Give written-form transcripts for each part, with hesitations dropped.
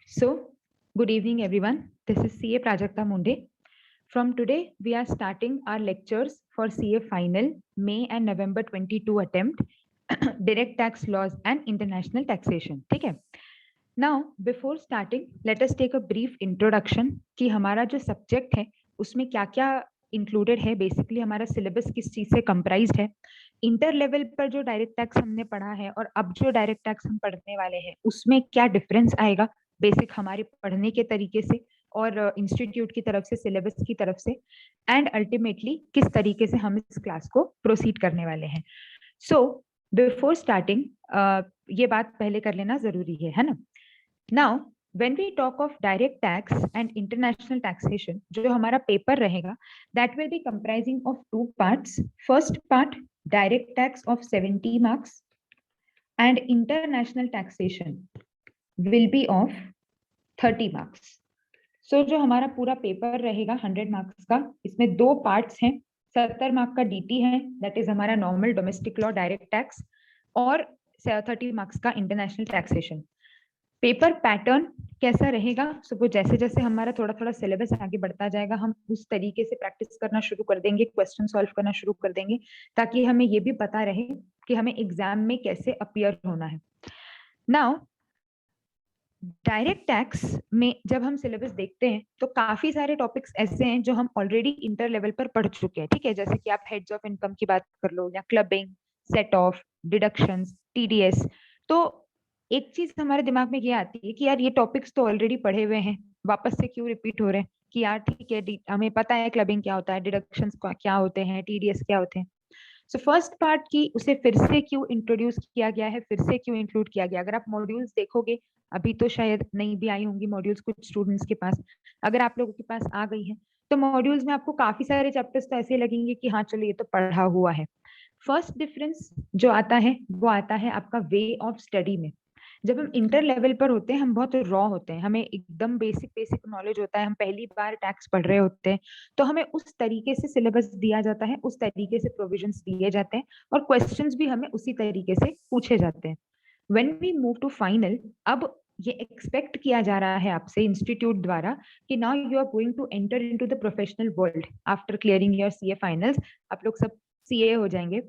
So, good evening, everyone. This is CA Prajakta Munde. From today, we are starting our lectures for CA Final May and November 22 attempt, Direct Tax Laws and International Taxation. ठीक है? Now, before starting, let us take a brief introduction कि हमारा जो subject है उसमें क्या क्या included है. बेसिकली हमारा सिलेबस किस चीज से कंप्राइज्ड है. इंटर लेवल पर जो डायरेक्ट टैक्स हमने पढ़ा है और अब जो डायरेक्ट टैक्स हम पढ़ने वाले हैं उसमें क्या डिफरेंस आएगा बेसिक हमारे पढ़ने के तरीके से और इंस्टीट्यूट की तरफ से, सिलेबस की तरफ से, एंड अल्टीमेटली किस तरीके से हम इस क्लास को प्रोसीड करने वाले हैं. सो बिफोर स्टार्टिंग ये बात पहले कर लेना जरूरी है ना. Now when we talk of direct tax and international taxation, जो हमारा पेपर रहेगा, that will be comprising of two parts. First part, direct tax of 70 marks and international taxation will be of 30 marks. So जो हमारा पूरा paper रहेगा 100 marks का, इसमें दो parts हैं. 70 मार्क का DT है, that is हमारा normal domestic law direct tax, और 30 मार्क्स का इंटरनेशनल टैक्सेशन. पेपर पैटर्न कैसा रहेगा? सो वो जैसे जैसे हमारा थोड़ा थोड़ा सिलेबस आगे बढ़ता जाएगा हम उस तरीके से प्रैक्टिस करना शुरू कर देंगे, क्वेश्चन सॉल्व करना शुरू कर देंगे, ताकि हमें ये भी पता रहे कि हमें एग्जाम में कैसे अपीयर होना है. नाउ डायरेक्ट टैक्स में जब हम सिलेबस देखते हैं तो काफी सारे टॉपिक्स ऐसे हैं जो हम ऑलरेडी इंटर लेवल पर पढ़ चुके हैं. ठीक है, जैसे कि आप हेड्स ऑफ इनकम की बात कर लो, या clubbing, set of, deductions, TDS. तो एक चीज हमारे दिमाग में ये आती है कि यार ये टॉपिक्स तो ऑलरेडी पढ़े हुए हैं, वापस से क्यों रिपीट हो रहे हैं. कि यार ठीक है, हमें पता है क्लबिंग क्या होता है, डिडक्शंस क्या होते हैं, TDS क्या होते हैं. सो फर्स्ट पार्ट की उसे फिर से क्यों इंट्रोड्यूस किया गया है, फिर से क्यों इंक्लूड किया गया. अगर आप मॉड्यूल्स देखोगे, अभी तो शायद नहीं भी आई होंगी मॉड्यूल्स कुछ स्टूडेंट्स के पास, अगर आप लोगों के पास आ गई हैं तो मॉड्यूल्स में आपको काफी सारे चैप्टर्स तो ऐसे लगेंगे कि हाँ चलो ये तो पढ़ा हुआ है. फर्स्ट डिफरेंस जो आता है वो आता है आपका वे ऑफ स्टडी में. जब हम इंटर लेवल पर होते हैं हम बहुत रॉ होते हैं, हमें एकदम बेसिक बेसिक नॉलेज होता है, हम पहली बार टैक्स पढ़ रहे होते हैं, तो हमें उस तरीके से सिलेबस दिया जाता है, उस तरीके से प्रोविजंस दिए जाते हैं और क्वेश्चंस भी हमें उसी तरीके से पूछे जाते हैं. When we move to final, अब ये एक्सपेक्ट किया जा रहा है आपसे इंस्टीट्यूट द्वारा कि now you are going to enter into the professional world after clearing your CA finals. आप लोग सब CA हो जाएंगे.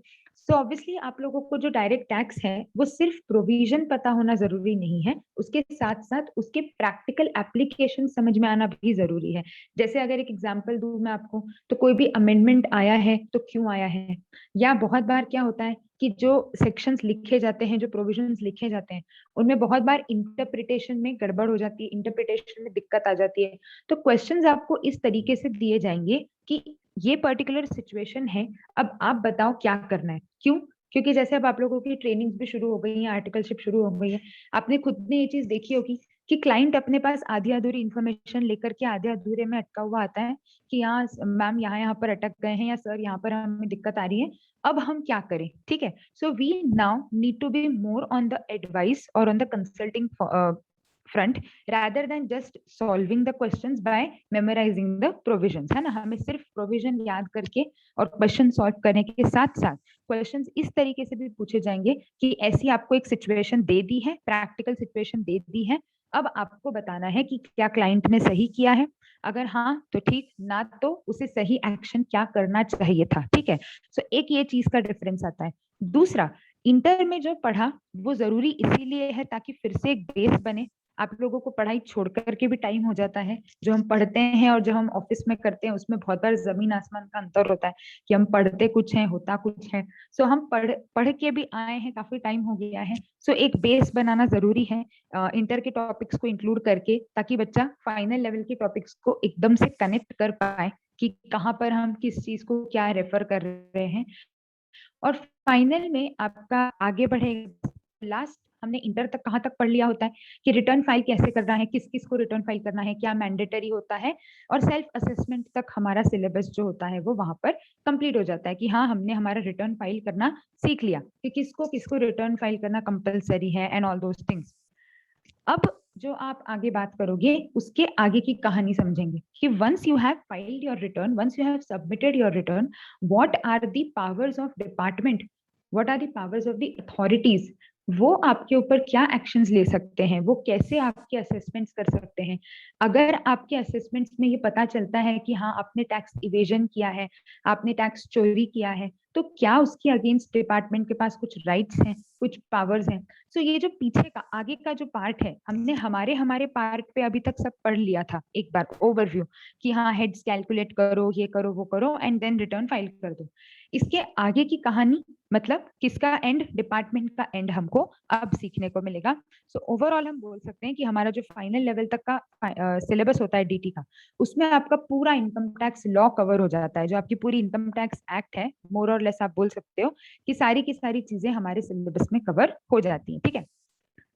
सो ऑब्वियसली आप लोगों को जो डायरेक्ट टैक्स है वो सिर्फ प्रोविजन पता होना जरूरी नहीं है, उसके साथ साथ उसके प्रैक्टिकल एप्लीकेशन समझ में आना भी जरूरी है. जैसे अगर एक एग्जांपल दूं मैं आपको, तो कोई भी अमेंडमेंट आया है तो क्यों आया है, या बहुत बार क्या होता है कि जो सेक्शंस लिखे जाते हैं, जो प्रोविजंस लिखे जाते हैं, उनमें बहुत बार इंटरप्रिटेशन में गड़बड़ हो जाती है, इंटरप्रिटेशन में दिक्कत आ जाती है. तो क्वेश्चंस आपको इस तरीके से दिए जाएंगे कि ये पर्टिकुलर सिचुएशन है, अब आप बताओ क्या करना है. क्यों? क्योंकि जैसे अब आप लोगों की ट्रेनिंग्स भी शुरू हो गई है, आर्टिकलशिप शुरू हो गई है, आपने खुद ने ये चीज देखी होगी कि क्लाइंट अपने पास आधी अधूरी इन्फॉर्मेशन लेकर के आधे अधूरे में अटका हुआ आता है कि यहाँ मैम यहाँ पर अटक गए हैं, या सर यहाँ पर हमें दिक्कत आ रही है, अब हम क्या करें. ठीक है, so we now need to be more on the advice और on the consulting front rather than just solving the questions by memorizing the provisions. है ना, हमें सिर्फ प्रोविजन याद करके और क्वेश्चन सॉल्व करने के साथ साथ क्वेश्चंस इस तरीके से भी पूछे जाएंगे कि ऐसी आपको एक सिचुएशन दे दी है, प्रैक्टिकल सिचुएशन दे दी है, अब आपको बताना है कि क्या क्लाइंट ने सही किया है, अगर हाँ तो ठीक, ना तो उसे सही एक्शन क्या करना चाहिए था. ठीक है, सो एक ये चीज का डिफरेंस आता है. दूसरा, इंटर में जो पढ़ा वो जरूरी इसीलिए है ताकि फिर से एक बेस बने. आप लोगों को पढ़ाई छोड़ करके भी टाइम हो जाता है, जो हम पढ़ते हैं और जो हम ऑफिस में करते हैं उसमें बहुत बार जमीन आसमान का अंतर होता है कि हम पढ़ते कुछ है, होता कुछ है. सो हम पढ़ पढ़ के भी आए हैं, काफी टाइम हो गया है. सो एक बेस बनाना जरूरी है इंटर के टॉपिक्स को इंक्लूड करके, ताकि बच्चा फाइनल लेवल के टॉपिक्स को एकदम से कनेक्ट कर पाए कि कहाँ पर हम किस चीज को क्या रेफर कर रहे हैं. और फाइनल में आपका आगे बढ़ेगा. लास्ट हमने इंटर तक कहाँ तक पढ़ लिया होता है कि रिटर्न फाइल कैसे करना है, किस किस को रिटर्न फाइल करना है, क्या मैंडेटरी होता है, और सेल्फ असेसमेंट तक हमारा सिलेबस जो होता है वो वहां पर कंप्लीट हो जाता है कि हाँ हमने हमारा रिटर्न फाइल करना सीख लिया कि किसको किसको रिटर्न फाइल करना कंपलसरी है एंड ऑल दोस थिंग्स. अब जो आप आगे बात करोगे उसके आगे की कहानी समझेंगे कि once you have filed your return, once you have submitted your return, what are the powers of department, what are the powers of the authorities वो आपके ऊपर क्या एक्शंस ले सकते हैं, वो कैसे आपके असेसमेंट्स कर सकते हैं। अगर आपके असेसमेंट्स में ये पता चलता है कि हाँ आपने टैक्स इवेजन किया है, आपने टैक्स चोरी किया है, तो क्या उसके अगेंस्ट डिपार्टमेंट के पास कुछ राइट्स हैं, कुछ पावर्स हैं। सो ये जो पीछे का आगे का जो पार्ट है, हमने हमारे हमारे पार्ट पे अभी तक सब पढ़ लिया था एक बार ओवरव्यू, कि हाँ हेड्स कैलकुलेट करो, ये करो वो करो, एंड देन रिटर्न फाइल कर दो। इसके आगे की कहानी, मतलब किसका एंड, डिपार्टमेंट का एंड हमको अब सीखने को मिलेगा। सो ओवरऑल हम बोल सकते हैं कि हमारा जो फाइनल लेवल तक का सिलेबस होता है डीटी का, उसमें आपका पूरा इनकम टैक्स लॉ कवर हो जाता है। जो आपकी पूरी इनकम टैक्स एक्ट है, मोर और लेस आप बोल सकते हो कि सारी की सारी चीजें हमारे सिलेबस में कवर हो जाती है। ठीक है।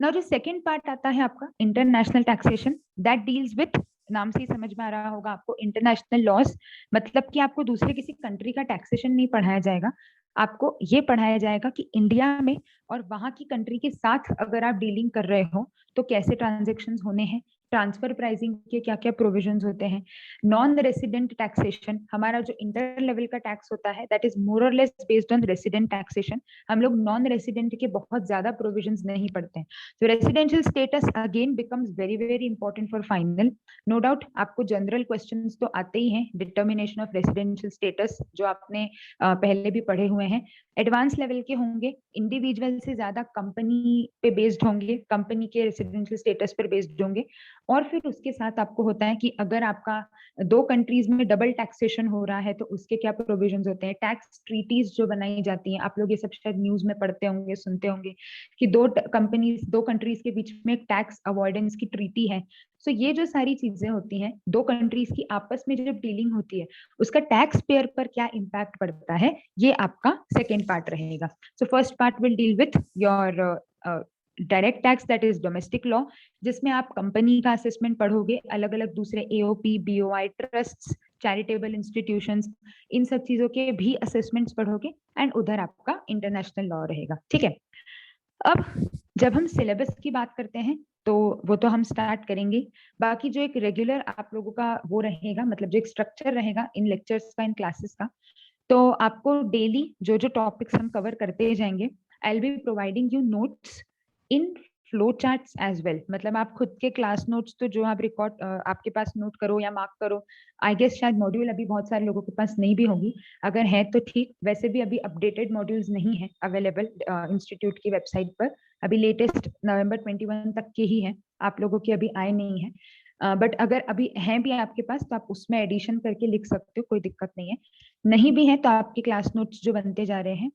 नाउ जो सेकंड पार्ट आता है आपका international taxation, that deals with, नाम से ही समझ में आ रहा होगा आपको, इंटरनेशनल लॉज। मतलब कि आपको दूसरे किसी कंट्री का टैक्सेशन नहीं पढ़ाया जाएगा, आपको ये पढ़ाया जाएगा कि इंडिया में और वहां की कंट्री के साथ अगर आप डीलिंग कर रहे हो तो कैसे ट्रांजेक्शन होने हैं, ट्रांसफर प्राइसिंग के क्या क्या प्रोविजंस होते हैं। नॉन रेसिडेंट टैक्सेशन, हमारा जो इंटर लेवल का टैक्स होता है दैट इज मोर और less based on resident taxation. हम लोग नॉन रेसिडेंट के बहुत ज्यादा प्रोविजंस नहीं पढ़ते हैं। तो residential status again becomes very very important for final. No doubt आपको जनरल क्वेश्चंस तो आते ही हैं, डिटर्मिनेशन ऑफ रेसिडेंशियल स्टेटस जो आपने पहले भी पढ़े हुए हैं। एडवांस लेवल के होंगे, इंडिविजुअल से ज्यादा कंपनी पे बेस्ड होंगे, कंपनी के रेसिडेंशियल स्टेटस पर बेस्ड होंगे। और फिर उसके साथ आपको होता है कि अगर आपका दो कंट्रीज में डबल टैक्सेशन हो रहा है तो उसके क्या प्रोविजंस होते हैं। टैक्स ट्रीटीज जो बनाई जाती हैं, आप लोग ये सब शायद न्यूज में पढ़ते होंगे, सुनते होंगे कि दो कंट्रीज के बीच में एक टैक्स अवॉइडेंस की ट्रीटी है। सो ये जो सारी चीजें होती हैं, दो कंट्रीज की आपस में जब डीलिंग होती है, उसका टैक्स पेयर पर क्या इम्पैक्ट पड़ता है, ये आपका सेकेंड पार्ट रहेगा। So first part will deal with your direct tax, that is domestic law, जिसमें आप कंपनी का असेसमेंट पढ़ोगे, अलग अलग दूसरे AOP, BOI, trust, charitable institutions, इन सब चीजों के भी असेसमेंट्स पढ़ोगे। एंड उधर आपका इंटरनेशनल लॉ रहेगा। ठीक है। अब जब हम सिलेबस की बात करते हैं तो वो तो हम स्टार्ट करेंगे। बाकी जो एक रेगुलर आप लोगों का वो रहेगा, मतलब जो एक स्ट्रक्चर रहेगा इन लेक्चर्स का, इन क्लासेस का, तो आपको डेली जो जो टॉपिक्स हम कवर करते जाएंगे, I will be providing you notes in flow charts as well. मतलब आप खुद के क्लास नोट्स तो जो आप रिकॉर्ड आपके पास नोट करो या मार्क करो, आई गेस शायद मॉड्यूल अभी बहुत सारे लोगों के पास नहीं भी होगी, अगर है तो ठीक। वैसे भी अभी अपडेटेड मॉड्यूल्स नहीं है अवेलेबल इंस्टीट्यूट की वेबसाइट पर, अभी लेटेस्ट नवंबर 21 तक के ही है, आप लोगों के अभी आए नहीं है। बट अगर अभी हैं भी आपके पास तो आप उसमें एडिशन करके लिख सकते हो, कोई दिक्कत नहीं है। नहीं भी है तो आपके क्लास नोट्स जो बनते जा रहे हैं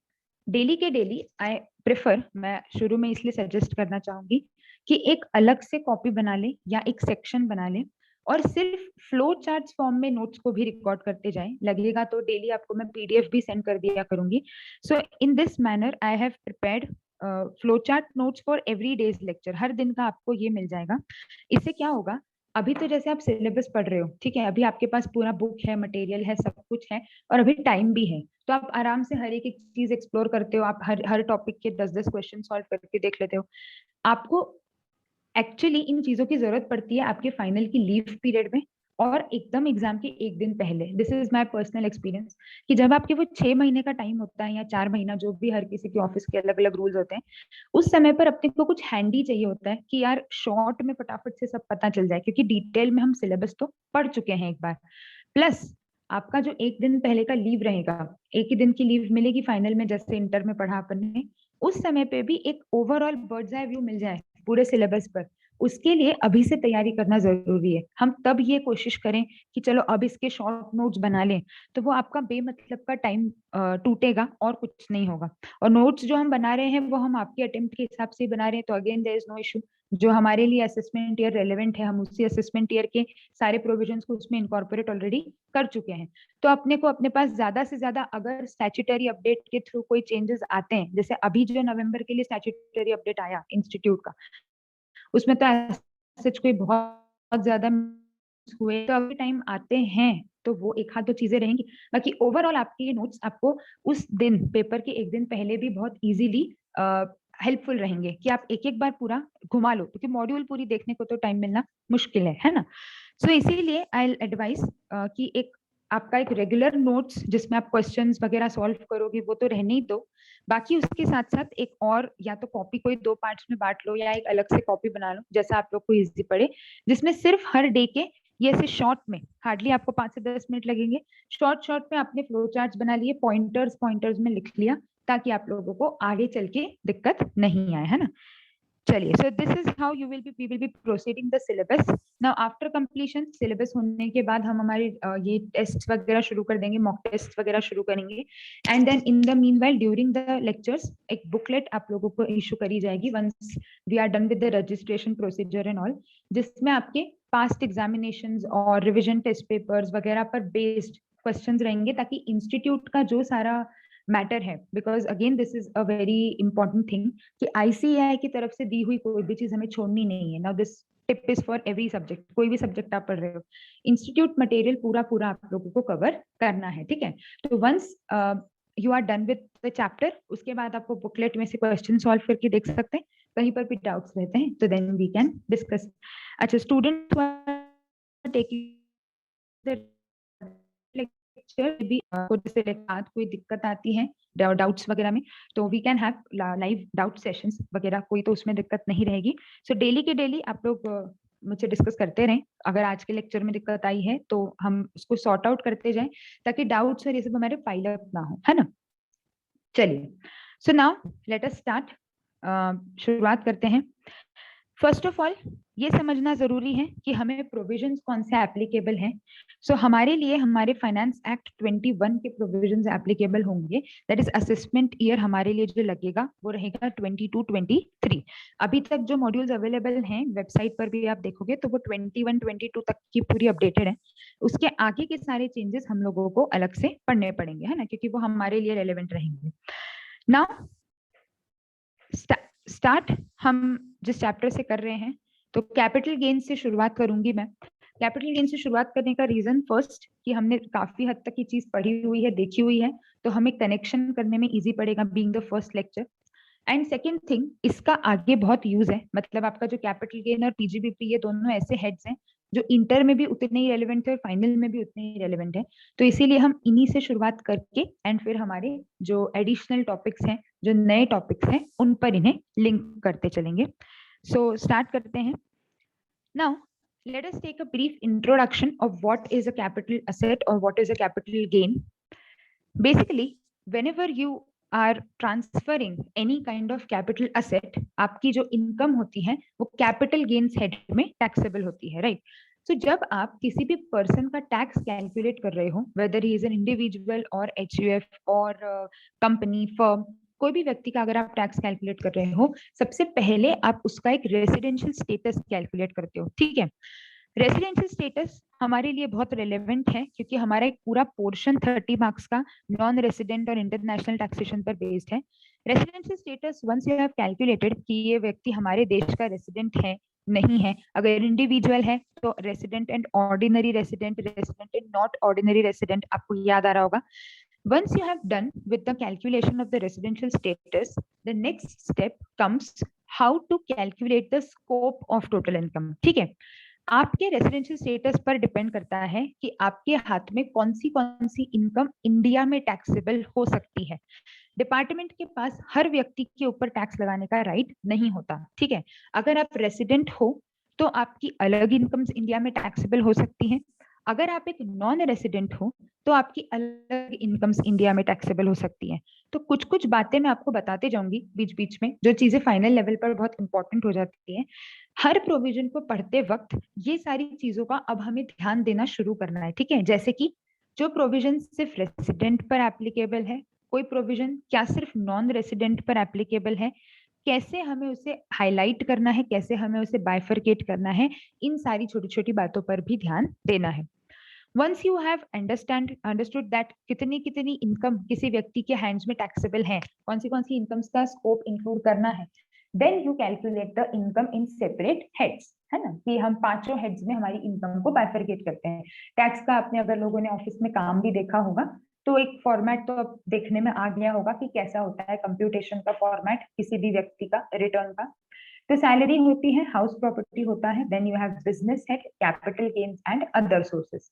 डेली के डेली, आई प्रेफर, मैं शुरू में इसलिए सजेस्ट करना चाहूंगी कि एक अलग से कॉपी बना ले या एक सेक्शन बना ले और सिर्फ फ्लो चार्ट्स फॉर्म में नोट्स को भी रिकॉर्ड करते जाएं। लगेगा तो डेली आपको मैं पीडीएफ भी सेंड कर दिया करूंगी। So in this manner I have prepared flow chart notes for every day's lecture. हर दिन का आपको ये मिल जाएगा। इससे क्या होगा, अभी तो जैसे आप सिलेबस पढ़ रहे हो, ठीक है, अभी आपके पास पूरा बुक है, मटेरियल है, सब कुछ है, और अभी टाइम भी है, तो आप आराम से हर एक एक चीज एक्सप्लोर करते हो, आप हर हर टॉपिक के 10-10 क्वेश्चन सॉल्व करके देख लेते हो। आपको एक्चुअली इन चीजों की जरूरत पड़ती है आपके फाइनल की लीव पीरियड में और एकदम एग्जाम के एक दिन पहले। This is my personal experience कि जब आपके वो 6 महीने का टाइम होता है या 4 महीना, जो भी हर किसी के ऑफिस के अलग अलग रूल्स होते हैं, उस समय पर अपने को कुछ हैंडी चाहिए होता है कि यार शॉर्ट में फटाफट से सब पता चल जाए, क्योंकि डिटेल में हम सिलेबस तो पढ़ चुके हैं एक बार। प्लस आपका जो एक दिन पहले का लीव रहेगा, एक ही दिन की लीव मिलेगी फाइनल में, जैसे इंटर में पढ़ा अपन ने, उस समय पे भी एक ओवरऑल बर्ड्स आई व्यू मिल जाए पूरे सिलेबस पर। उसके लिए अभी से तैयारी करना जरूरी है। हम तब ये कोशिश करें कि चलो अब इसके शॉर्ट नोट्स बना लें, तो वो आपका बेमतलब का टाइम टूटेगा और कुछ नहीं होगा। और नोट्स जो हम बना रहे हैं वो हम आपके अटेम्प्ट के हिसाब से बना रहे हैं, तो again there is no issue. जो हमारे लिए असेसमेंट ईयर रेलेवेंट है, हम उसी असेसमेंट ईयर के सारे प्रोविजंस को उसमें इनकॉर्पोरेट ऑलरेडी कर चुके हैं। तो अपने को अपने पास ज्यादा से ज्यादा अगर स्टैट्यूटरी अपडेट के थ्रू कोई चेंजेस आते हैं, जैसे अभी जो नवंबर के लिए स्टैट्यूटरी अपडेट आया इंस्टीट्यूट का, उसमें तो सच कोई बहुत ज्यादा हुए तो अभी टाइम आते हैं तो वो एक हाथ दो चीजें रहेंगी। बाकी ओवरऑल आपके ये नोट्स आपको उस दिन पेपर के एक दिन पहले भी बहुत इजीली हेल्पफुल रहेंगे कि आप एक एक बार पूरा घुमा लो, क्योंकि मॉड्यूल पूरी देखने को तो टाइम मिलना मुश्किल है ना। सो इसीलिए आई एडवाइस कि एक आपका एक रेगुलर नोट्स जिसमें आप क्वेश्चंस वगैरह सॉल्व करोगे वो तो रहने ही दो, बाकी उसके साथ साथ एक और या तो कॉपी कोई 2 पार्ट्स में बांट लो या एक अलग से कॉपी बना लो जैसा आप लोग को इजी पड़े, जिसमें सिर्फ हर डे के ये ऐसे शॉर्ट में हार्डली आपको 5 से 10 मिनट लगेंगे, शॉर्ट शॉर्ट में आपने फ्लो चार्ट्स बना लिए, पॉइंटर्स पॉइंटर्स में लिख लिया, ताकि आप लोगों को आगे चल के दिक्कत नहीं आए, है ना। चलिए, so this is how you will be we will be proceeding the syllabus. Now after completion, syllabus होने के बाद हम हमारे ये टेस्ट वगैरह शुरू कर देंगे, मॉक टेस्ट वगैरह शुरू करेंगे, and then in the meanwhile during the lectures एक बुकलेट आप लोगों को इशू करी जाएगी once we are done with the registration procedure and all, जिसमें आपके पास्ट एग्जामिनेशंस और रिविजन टेस्ट पेपर्स वगैरह पर बेस्ड क्वेश्चंस रहेंगे, ताकि इंस्टीट्यूट का जो सारा मैटर है, because again this is a very important thing कि आईसीएआई की तरफ से दी हुई कोई भी चीज हमें छोड़नी नहीं है। Now this tip is for every subject, कोई भी सब्जेक्ट आप पढ़ रहे हो, इंस्टीट्यूट मटेरियल पूरा पूरा आप लोगों को कवर करना है, ठीक है। तो once you are done with the chapter, उसके बाद आपको बुकलेट में से क्वेश्चन सॉल्व करके देख सकते हैं, कहीं पर भी डाउट्स रहते हैं तो देन वी कैन डिस्कस। अच्छा, स्टूडेंट टेकिंग लेक्चर भी जैसे आज कोई दिक्कत आती है डाउट्स वगैरह में, तो we can have live doubt sessions वगैरह, कोई तो उसमें दिक्कत नहीं रहेगी। सो डेली के डेली आप लोग मुझसे डिस्कस करते रहें, अगर आज के लेक्चर में दिक्कत आई है तो हम उसको सॉर्ट आउट करते जाएं, ताकि डाउट्स और ये सब हमारे पाइल अप ना हो, है ना। चलिए, so now let us start, शुरुआत करते हैं। फर्स्ट ऑफ ऑल ये समझना जरूरी है कि हमें प्रोविजंस कौन से एप्लीकेबल हैं। सो हमारे लिए हमारे फाइनेंस एक्ट 21 के प्रोविजंस एप्लीकेबल होंगे, दैट इज असेसमेंट ईयर हमारे लिए जो लगेगा वो रहेगा 22-23। अभी तक जो मॉड्यूल्स अवेलेबल हैं वेबसाइट पर भी आप देखोगे तो वो 21-22 तक की पूरी अपडेटेड है, उसके आगे के सारे चेंजेस हम लोगों को अलग से पढ़ने पड़ेंगे, है ना, क्योंकि वो हमारे लिए रेलेवेंट रहेंगे। नाउ स्टार्ट हम जिस चैप्टर से कर रहे हैं, तो कैपिटल गेन से शुरुआत करूंगी मैं। कैपिटल गेन से शुरुआत करने का रीजन फर्स्ट कि हमने काफी हद तक ये चीज पढ़ी हुई है, देखी हुई है, तो हमें कनेक्शन करने में इजी पड़ेगा being the first lecture. And second thing, इसका आगे बहुत यूज है, मतलब आपका जो कैपिटल गेन और पीजीबीपी ये दोनों ऐसे हेड्स हैं जो इंटर में भी उतने ही रेलिवेंट है और फाइनल में भी उतने ही रेलिवेंट है, तो इसीलिए हम इन्हीं से शुरुआत करके एंड फिर हमारे जो एडिशनल टॉपिक्स हैं, जो नए टॉपिक्स हैं, उन पर इन्हें लिंक करते चलेंगे। सो स्टार्ट करते हैं। Now let us take a brief introduction of what is a capital asset or what is a capital gain. Basically, whenever you are transferring any kind of capital asset, आपकी जो income होती है वो capital gains head में taxable होती है, right. सो जब आप किसी भी पर्सन का टैक्स कैलकुलेट कर रहे हो, weather he is an individual और एचयूएफ और कंपनी फर्म, कोई भी व्यक्ति का अगर आप टैक्स कैलकुलेट कर रहे हो, सबसे पहले आप उसका एक रेसिडेंशियल स्टेटस कैलकुलेट करते हो, ठीक है। रेसिडेंशियल स्टेटस हमारे लिए बहुत रेलेवेंट है, क्योंकि हमारा एक पूरा पोर्शन 30 मार्क्स का नॉन रेसिडेंट और इंटरनेशनल टैक्सेशन पर बेस्ड है। Residential status once you have calculated कि ये व्यक्ति हमारे देश का रेसिडेंट है नहीं है, अगर इंडिविजुअल है तो resident and ordinary resident, resident and not ordinary resident, आपको याद आ रहा होगा। Once you have done with the calculation of the residential status, the next step comes how to calculate the scope of total income, ठीक है। आपके residential status पर depend करता है कि आपके हाथ में कौन सी इनकम इंडिया में टैक्सेबल हो सकती है। डिपार्टमेंट के पास हर व्यक्ति के ऊपर टैक्स लगाने का राइट नहीं होता, ठीक है। अगर आप रेसिडेंट हो तो आपकी अलग इनकम्स इंडिया में टैक्सेबल हो सकती हैं, अगर आप एक नॉन रेसिडेंट हो तो आपकी अलग इनकम्स इंडिया में टैक्सेबल हो सकती हैं। तो कुछ कुछ बातें मैं आपको बताते जाऊंगी बीच बीच में, जो चीजें फाइनल लेवल पर बहुत इंपॉर्टेंट हो जाती हैं। हर प्रोविजन को पढ़ते वक्त ये सारी चीजों का अब हमें ध्यान देना शुरू करना है, ठीक है। जैसे कि जो प्रोविजन सिर्फ रेसिडेंट पर एप्लीकेबल है, कोई प्रोविजन क्या सिर्फ नॉन रेसिडेंट पर एप्लीकेबल है, कैसे हमें उसे हाईलाइट करना है, कैसे हमें उसे बाइफरकेट करना है, इन सारी छोटी छोटी बातों पर भी ध्यान देना है। Once you have understood that कितनी कितनी इनकम किसी व्यक्ति के हैंड्स में टैक्सेबल है, कौन सी इनकम्स का स्कोप इंक्लूड करना है, then you calculate the income in separate heads, है ना, कि हम पांचों हेड्स में हमारी इनकम को बाइफरकेट करते हैं। टैक्स का आपने अगर लोगों ने ऑफिस में काम भी देखा होगा तो एक फॉर्मेट तो अब देखने में आ गया होगा कि कैसा होता है कंप्यूटेशन का फॉर्मेट किसी भी व्यक्ति का रिटर्न का। तो सैलरी होती है, हाउस प्रॉपर्टी होता है, then you have business head, capital gains and other sources.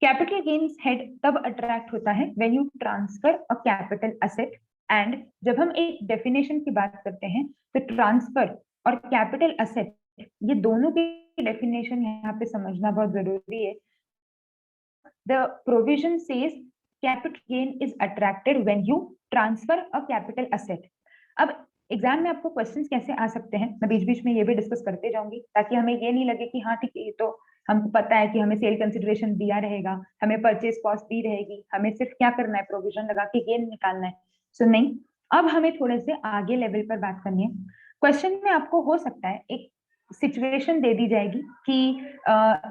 Capital gains head तब अट्रैक्ट होता है when you transfer a capital asset and जब हम एक डेफिनेशन की बात करते हैं तो ट्रांसफर और कैपिटल असेट, ये दोनों की डेफिनेशन यहाँ पे समझना बहुत जरूरी है। The provision says capital gain is attracted when you transfer a capital asset. अब एग्जाम में आपको क्वेश्चंस कैसे आ सकते हैं, मैं बीच बीच में ये भी डिस्कस करते जाऊंगी ताकि हमें ये नहीं लगे कि हाँ ठीक है, ये तो हमको पता है कि हमें सेल कंसिडरेशन दिया रहेगा, हमें परचेज कॉस्ट दी रहेगी, हमें सिर्फ क्या करना है, प्रोविजन लगा के गेन निकालना है। सो नहीं, अब हमें थोड़े से आगे लेवल पर बात करनी है। क्वेश्चन में आपको हो सकता है एक सिचुएशन दे दी जाएगी कि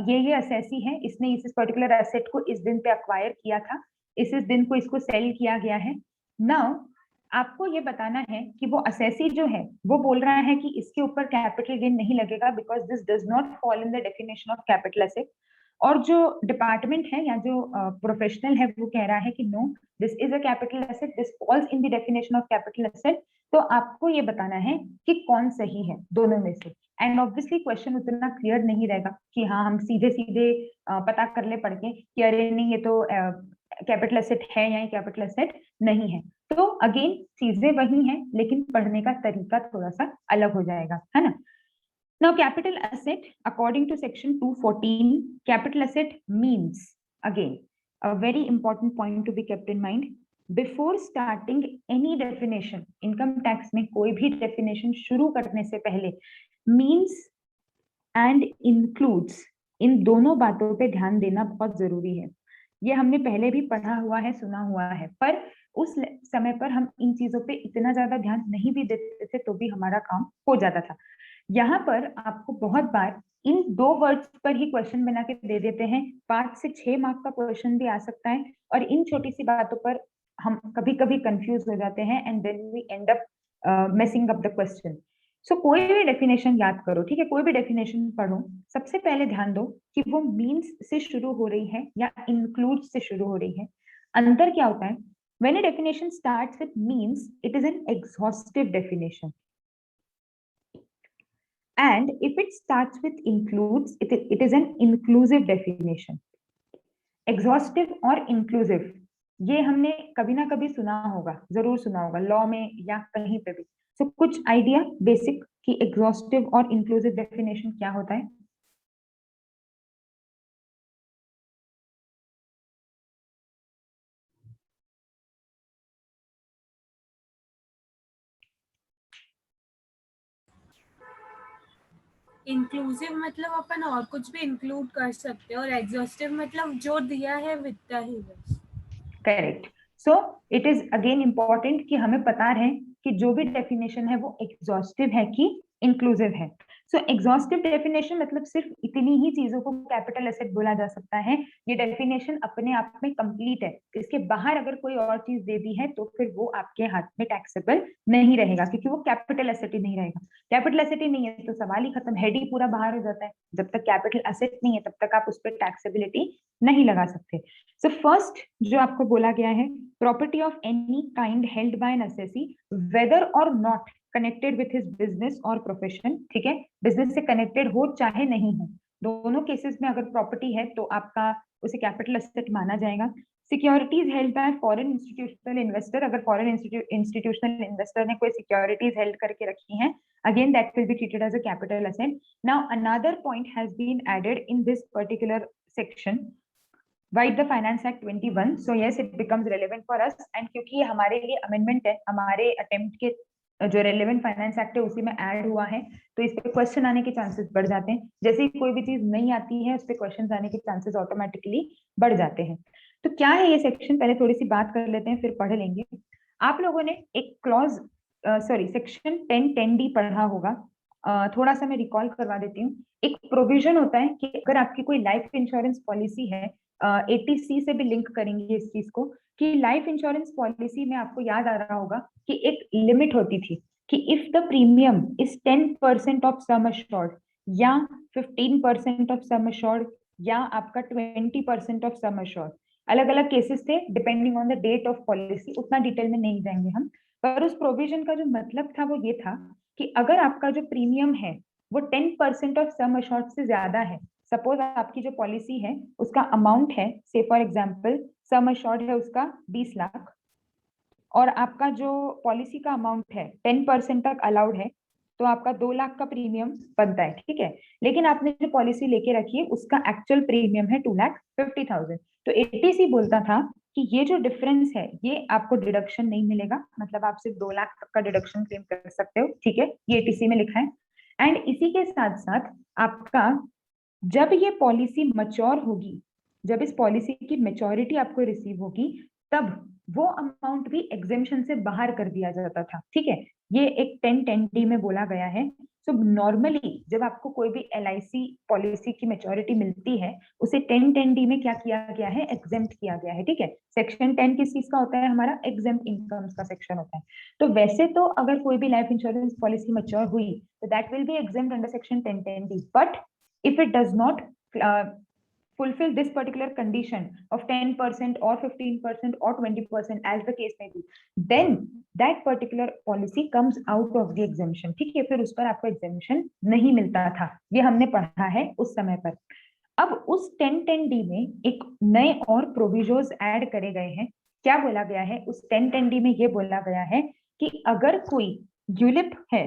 ये असेसी है, इसने इस पर्टिकुलर एसेट को इस दिन पे अक्वायर किया था, इस दिन को इसको सेल किया गया है। नाउ आपको ये बताना है कि वो असेसी जो है वो बोल रहा है कि इसके ऊपर कैपिटल गेन नहीं लगेगा because this does not fall in the definition of capital asset. और जो डिपार्टमेंट है या जो प्रोफेशनल है वो कह रहा है कि no, this is a capital asset, this falls in the definition of capital asset. तो आपको ये बताना है कि कौन सही है दोनों में से। एंड ऑब्वियसली क्वेश्चन उतना क्लियर नहीं रहेगा कि हाँ हम सीधे सीधे पता कर ले पढ़ के कि अरे नहीं ये तो कैपिटल एसेट है या कैपिटल एसेट नहीं है। तो अगेन चीजें वही हैं लेकिन पढ़ने का तरीका थोड़ा सा अलग हो जाएगा, है ना। Now capital asset according to section 214, capital asset means, again a very important point to be kept in mind, before starting any definition, income tax में कोई भी definition शुरू करने से पहले means and includes, इन दोनों बातों पे ध्यान देना बहुत जरूरी है। ये हमने पहले भी पढ़ा हुआ है, सुना हुआ है, पर उस समय पर हम इन चीजों पे इतना ज्यादा ध्यान नहीं भी देते थे तो भी हमारा काम हो जाता था। यहाँ पर आपको बहुत बार इन दो वर्ड्स पर ही क्वेश्चन बना के दे देते हैं, 5 से 6 मार्क का क्वेश्चन भी आ सकता है, और इन छोटी सी बातों पर हम कभी कभी कंफ्यूज हो जाते हैं and then we end up messing up the question. So कोई भी डेफिनेशन याद करो, ठीक है, कोई भी डेफिनेशन पढ़ो, सबसे पहले ध्यान दो कि वो मीन्स से शुरू हो रही है या इंक्लूड से शुरू हो रही है। अंतर क्या होता है, when a definition starts with means it is an exhaustive definition, and if it starts with includes it is an inclusive definition। exhaustive और inclusive ये हमने कभी ना कभी सुना होगा, जरूर सुना होगा लॉ में या कहीं पे भी। सो कुछ आइडिया बेसिक कि एग्जॉस्टिव और इंक्लूसिव डेफिनेशन क्या होता है। इंक्लूसिव मतलब अपन और कुछ भी इंक्लूड कर सकते हैं, और एग्जॉस्टिव मतलब जो दिया है वित्ता ही बस। Correct. So it is again important कि हमें पता रहे कि जो भी डेफिनेशन है वो एग्जॉस्टिव है कि इंक्लूसिव है। सो एग्जॉस्टिव डेफिनेशन मतलब सिर्फ इतनी ही चीजों को कैपिटल एसेट बोला जा सकता है, ये डेफिनेशन अपने आप में कंप्लीट है। इसके बाहर अगर कोई और चीज दे दी है तो फिर वो आपके हाथ में टैक्सेबल नहीं रहेगा क्योंकि वो कैपिटल एसेट ही नहीं रहेगा। कैपिटल एसेट ही नहीं है तो सवाल ही खत्म, हेड ही पूरा बाहर हो जाता है। जब तक कैपिटल एसेट नहीं है तब तक आप उस पर टैक्सेबिलिटी नहीं लगा सकते। सो फर्स्ट जो आपको बोला गया है, property of any kind held by an assessee whether और not connected with his business और प्रोफेशन, ठीक है, बिजनेस से कनेक्टेड हो चाहे नहीं हो, दोनों केसेस में अगर प्रॉपर्टी है तो आपका उसे कैपिटल एसेट माना जाएगा। Securities held by foreign institutional investor, अगर फॉरेन इंस्टीट्यूशनल इन्वेस्टर ने कोई सिक्योरिटीज हेल्ड करके रखी हैं, again that will be treated as a capital asset. Now another point has been added in this particular section by the Finance Act 21, so yes it becomes relevant for us, and क्योंकि ये हमारे लिए amendment है, हमारे attempt के जो relevant finance act है उसी में ऐड हुआ है, तो इस पे क्वेश्चन आने के चांसेस बढ़ जाते हैं। जैसे ही कोई भी चीज नहीं आती है उस पे क्वेश्चन आने के चांसेस ऑटोमेटिकली बढ़ जाते हैं। तो क्या है ये सेक्शन, पहले थोड़ी सी बात कर लेते हैं फिर पढ़ लेंगे। आप लोगों ने एक क्लॉज सॉरी सेक्शन 10(10)(d) पढ़ा होगा, थोड़ा सा मैं रिकॉल करवा देती हूँ। एक प्रोविजन होता है कि अगर आपकी कोई लाइफ इंश्योरेंस पॉलिसी है, 80C से भी लिंक करेंगे इस चीज को, कि लाइफ इंश्योरेंस पॉलिसी में आपको याद आ रहा होगा कि एक लिमिट होती थी कि if the premium is 10% of sum assured या 15% ऑफ सम अश्योर्ड या आपका 20% ऑफ सम अश्योर्ड, अलग अलग केसेस थे depending on the date of policy, उतना डिटेल में नहीं जाएंगे हम, पर उस प्रोविजन का जो मतलब था वो ये था कि अगर आपका जो प्रीमियम है वो 10% ऑफ सम अश्योर्ड से ज्यादा है, सपोज आपकी जो पॉलिसी है उसका अमाउंट है, से फॉर एग्जांपल सम अश्योर्ड है उसका 20 लाख, और आपका जो पॉलिसी का अमाउंट है 10% तक अलाउड है, तो आपका 2 लाख का प्रीमियम बनता है, ठीक है। लेकिन आपने जो पॉलिसी लेके रखी है उसका एक्चुअल प्रीमियम है 2,50,000। तो एटीसी बोलता था कि ये जो डिफरेंस है ये आपको डिडक्शन नहीं मिलेगा, मतलब आप सिर्फ 2 लाख तक का डिडक्शन क्लेम कर सकते हो, ठीक है, ये एटीसी में लिखा है। एंड इसी के साथ साथ आपका जब ये पॉलिसी मच्योर होगी, जब इस पॉलिसी की मेच्योरिटी आपको रिसीव होगी, तब वो अमाउंट भी एग्जेम्पशन से बाहर कर दिया जाता था, ठीक है। ये एक 1010D में बोला गया है। सो नॉर्मली जब आपको कोई भी LIC पॉलिसी की मेच्योरिटी मिलती है, उसे 1010D में क्या किया गया है, एग्जेम्प्ट किया गया है, ठीक है। सेक्शन 10 किस चीज का होता है, हमारा एग्जेम्प्ट इनकम्स का सेक्शन होता है। तो वैसे तो अगर कोई भी लाइफ इंश्योरेंस पॉलिसी मैच्योर हुई तो that will be exempt under section 1010D, but if it does not fulfill this particular condition of 10% or 15% or 20% as the case may be, then that particular policy comes out of the exemption, ठीक है। फिर उस पर आपको exemption नहीं मिलता था, ये हमने पढ़ा है उस समय पर। अब उस 1010D में एक नए और प्रोविजोज ऐड करे गए हैं। क्या बोला गया है उस 1010D में, ये बोला गया है कि अगर कोई यूलिप है,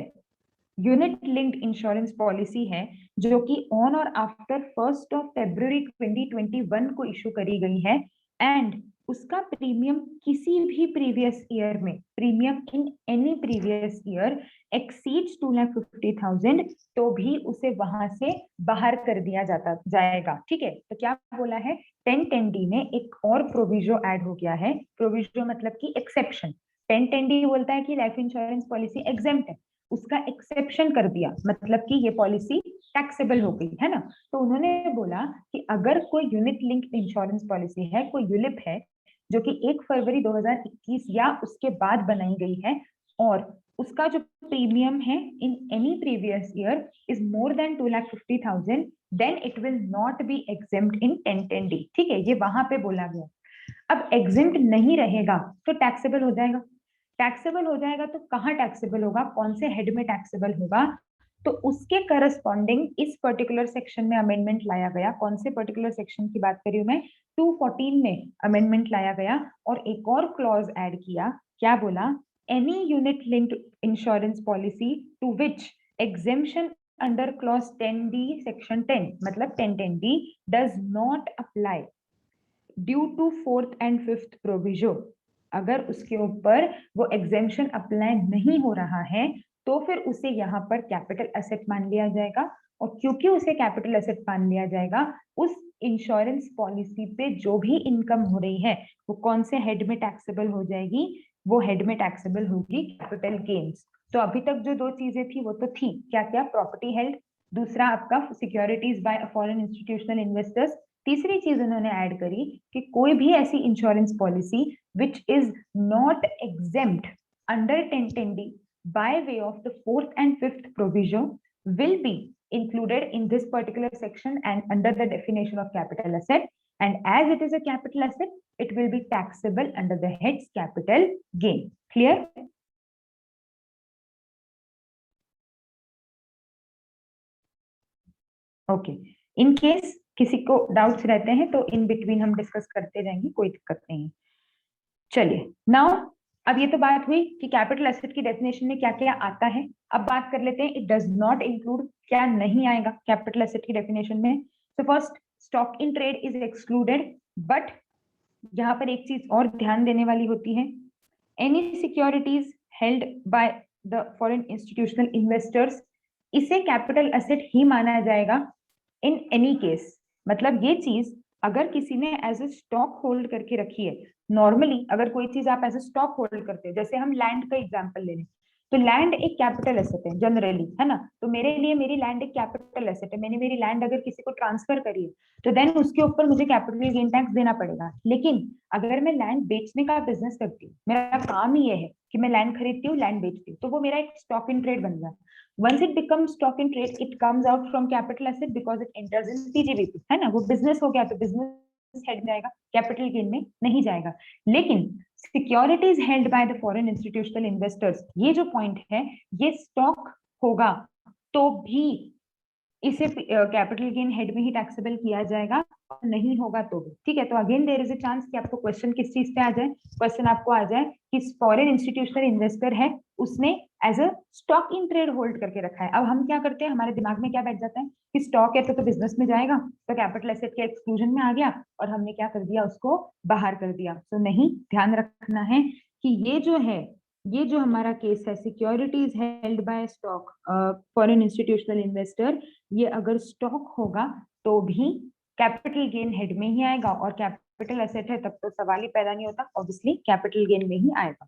यूनिट लिंक्ड इंश्योरेंस पॉलिसी है, जो कि ऑन और आफ्टर 1 फरवरी 2021 को इशू करी गई है, एंड उसका प्रीमियम किसी भी प्रीवियस ईयर में, प्रीमियम इन एनी प्रीवियस ईयर एक्सीड्स 2,50,000, तो भी उसे वहां से बाहर कर दिया जाएगा, ठीक है। तो क्या बोला है 1010D में, एक और प्रोविजो ऐड हो गया है। प्रोविजो मतलब कि एक्सेप्शन। 1010D बोलता है कि लाइफ इंश्योरेंस पॉलिसी एग्जेम्प्ट है, उसका एक्सेप्शन कर दिया, मतलब कि ये पॉलिसी टैक्सेबल हो गई है ना। तो उन्होंने बोला कि अगर कोई यूनिट लिंक्ड इंश्योरेंस पॉलिसी है, कोई यूलिप है जो कि 1 फरवरी 2021 या उसके बाद बनाई गई है, और उसका जो प्रीमियम है in any previous year is more than 2,50,000, then it will not be exempt in 1010D, ठीक है, ये वहां पे बोला गया। अब एग्जेम्प्ट नहीं रहेगा तो टैक्सेबल हो जाएगा। टैक्सेबल हो जाएगा तो कहाँ टैक्सेबल होगा, कौन से हेड में टैक्सेबल होगा, तो उसके करस्पॉन्डिंग इस पर्टिकुलर सेक्शन में अमेंडमेंट लाया गया। कौन से पर्टिकुलर सेक्शन की बात करी हूं मैं, 214 में अमेंडमेंट लाया गया और एक और क्लॉज ऐड किया। क्या बोला, any unit linked insurance policy to which exemption under clause 10D section 10, मतलब 1010D does not apply due to 4th and 5th proviso, अगर उसके ऊपर वो एग्जेम्पशन अप्लाई नहीं हो रहा है तो फिर उसे यहाँ पर कैपिटल एसेट मान लिया जाएगा। और क्योंकि उसे कैपिटल एसेट मान लिया जाएगा, उस इंश्योरेंस पॉलिसी पे जो भी इनकम हो रही है वो कौन से हेड में टैक्सेबल हो जाएगी, वो हेड में टैक्सेबल होगी कैपिटल गेन्स। तो अभी तक जो दो चीजें थी वो तो थी, क्या क्या, प्रॉपर्टी हेल्ड, दूसरा आपका securities by foreign institutional investors, तीसरी चीज उन्होंने ऐड करी कि कोई भी ऐसी insurance policy which is not exempt under 1010D by way of the 4th and 5th provision will be included in this particular section and under the definition of capital asset, and as it is a capital asset it will be taxable under the heads capital gain. Clear? Okay, in case किसी को doubts रहते हैं तो in between हम discuss करते जाएंगे, कोई दिक्कत नहीं है। चलिए नाउ, अब ये तो बात हुई कि कैपिटल एसेट की डेफिनेशन में क्या क्या आता है। अब बात कर लेते हैं इट डज नॉट इंक्लूड, क्या नहीं आएगा कैपिटल एसेट की डेफिनेशन में। तो first, stock in trade is excluded, but यहाँ पर एक चीज और ध्यान देने वाली होती है, any securities held by the foreign institutional investors, इसे कैपिटल एसेट ही माना जाएगा इन एनी केस। मतलब ये चीज अगर किसी ने एज ए स्टॉक होल्ड करके रखी है, नॉर्मली अगर कोई चीज आप एज ए स्टॉक होल्ड करते हो, जैसे हम लैंड का एग्जांपल ले लें, तो लैंड एक कैपिटल एसेट है जनरली, है ना। तो मेरे लिए मेरी लैंड एक कैपिटल एसेट है, मैंने मेरी लैंड अगर किसी को ट्रांसफर करी है तो देन उसके ऊपर मुझे कैपिटल गेन टैक्स देना पड़ेगा। लेकिन अगर मैं लैंड बेचने का बिजनेस करती हूँ, मेरा काम ही ये है कि मैं लैंड खरीदती हूँ, लैंड बेचती हूँ, तो वो मेरा एक स्टॉक इन ट्रेड बन गया। Once it becomes stock in trade, it comes out from capital asset because it enters in PGBP, है ना, वो बिजनेस हो गया, तो बिजनेस हेड में आएगा, कैपिटल गेन में नहीं जाएगा। लेकिन securities held by the foreign institutional investors, ये जो पॉइंट है, ये स्टॉक होगा तो भी इसे कैपिटल गेन हेड में ही टैक्सेबल किया जाएगा, नहीं होगा तो भी, ठीक है। तो again there is a chance कि आपको क्वेश्चन किस चीज पे आ जाए, क्वेश्चन आपको आ जाए कि फॉरेन इंस्टीट्यूशनल इन्वेस्टर है, उसने as a stock in trade hold करके रखा है। अब हम क्या करते हैं, हमारे दिमाग में क्या बैठ जाता है कि स्टॉक है तो बिजनेस में जाएगा, तो कैपिटल एसेट के एक्सक्लूजन में आ गया और हमने क्या कर दिया, उसको बाहर कर दिया। तो नहीं, ध्यान रखना है कि ये जो है, ये जो हमारा केस है, securities held bye stock foreign institutional investor, ये अगर स्टॉक होगा तो भी कैपिटल गेन हेड में ही आएगा, और कैपिटल एसेट है तब तो सवाल ही पैदा नहीं होता, ऑब्वियसली कैपिटल गेन में ही आएगा।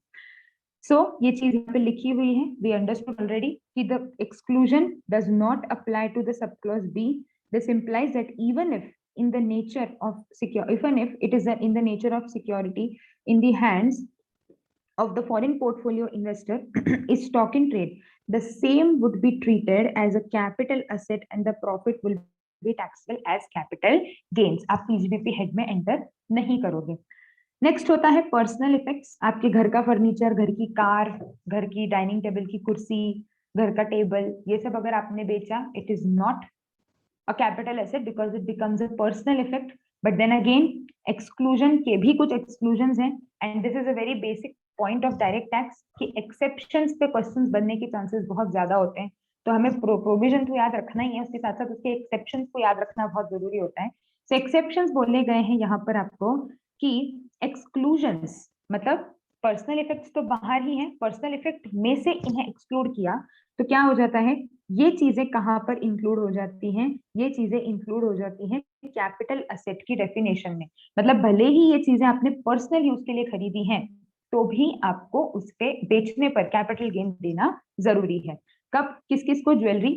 सो ये चीज यहाँ पे लिखी हुई है, वी अंडरस्टूड ऑलरेडी कि the exclusion does not apply to the sub clause b. This implies that even if in the nature of secure, even if it is in the nature of security in the hands of the foreign portfolio investor is stock in trade, the same would be treated as a capital asset and the profit will be taxable as capital gains. आप PGBP head में enter नहीं करोगे। Next होता है personal effects. आपके घर का furniture, घर की कार, घर की डाइनिंग टेबल की कुर्सी, घर का टेबल, ये सब अगर आपने बेचा, it is not a capital asset because it becomes a personal effect. But then again exclusion के भी कुछ एक्सक्लूजन हैं, and this is a very basic point of direct tax कि एक्सेप्शंस पे क्वेश्चंस बनने के चांसेस बहुत ज्यादा होते हैं। तो हमें प्रोविजन तो याद रखना ही है, उसके साथ साथ उसके एक्सेप्शंस को याद रखना बहुत जरूरी होता है। सो एक्सेप्शंस बोले गए हैं यहाँ पर आपको कि एक्सक्लूजन्स मतलब पर्सनल इफेक्ट्स तो बाहर ही हैं, पर्सनल इफेक्ट में से इन्हें एक्सक्लूड किया तो क्या हो जाता है, ये चीजें कहाँ पर इंक्लूड हो जाती हैं, ये चीजें इंक्लूड हो जाती हैं कैपिटल असेट की डेफिनेशन में। मतलब भले ही ये चीजें आपने पर्सनल यूज के लिए खरीदी हैं, तो भी आपको उस पे बेचने पर कैपिटल गेन देना जरूरी है। कब, किस किस को, jewellery,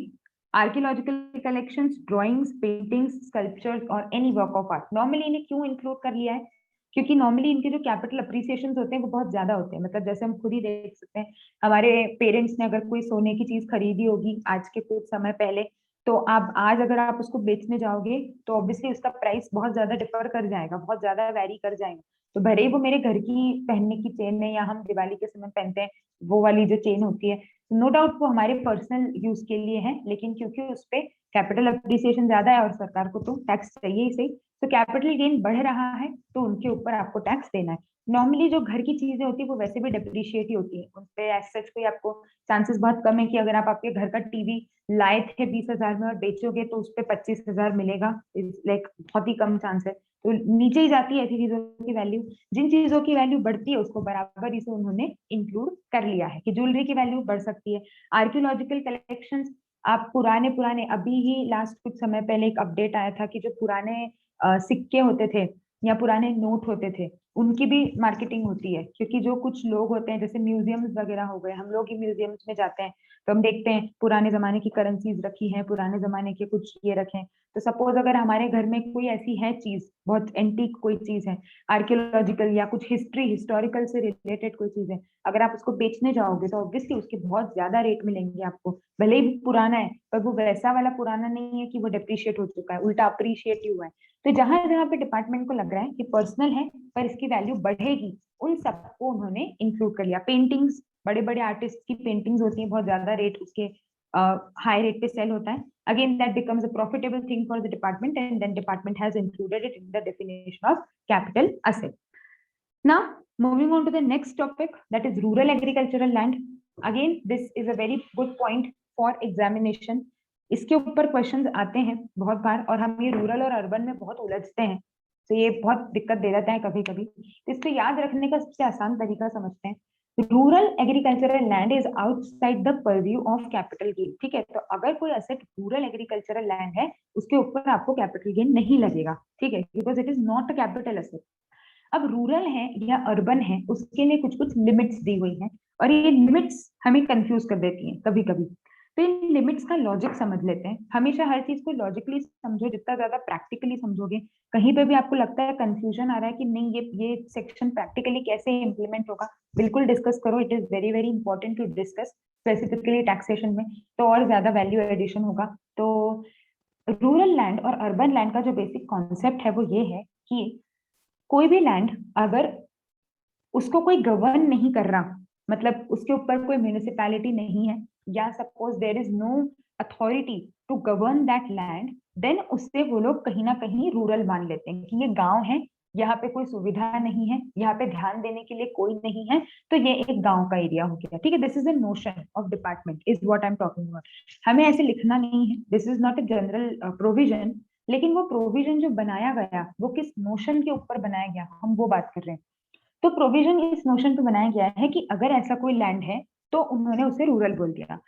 archaeological collections, drawings, paintings, sculptures और any work of art. Normally इन्हें क्यों इंक्लूड कर लिया है, क्योंकि नॉर्मली इनके जो कैपिटल अप्रिसिएशन होते हैं वो बहुत ज्यादा होते हैं। मतलब जैसे हम खुद ही देख सकते हैं, हमारे पेरेंट्स ने अगर कोई सोने की चीज खरीदी होगी आज के कुछ समय पहले, तो आप आज अगर आप उसको बेचने जाओगे तो ऑब्वियसली उसका प्राइस बहुत ज्यादा डिफर कर जाएगा, बहुत ज्यादा वेरी कर जाएगा। तो भले ही वो मेरे घर की पहनने की चेन है या हम दिवाली के समय पहनते हैं वो वाली जो चेन होती है, नो डाउट वो हमारे पर्सनल यूज के लिए है, लेकिन क्योंकि उस पर कैपिटल अप्रिसिएशन ज्यादा है और सरकार को तो टैक्स चाहिए ही सही, तो कैपिटल गेन बढ़ रहा है तो उनके ऊपर आपको टैक्स देना है। नॉर्मली जो घर की चीजें होती है वो वैसे भी डेप्रिशिएट ही होती है, उन पे एज सच कोई आपको चांसेस बहुत कम है कि अगर आप आपके घर का टीवी लाए थे 20,000 में और बेचोगे तो उस पर 25,000 मिलेगा, लाइक बहुत ही कम चांस है। तो नीचे ही जाती है ऐसी चीजों की वैल्यू। जिन चीजों की वैल्यू बढ़ती है उसको बराबर इसे उन्होंने इंक्लूड कर लिया है कि ज्वेलरी की वैल्यू बढ़ सकती है। आर्कियोलॉजिकल कलेक्शंस, आप पुराने पुराने, अभी ही लास्ट कुछ समय पहले एक अपडेट आया था कि जो पुराने सिक्के होते थे या पुराने नोट होते थे उनकी भी मार्केटिंग होती है, क्योंकि जो कुछ लोग होते हैं जैसे म्यूजियम्स वगैरह हो गए, हम लोग ही म्यूजियम्स में जाते हैं तो हम देखते हैं पुराने जमाने की करेंसीज रखी हैं, पुराने जमाने के कुछ ये रखे हैं। तो सपोज अगर हमारे घर में कोई ऐसी है चीज, बहुत एंटीक कोई चीज है, आर्कियोलॉजिकल या कुछ हिस्ट्री हिस्टोरिकल से रिलेटेड कोई चीज है, अगर आप उसको बेचने जाओगे तो ऑब्वियसली उसके बहुत ज्यादा रेट मिलेंगे आपको। भले ही पुराना है पर वो वैसा वाला पुराना नहीं है कि वो डेप्रिशिएट हो चुका है, उल्टा अप्रिशिएट ही हुआ है। तो जहां जहां पे डिपार्टमेंट को लग रहा है कि पर्सनल है पर इसकी वैल्यू बढ़ेगी, उन सबको उन्होंने इंक्लूड कर लिया। पेंटिंग्स, बड़े बड़े आर्टिस्ट की पेंटिंग्स होती हैं, बहुत ज्यादा रेट उसके हाई रेट पे सेल होता है, again that becomes a profitable thing for the department and then department has included it in the definition of capital asset. Now, moving on to the next topic, that is rural agricultural land. Again, this is a very good point for examination. इसके ऊपर questions आते हैं बहुत बार और हम ये rural और urban में बहुत उलझते हैं, तो ये बहुत दिक्कत दे देता है कभी कभी। तो इसको याद रखने का सबसे आसान तरीका समझते हैं। Rural agricultural land is outside the purview of capital gain. ठीक है, तो अगर कोई एसेट रूरल एग्रीकल्चरल लैंड है उसके ऊपर आपको कैपिटल गेन नहीं लगेगा, ठीक है, because it is not a capital asset. अब रूरल है या अर्बन है उसके लिए कुछ कुछ लिमिट्स दी हुई हैं और ये लिमिट्स हमें कंफ्यूज कर देती हैं कभी कभी। तो इन लिमिट्स का लॉजिक समझ लेते हैं। हमेशा हर चीज को लॉजिकली समझो, जितना ज्यादा प्रैक्टिकली समझोगे, कहीं पे भी आपको लगता है कंफ्यूजन आ रहा है कि नहीं ये सेक्शन प्रैक्टिकली कैसे इंप्लीमेंट होगा, बिल्कुल डिस्कस करो। It is very very important to discuss specifically taxation में, तो और ज्यादा वैल्यू एडिशन होगा। तो रूरल लैंड और अर्बन लैंड का जो बेसिक कॉन्सेप्ट है वो ये है कि कोई भी लैंड अगर उसको कोई गवर्न नहीं कर रहा, मतलब उसके ऊपर कोई म्यूनिसिपैलिटी नहीं है या suppose there is no authority to govern that land, then उससे वो लोग कहीं ना कहीं रूरल मान लेते हैं कि ये गांव है, यहाँ पे कोई सुविधा नहीं है, यहाँ पे ध्यान देने के लिए कोई नहीं है, तो ये एक गांव का एरिया हो गया। ठीक है, this is the notion of department is what I am talking about. हमें ऐसे लिखना नहीं है, this is not a general provision, लेकिन वो प्रोविजन जो बनाया गया वो किस नोशन के ऊपर बनाया गया, हम वो बात कर रहे हैं। तो प्रोविजन इस नोशन पे बनाया गया है कि अगर ऐसा कोई लैंड है तो उन्होंने उसे रूरल बोल दिया।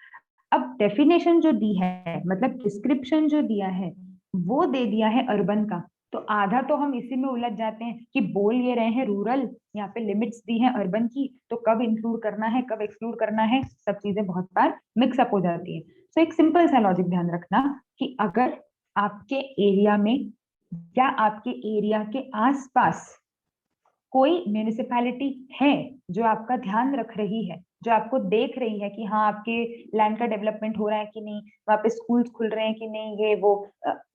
अब डेफिनेशन जो दी है, मतलब डिस्क्रिप्शन जो दिया है वो दे दिया है अर्बन का। तो आधा तो हम इसी में उलझ जाते हैं कि बोल ये रहे हैं रूरल, यहाँ पे लिमिट्स दी है अर्बन की, तो कब इंक्लूड करना है कब एक्सक्लूड करना है, सब चीजें बहुत बार मिक्सअप हो जाती है। तो एक सिंपल सा लॉजिक ध्यान रखना कि अगर आपके एरिया में या आपके एरिया के आसपास कोई म्यूनिसिपैलिटी है जो आपका ध्यान रख रही है, जो आपको देख रही है कि हाँ आपके लैंड का डेवलपमेंट हो रहा है कि नहीं, वहाँ पे स्कूल्स खुल रहे हैं कि नहीं, ये वो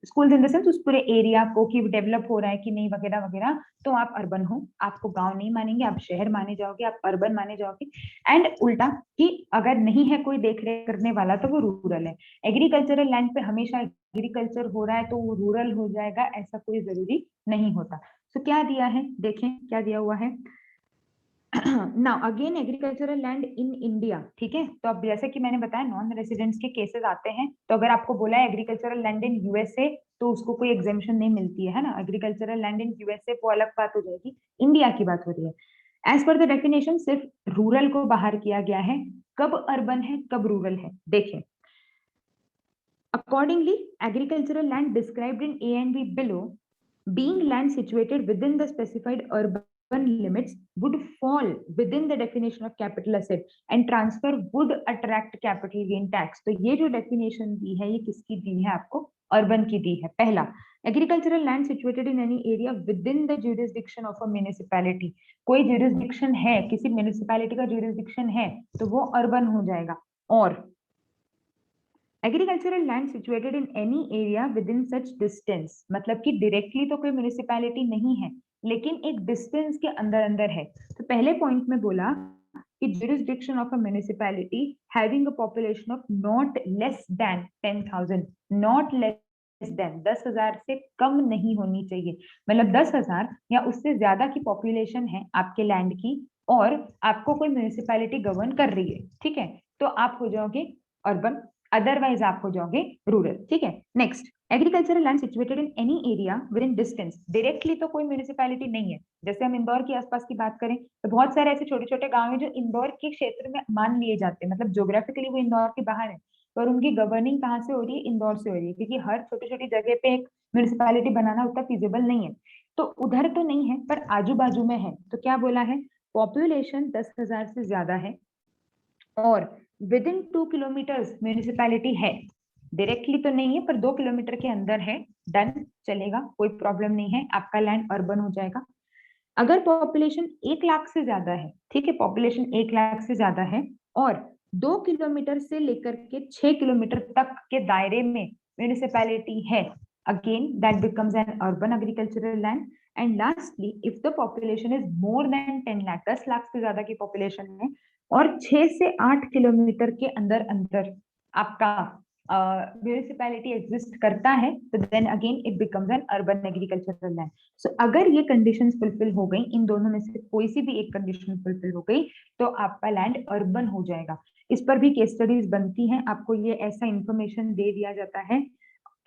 स्कूल्स इन द सेंस उस पूरे एरिया को कि डेवलप हो रहा है कि नहीं वगैरह वगैरह, तो आप अर्बन हो, आपको गांव नहीं मानेंगे, आप शहर माने जाओगे, आप अर्बन माने जाओगे। एंड उल्टा कि अगर नहीं है कोई देख रेख करने वाला तो वो रूरल है। एग्रीकल्चरल लैंड पे हमेशा एग्रीकल्चर हो रहा है तो वो रूरल हो जाएगा, ऐसा कोई जरूरी नहीं होता। तो क्या दिया है, देखें क्या दिया हुआ है। Now again agricultural land in India, ठीक है। तो अब जैसे कि मैंने बताया नॉन रेसिडेंट्स के केसेस आते हैं, तो अगर आपको बोला है एग्रीकल्चरल लैंड इन यूएसए तो उसको कोई एग्जेम्पशन नहीं मिलती है ना, एग्रीकल्चरल लैंड इन यूएसए वो अलग बात हो जाएगी, इंडिया की बात हो रही है। एज पर द डेफिनेशन सिर्फ रूरल को बाहर किया गया है, कब अर्बन है कब रूरल है देखें। Accordingly, agricultural land described in A and B below, being land situated within the specified urban limits, would fall within the definition of capital asset and transfer would attract capital gain tax। तो ये जो definition दी है ये किसकी दी है आपको, urban की दी है। पहला, agricultural land situated in any area within the jurisdiction of a municipality, कोई jurisdiction है, किसी municipality का jurisdiction है तो वो अर्बन हो जाएगा। और agricultural land situated in any area with in such distance, मतलब कि डायरेक्टली तो कोई म्यूनिसिपैलिटी नहीं है लेकिन एक डिस्टेंस के अंदर अंदर है। तो पहले पॉइंट में बोला कि jurisdiction of a municipality having a population of not less than 10,000, not less than 10,000 से कम नहीं होनी चाहिए, मतलब 10,000 या उससे ज्यादा की पॉपुलेशन है आपके लैंड की और आपको कोई म्यूनिसिपैलिटी गवर्न कर रही है, ठीक है, तो आप हो जाओगे अर्बन, अदरवाइज आप हो जाओगे रूरल। ठीक है, next, agricultural land situated in any area with in distance, directly तो कोई म्यूनिसिपैलिटी नहीं है। जैसे हम इंदौर के आसपास की बात करें तो बहुत सारे ऐसे छोटे छोटे गांव हैं जो इंदौर के क्षेत्र में मान लिए जाते हैं, मतलब ज्योग्राफिकली वो इंदौर के बाहर है, पर उनकी गवर्निंग कहाँ से हो रही है, इंदौर से हो रही है, क्योंकि हर छोटी छोटी जगह पे एक म्यूनिसिपैलिटी बनाना उतना फिजिबल नहीं है। तो उधर तो नहीं है पर आजू बाजू में है। तो क्या बोला है, पॉपुलेशन 10,000 से ज्यादा है और विद इन 2 किलोमीटर म्यूनिसिपैलिटी है, डायरेक्टली तो नहीं है पर 2 किलोमीटर के अंदर है, डन, चलेगा, कोई प्रॉब्लम नहीं है, आपका लैंड अर्बन हो जाएगा। अगर पॉपुलेशन 1 लाख से ज्यादा है, ठीक है, पॉपुलेशन 1 लाख से ज्यादा है और 2 किलोमीटर से लेकर के 6 किलोमीटर तक के दायरे में म्यूनिसिपैलिटी है, again that becomes an urban agricultural land. And lastly, if the population is more then 10 lakh, 10 lakh से ज्यादा की पॉपुलेशन है और 6 से 8 किलोमीटर के अंदर अंदर आपका म्यूनिसिपैलिटी एग्जिस्ट करता है, तो then again it becomes an urban agricultural land. So अगर ये कंडीशंस फुलफिल हो गई, इन दोनों में से कोई सी भी एक कंडीशन फुलफिल हो गई तो आपका लैंड अर्बन हो जाएगा। इस पर भी केस स्टडीज बनती हैं, आपको ये ऐसा इंफॉर्मेशन दे दिया जाता है,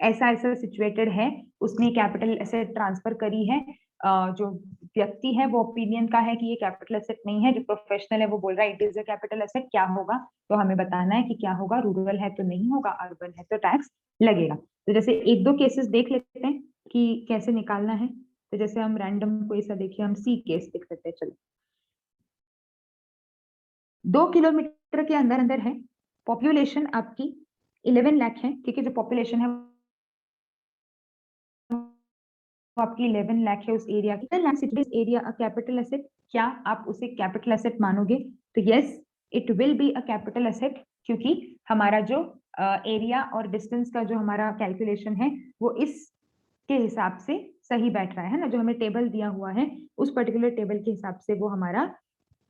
ऐसा ऐसा सिचुएटेड है, उसने कैपिटल एसेट ट्रांसफर करी है, जो व्यक्ति है वो ओपिनियन का है कि ये कैपिटल एसेट नहीं है, जो प्रोफेशनल है वो बोल रहा है it is a capital asset, क्या होगा, तो हमें बताना है कि क्या होगा, रूरल है तो नहीं होगा, अर्बन है तो टैक्स लगेगा। तो जैसे एक दो केसेस देख लेते हैं कि कैसे निकालना है। तो जैसे हम रैंडम कोई सा देखिए, हम सी केस देख लेते हैं, चलो। 2 किलोमीटर के अंदर अंदर है, पॉपुलेशन आपकी 11 लाख है, ठीक है, जो पॉपुलेशन है आपकी 11 लाख है उस एरिया की। एरिया अ कैपिटल एसेट, क्या आप उसे कैपिटल एसेट मानोगे, तो yes it will be a capital asset, क्योंकि हमारा जो एरिया और डिस्टेंस का जो हमारा कैलकुलेशन है वो इस के हिसाब से सही बैठ रहा है ना, जो हमें टेबल दिया हुआ है उस पर्टिकुलर टेबल के हिसाब से वो हमारा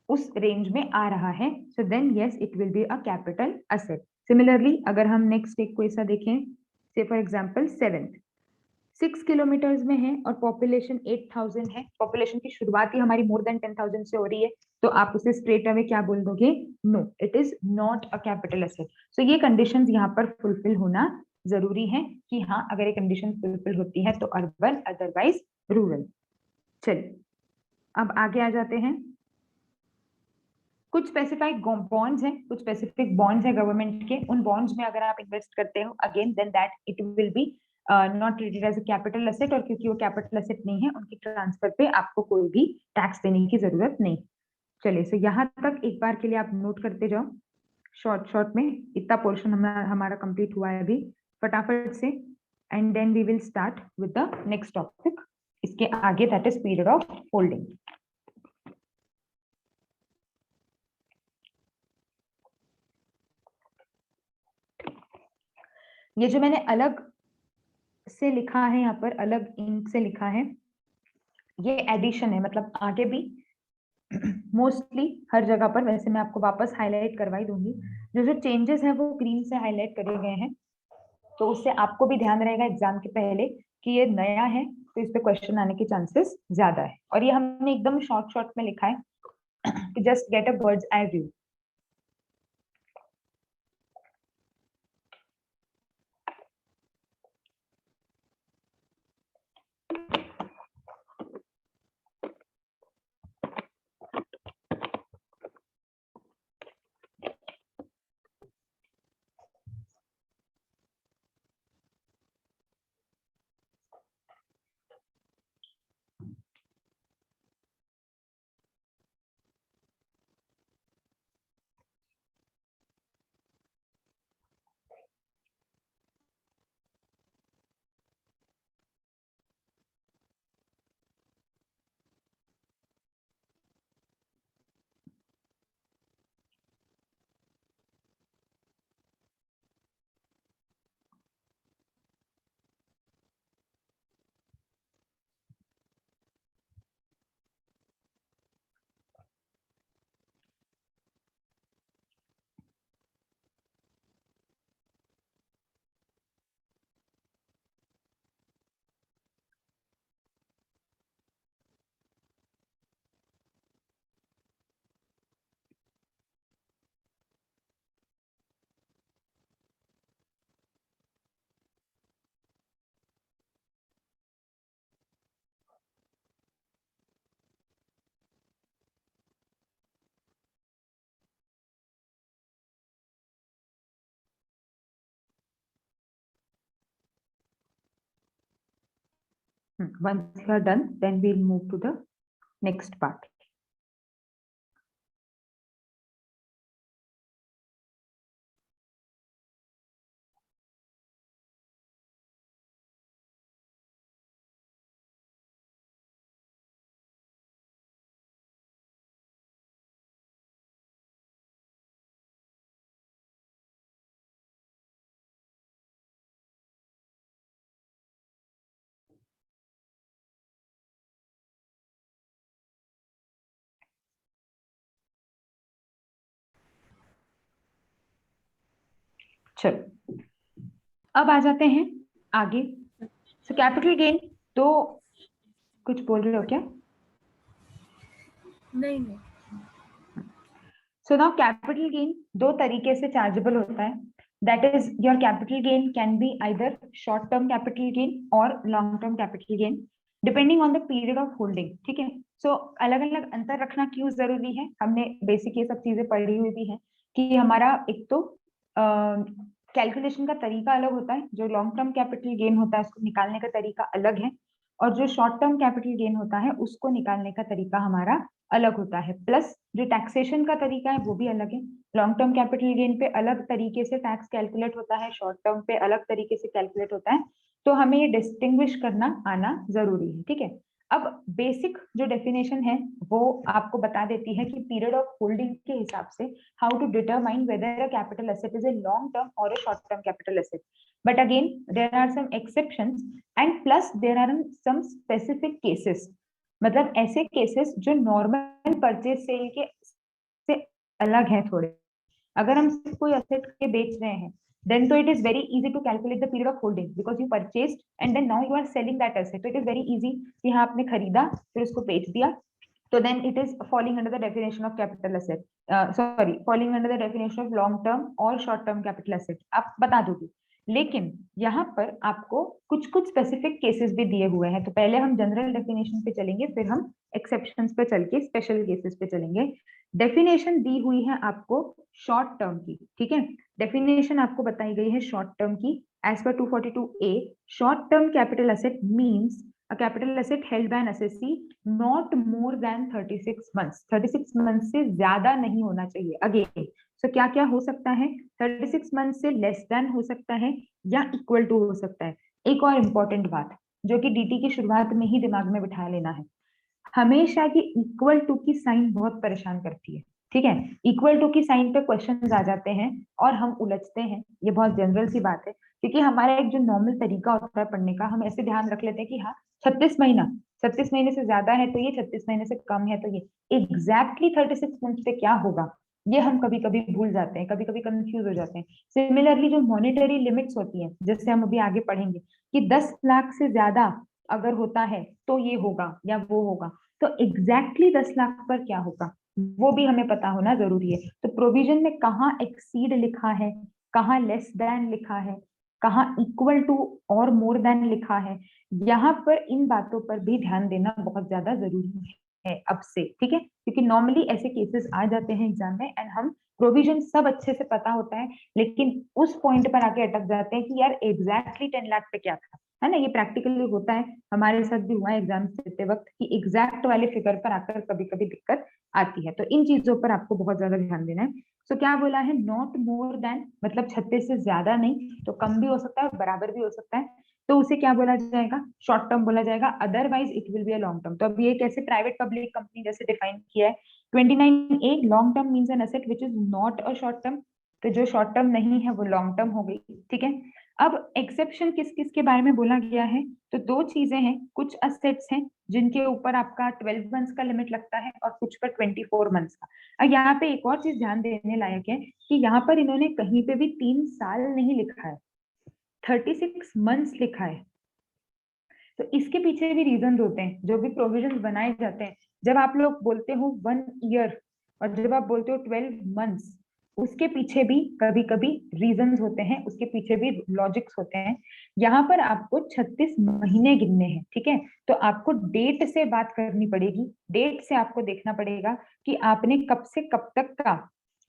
उस रेंज में आ रहा है। So then yes it will be a capital asset. Similarly अगर हम नेक्स्ट एक कोई सा देखें, से फॉर एग्जांपल 7th, 6 किलोमीटर्स में है और पॉपुलेशन 8000 है, पॉपुलेशन की शुरुआत ही हमारी मोर देन 10,000 से हो रही है, तो आप उसे स्ट्रेट अवे क्या बोल दोगे? No, it is not a capital asset. So ये कंडीशंस यहाँ पर फुलफिल होना जरूरी है कि हाँ, अगर ये कंडीशन फुलफिल होती है तो अर्बन, अदरवाइज रूरल। चलिए अब आगे आ जाते हैं। कुछ स्पेसिफाइड बॉन्ड्स हैं, कुछ स्पेसिफिक बॉन्ड्स हैं गवर्नमेंट के, उन बॉन्ड्स में अगर आप इन्वेस्ट करते हो again then that it will be not treated as a capital asset, और क्योंकि वो कैपिटल एसेट नहीं है उनकी ट्रांसफर पे आपको कोई भी टैक्स देने की जरूरत नहीं। चलिए, सो यहाँ तक एक बार के लिए आप नोट करते जाओ शॉर्ट में, इतना पोर्शन हमारा कंप्लीट हुआ है अभी फटाफट से, and then we will start with the next topic इसके आगे, that is period of holding. ये जो मैंने अलग से लिखा है यहाँ पर, अलग इंक से लिखा है, ये एडिशन है, मतलब आगे भी मोस्टली हर जगह पर, वैसे मैं आपको वापस हाईलाइट करवाई दूंगी, जो जो चेंजेस हैं वो ग्रीन से हाईलाइट करे गए हैं, तो उससे आपको भी ध्यान रहेगा एग्जाम के पहले कि ये नया है तो इस पे क्वेश्चन आने के चांसेस ज्यादा है। और ये हमने एकदम शॉर्ट में लिखा है कि just get a bird's eye view. Once you are done, then we'll move to the next part. चलो अब आ जाते हैं आगे। सो कैपिटल गेन, तो कुछ बोल रहे हो क्या? नहीं। सो नाउ कैपिटल गेन दो तरीके से चार्जेबल होता है, that is your capital gain can be either short term capital gain और long term capital gain depending on the period of holding. ठीक है, सो अलग अलग अंतर रखना क्यों जरूरी है, हमने बेसिक ये सब चीजें पढ़ी हुई भी है कि हमारा एक तो कैलकुलेशन का तरीका अलग होता है, जो लॉन्ग टर्म कैपिटल गेन होता है उसको निकालने का तरीका अलग है, और जो शॉर्ट टर्म कैपिटल गेन होता है उसको निकालने का तरीका हमारा अलग होता है, प्लस जो टैक्सेशन का तरीका है वो भी अलग है। लॉन्ग टर्म कैपिटल गेन पे अलग तरीके से टैक्स कैलकुलेट होता है, शॉर्ट टर्म पे अलग तरीके से कैलकुलेट होता है, तो हमें ये डिस्टिंग्विश करना आना जरूरी है। ठीक है, अब बेसिक जो डेफिनेशन है वो आपको बता देती है कि पीरियड ऑफ होल्डिंग के हिसाब से how to determine whether a capital asset is a long term और a short term capital asset. But again there are some exceptions and plus there are some specific cases, मतलब ऐसे cases जो normal purchase sale के से अलग है थोड़े। अगर हम कोई एसेट के बेच रहे हैं then so it is very easy to calculate the period of holding because you purchased and then now you are selling that asset. So it is very easy कि हाँ आपने खरीदा फिर उसको बेच दिया, तो then it is falling under the definition of capital asset, falling under the definition of long term और short term capital asset, आप बता दोगे। लेकिन यहाँ पर आपको कुछ कुछ स्पेसिफिक केसेस भी दिए हुए हैं, तो पहले हम जनरल डेफिनेशन पे चलेंगे, फिर हम एक्सेप्शंस पे चल के स्पेशल केसेस पे चलेंगे। डेफिनेशन दी हुई है आपको शॉर्ट टर्म की, ठीक है, डेफिनेशन आपको बताई गई है शॉर्ट टर्म की। एज पर 242A, short term capital asset means a capital asset held by an assessee not more than 36 months, 36 months से ज्यादा नहीं होना चाहिए। अगेन सो क्या क्या हो सकता है, 36 मंथ से लेस देन हो सकता है या इक्वल टू हो सकता है। एक और इम्पोर्टेंट बात जो कि डीटी की शुरुआत में ही दिमाग में बिठा लेना है, हमेशा ये इक्वल टू की साइन बहुत परेशान करती है, ठीक है। इक्वल टू की साइन पे क्वेश्चंस आ जाते हैं और हम उलझते हैं, ये बहुत जनरल सी बात है, क्योंकि हमारा एक जो नॉर्मल तरीका होता है पढ़ने का, हम ऐसे ध्यान रख लेते हैं कि हाँ 36 महीना, 36 महीने से ज्यादा है तो ये, 36 महीने से कम है तो ये, एग्जैक्टली 36 मंथ पे क्या होगा ये हम कभी कभी भूल जाते हैं, कभी कभी कंफ्यूज हो जाते हैं। सिमिलरली जो मॉनेटरी लिमिट्स होती हैं, जैसे हम अभी आगे पढ़ेंगे कि 10 लाख से ज्यादा अगर होता है तो ये होगा या वो होगा, तो एग्जैक्टली 10 लाख पर क्या होगा वो भी हमें पता होना जरूरी है। तो प्रोविजन में कहाँ एक्सीड लिखा है, कहाँ लेस देन लिखा है, कहाँ इक्वल टू और मोर देन लिखा है, यहाँ पर इन बातों पर भी ध्यान देना बहुत ज्यादा जरूरी है अब से, ठीक है, क्योंकि नॉर्मली ऐसे केसेस आ जाते हैं एग्जाम में एंड हम प्रोविजन सब अच्छे से पता होता है लेकिन उस पॉइंट पर आके अटक जाते हैं कि यार एग्जैक्टली 10 लाख पे क्या था, है ना। ये प्रैक्टिकली होता है, हमारे साथ भी हुआ है एग्जाम देते वक्त कि एग्जैक्ट वाले फिगर पर आकर कभी कभी दिक्कत आती है। तो इन चीजों पर आपको बहुत ज्यादा ध्यान देना है। सो क्या बोला है, नॉट मोर देन, मतलब 36 से ज्यादा नहीं, तो कम भी हो सकता है बराबर भी हो सकता है, तो उसे क्या बोला जाएगा, शॉर्ट टर्म बोला जाएगा, otherwise it will be a long term. तो अब ये कैसे प्राइवेट पब्लिक कंपनी जैसे डिफाइन किया है 29A, long term means an asset which is not a short term, तो जो शॉर्ट टर्म नहीं है वो लॉन्ग टर्म हो गई, ठीक है। अब एक्सेप्शन किस किस के बारे में बोला गया है, तो दो चीजें हैं, कुछ असेट्स हैं जिनके ऊपर आपका 12 मंथ्स का लिमिट लगता है और कुछ पर 24 मंथ्स का। अब यहाँ पे एक और चीज ध्यान देने लायक है कि यहाँ पर इन्होंने कहीं पे भी 3 साल नहीं लिखा है, 36 मंथ्स लिखा है। तो इसके पीछे भी रीजन होते हैं, जो भी प्रोविजन बनाए जाते हैं, जब आप लोग बोलते हो 1 ईयर और जब आप बोलते हो 12 मंथ्स, उसके पीछे भी कभी कभी रीजंस होते हैं, उसके पीछे भी लॉजिक्स होते हैं। यहाँ पर आपको 36 महीने गिनने हैं, ठीक है, तो आपको डेट से बात करनी पड़ेगी, डेट से आपको देखना पड़ेगा कि आपने कब से कब तक का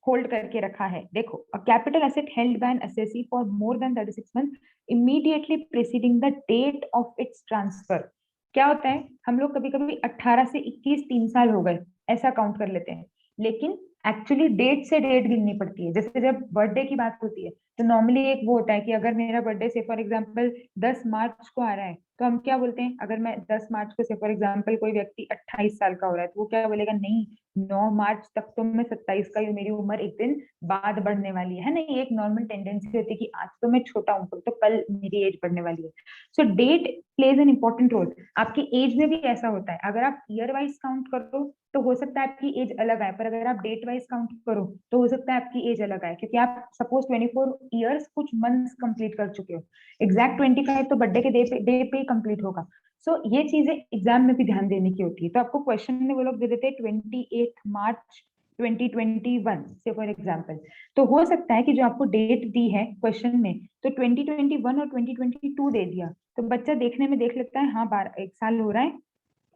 होल्ड करके रखा है। देखो, a capital asset held by an assessee for more than 36 month immediately preceding the date of its transfer. क्या होता है, हम लोग कभी कभी 18 से 21 3 साल हो गए ऐसा काउंट कर लेते हैं, लेकिन एक्चुअली डेट से डेट गिननी पड़ती है। जैसे जब बर्थडे की बात होती है तो नॉर्मली एक वो होता है कि अगर मेरा बर्थडे से फॉर एग्जांपल 10 मार्च को आ रहा है तो हम क्या बोलते हैं, अगर मैं 10 मार्च को से फॉर एग्जांपल कोई व्यक्ति 28 साल का हो रहा है तो वो क्या बोलेगा, नहीं 9 मार्च तक तो मैं 27 का ही हूँ, मेरी उम्र एक दिन बाद बढ़ने वाली है ना। ये एक नॉर्मल टेंडेंसी होती है कि आज तो मैं छोटा हूँ तो कल मेरी एज बढ़ने वाली है। So debt plays an important role. आपकी एज में भी ऐसा होता है, अगर आप ईयर वाइज काउंट करो तो हो सकता है आपकी एज अलग आए, पर अगर आप डेट वाइज काउंट करो तो हो सकता है आपकी एज अलग आए, क्योंकि आप सपोज 24 ईयर्स कुछ मंथ्स कंप्लीट कर चुके हो, एग्जैक्ट 25 तो बर्थडे के डे पे ही कंप्लीट होगा। सो ये चीजें एग्जाम में भी ध्यान देने की होती है। तो आपको क्वेश्चन में वो लोग दे देते हैं 28 मार्च 2021 से फॉर एग्जाम्पल, तो हो सकता है कि जो आपको डेट दी है क्वेश्चन में तो 2021 और 2022 दे दिया, तो बच्चा देखने में देख लेता है हाँ 1 साल हो रहा है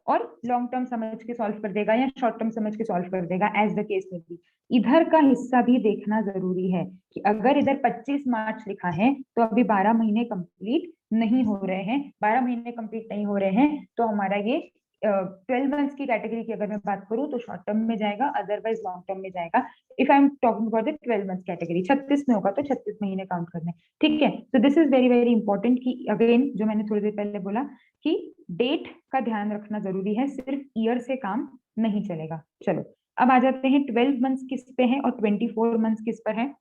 और लॉन्ग टर्म समझ के सॉल्व कर देगा या शॉर्ट टर्म समझ के सॉल्व कर देगा, एज द केस में भी। इधर का हिस्सा भी देखना जरूरी है कि अगर इधर 25 मार्च लिखा है तो अभी 12 महीने कंप्लीट नहीं हो रहे हैं, 12 महीने कंप्लीट नहीं हो रहे हैं तो हमारा ये 12 मंथ्स की कैटेगरी की अगर मैं बात करूं तो शॉर्ट टर्म में जाएगा, अदरवाइज लॉन्ग टर्म में जाएगा। If I am talking about the 12 months category, 36 में होगा तो 36 महीने काउंट करने, ठीक है। तो this is very very important कि अगेन जो मैंने थोड़ी देर पहले बोला कि डेट का ध्यान रखना जरूरी है, सिर्फ ईयर से काम नहीं चलेगा। चलो अब आ जाते हैं 12 मंथ्स किस पे है और 24 मंथ्स किस पर है।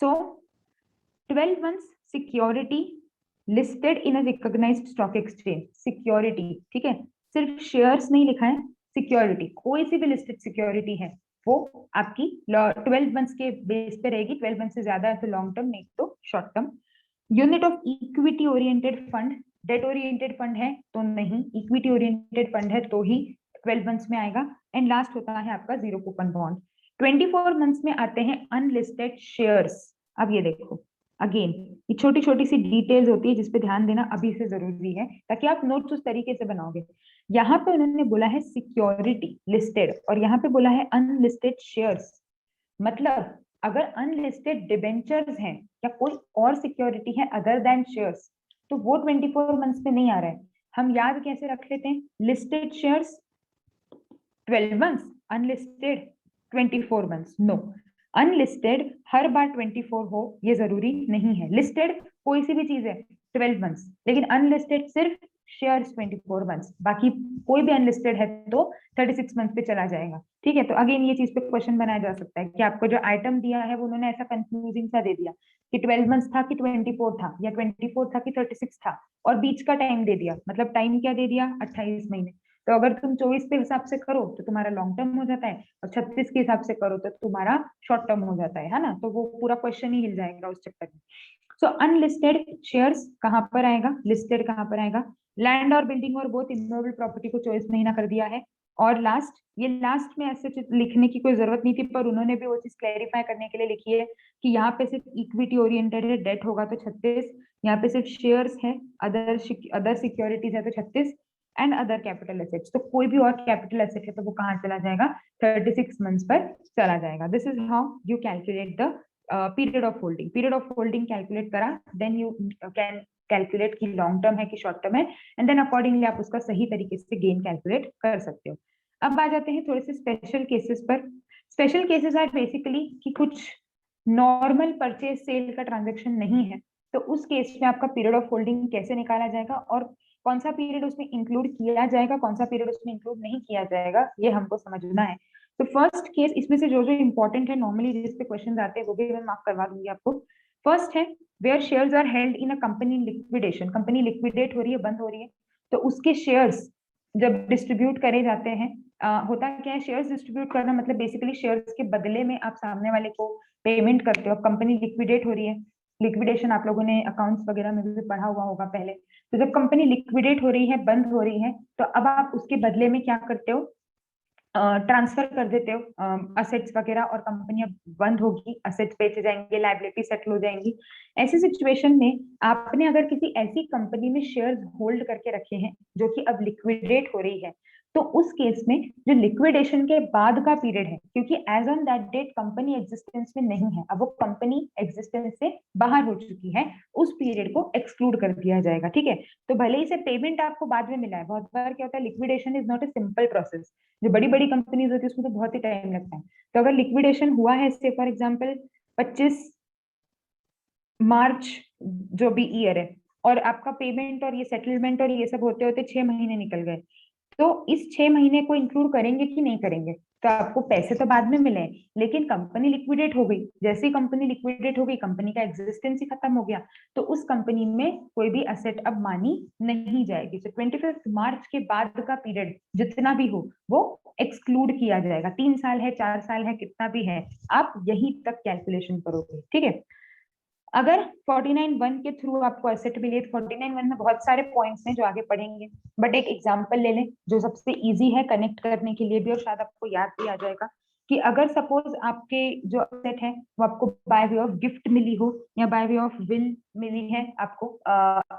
So 12 months security listed in a recognised stock exchange, security, ठीक है, सिर्फ शेयर्स नहीं लिखा है, सिक्योरिटी कोई सी भी लिस्टेड सिक्योरिटी है वो आपकी 12 मंथ्स के बेस पे रहेगी। 12 मंथ से ज्यादा है तो लॉन्ग टर्म, नहीं तो short term. Unit of equity oriented fund, date oriented fund है तो नहीं, इक्विटी ओरिएंटेड फंड है तो ही 12 मंथ्स में आएगा। एंड लास्ट होता है आपका जीरो कूपन बॉन्ड। 24 मंथ्स में आते हैं अनलिस्टेड शेयर्स। अब ये देखो, अगेन ये छोटी छोटी सी डिटेल्स होती है जिसपे ध्यान देना अभी से जरूरी है, ताकि आप नोट्स उस तरीके से बनाओगे। यहाँ पे उन्होंने बोला है सिक्योरिटी लिस्टेड, और यहाँ पे बोला है अनलिस्टेड शेयर्स। मतलब अगर अनलिस्टेड डिबेंचर्स हैं या कोई और सिक्योरिटी है अदर देन शेयर्स, तो वो 24 मंथ्स में नहीं आ रहा है। हम याद कैसे रख लेते हैं, listed shares 12 months, unlisted 24 months. No, unlisted हर बार 24 हो ये जरूरी नहीं है। लिस्टेड कोई सी भी चीज है 12 मंथ्स, लेकिन अनलिस्टेड सिर्फ शेयर्स 24 मंथ्स, बाकी कोई भी अनलिस्टेड है तो 36 मंथ पे चला जाएगा। ठीक है, तो अगेन ये चीज पे क्वेश्चन बनाया जा सकता है कि आपको जो आइटम दिया है वो उन्होंने ऐसा कंफ्यूजिंग सा दे दिया कि 12 मंथ्स था कि 24 था, या 24 था कि 36 था, और बीच का टाइम दे दिया। मतलब टाइम क्या दे दिया, 28 महीने। तो अगर तुम 24 के हिसाब से करो तो तुम्हारा लॉन्ग टर्म हो जाता है, और 36 के हिसाब से करो तो तुम्हारा शॉर्ट टर्म हो जाता है ना। तो वो पूरा क्वेश्चन ही हिल जाएगा उस चक्कर में। सो अनलिस्टेड शेयर्स कहां पर आएगा, लिस्टेड कहां पर आएगा। लैंड और बिल्डिंग और बोथ इमूवेबल प्रॉपर्टी को 24 महीना कर दिया है। और लास्ट, ये लास्ट में ऐसे लिखने की कोई जरूरत नहीं थी, पर उन्होंने भी वो चीज क्लैरिफाई करने के लिए लिखी है कि यहाँ पे सिर्फ इक्विटी ओरिएंटेड है, डेट होगा तो 36, यहाँ पे सिर्फ शेयर्स है, अदर सिक्योरिटीज है तो 36, एंड अदर कैपिटल एसेट्स। तो कोई भी और कैपिटल एसेट है तो वो कहाँ चला जाएगा, 36 मंथ्स पर चला जाएगा। This is how you calculate the period of holding. Period of holding calculate करा, देन यू कैन कैलकुलेट कि लॉन्ग टर्म है कि शॉर्ट टर्म है, एंड देन अकॉर्डिंगली आप उसका सही तरीके से गेन कैलकुलेट कर सकते हो। अब आ जाते हैं थोड़े से स्पेशल केसेस पर। स्पेशल केसेस आर बेसिकली कि कुछ नॉर्मल परचेज सेल का ट्रांजेक्शन नहीं है, तो उस केस में आपका पीरियड ऑफ होल्डिंग कैसे निकाला जाएगा, और कौन सा पीरियड उसमें इंक्लूड किया जाएगा, कौन सा पीरियड उसमें इंक्लूड नहीं किया जाएगा, ये हमको समझना है। तो फर्स्ट केस, इसमें से जो जो इंपॉर्टेंट है नॉर्मली जिस पे क्वेश्चन आते हैं वो भी मैं मार्क करवा दूंगी आपको। फर्स्ट है where shares are held in a company liquidation. Company liquidate हो रही है, बंद हो रही है, तो उसके शेयर्स जब डिस्ट्रीब्यूट करे जाते हैं, होता क्या है, शेयर्स डिस्ट्रीब्यूट करना मतलब बेसिकली शेयर्स के बदले में आप सामने वाले को पेमेंट करते हो। कंपनी लिक्विडेट हो रही है, लिक्विडेशन आप लोगों ने अकाउंट्स वगैरह में भी पढ़ा हुआ होगा पहले। तो जब कंपनी लिक्विडेट हो रही है, बंद हो रही है, तो अब आप उसके बदले में क्या करते हो, ट्रांसफर कर देते हो असेट्स वगैरह, और कंपनी अब बंद होगी, असेट्स बेचे जाएंगे, लाइबिलिटी सेटल हो जाएंगी। ऐसी सिचुएशन में आपने अगर किसी ऐसी कंपनी में शेयर्स होल्ड करके रखे हैं जो कि अब लिक्विडेट हो रही है, तो उस केस में जो लिक्विडेशन के बाद का पीरियड है, क्योंकि as on that date company existence में नहीं है, अब वो कंपनी एग्जिस्टेंस से बाहर हो चुकी है, उस पीरियड को एक्सक्लूड कर दिया जाएगा। ठीक है, तो भले ही से पेमेंट आपको बाद में मिला है, बहुत बार क्या होता है, liquidation is not a simple process. जो बड़ी बड़ी कंपनीज होती है उसमें तो बहुत ही टाइम लगता है। तो अगर लिक्विडेशन हुआ है, से फॉर एग्जाम्पल 25 मार्च जो भी ईयर है, और आपका पेमेंट और ये सेटलमेंट और ये सब होते होते 6 महीने निकल गए, तो इस 6 महीने को इंक्लूड करेंगे कि नहीं करेंगे। तो आपको पैसे तो बाद में मिले, लेकिन कंपनी लिक्विडेट हो गई। जैसे ही कंपनी लिक्विडेट हो गई, कंपनी का एग्जिस्टेंस ही खत्म हो गया, तो उस कंपनी में कोई भी असेट अब मानी नहीं जाएगी। तो 25 मार्च के बाद का पीरियड जितना भी हो वो एक्सक्लूड किया जाएगा। 3 साल है, 4 साल है, कितना भी है, आप यहीं तक कैलकुलेशन करोगे। ठीक है, अगर 49(1) के थ्रू आपको एसेट मिले, 49(1) में बहुत सारे पॉइंट्स हैं जो आगे पढ़ेंगे, बट एक एग्जांपल ले लें जो सबसे इजी है कनेक्ट करने के लिए भी, और शायद आपको याद भी आ जाएगा कि अगर सपोज आपके जो एसेट है वो आपको बाय वे ऑफ गिफ्ट मिली हो या बाय वे ऑफ विल मिली है, आपको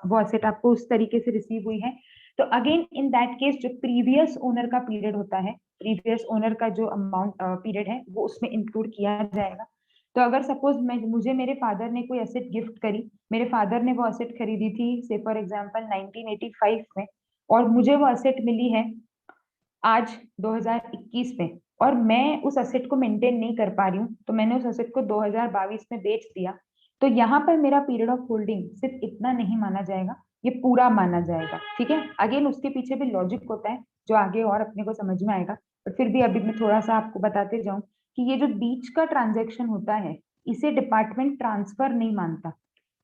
वो एसेट आपको उस तरीके से रिसीव हुई है, तो अगेन इन दैट केस जो प्रीवियस ओनर का पीरियड होता है, प्रीवियस ओनर का जो अमाउंट पीरियड है वो उसमें इंक्लूड किया जाएगा। तो अगर सपोज मुझे मेरे फादर ने कोई एसेट गिफ्ट करी, मेरे फादर ने वो एसेट खरीदी थी से फॉर एग्जांपल 1985 में, और मुझे वो एसेट मिली है आज 2021 में, और मैं उस एसेट को मेंटेन नहीं कर पा रही हूँ, तो मैंने उस एसेट को 2022 में बेच दिया, तो यहाँ पर मेरा पीरियड ऑफ होल्डिंग सिर्फ इतना नहीं माना जाएगा, ये पूरा माना जाएगा। ठीक है, अगेन उसके पीछे भी लॉजिक होता है जो आगे और अपने को समझ में आएगा, बट फिर भी अभी मैं थोड़ा सा आपको बताते जाऊं कि ये जो बीच का ट्रांजेक्शन होता है इसे डिपार्टमेंट ट्रांसफर नहीं मानता।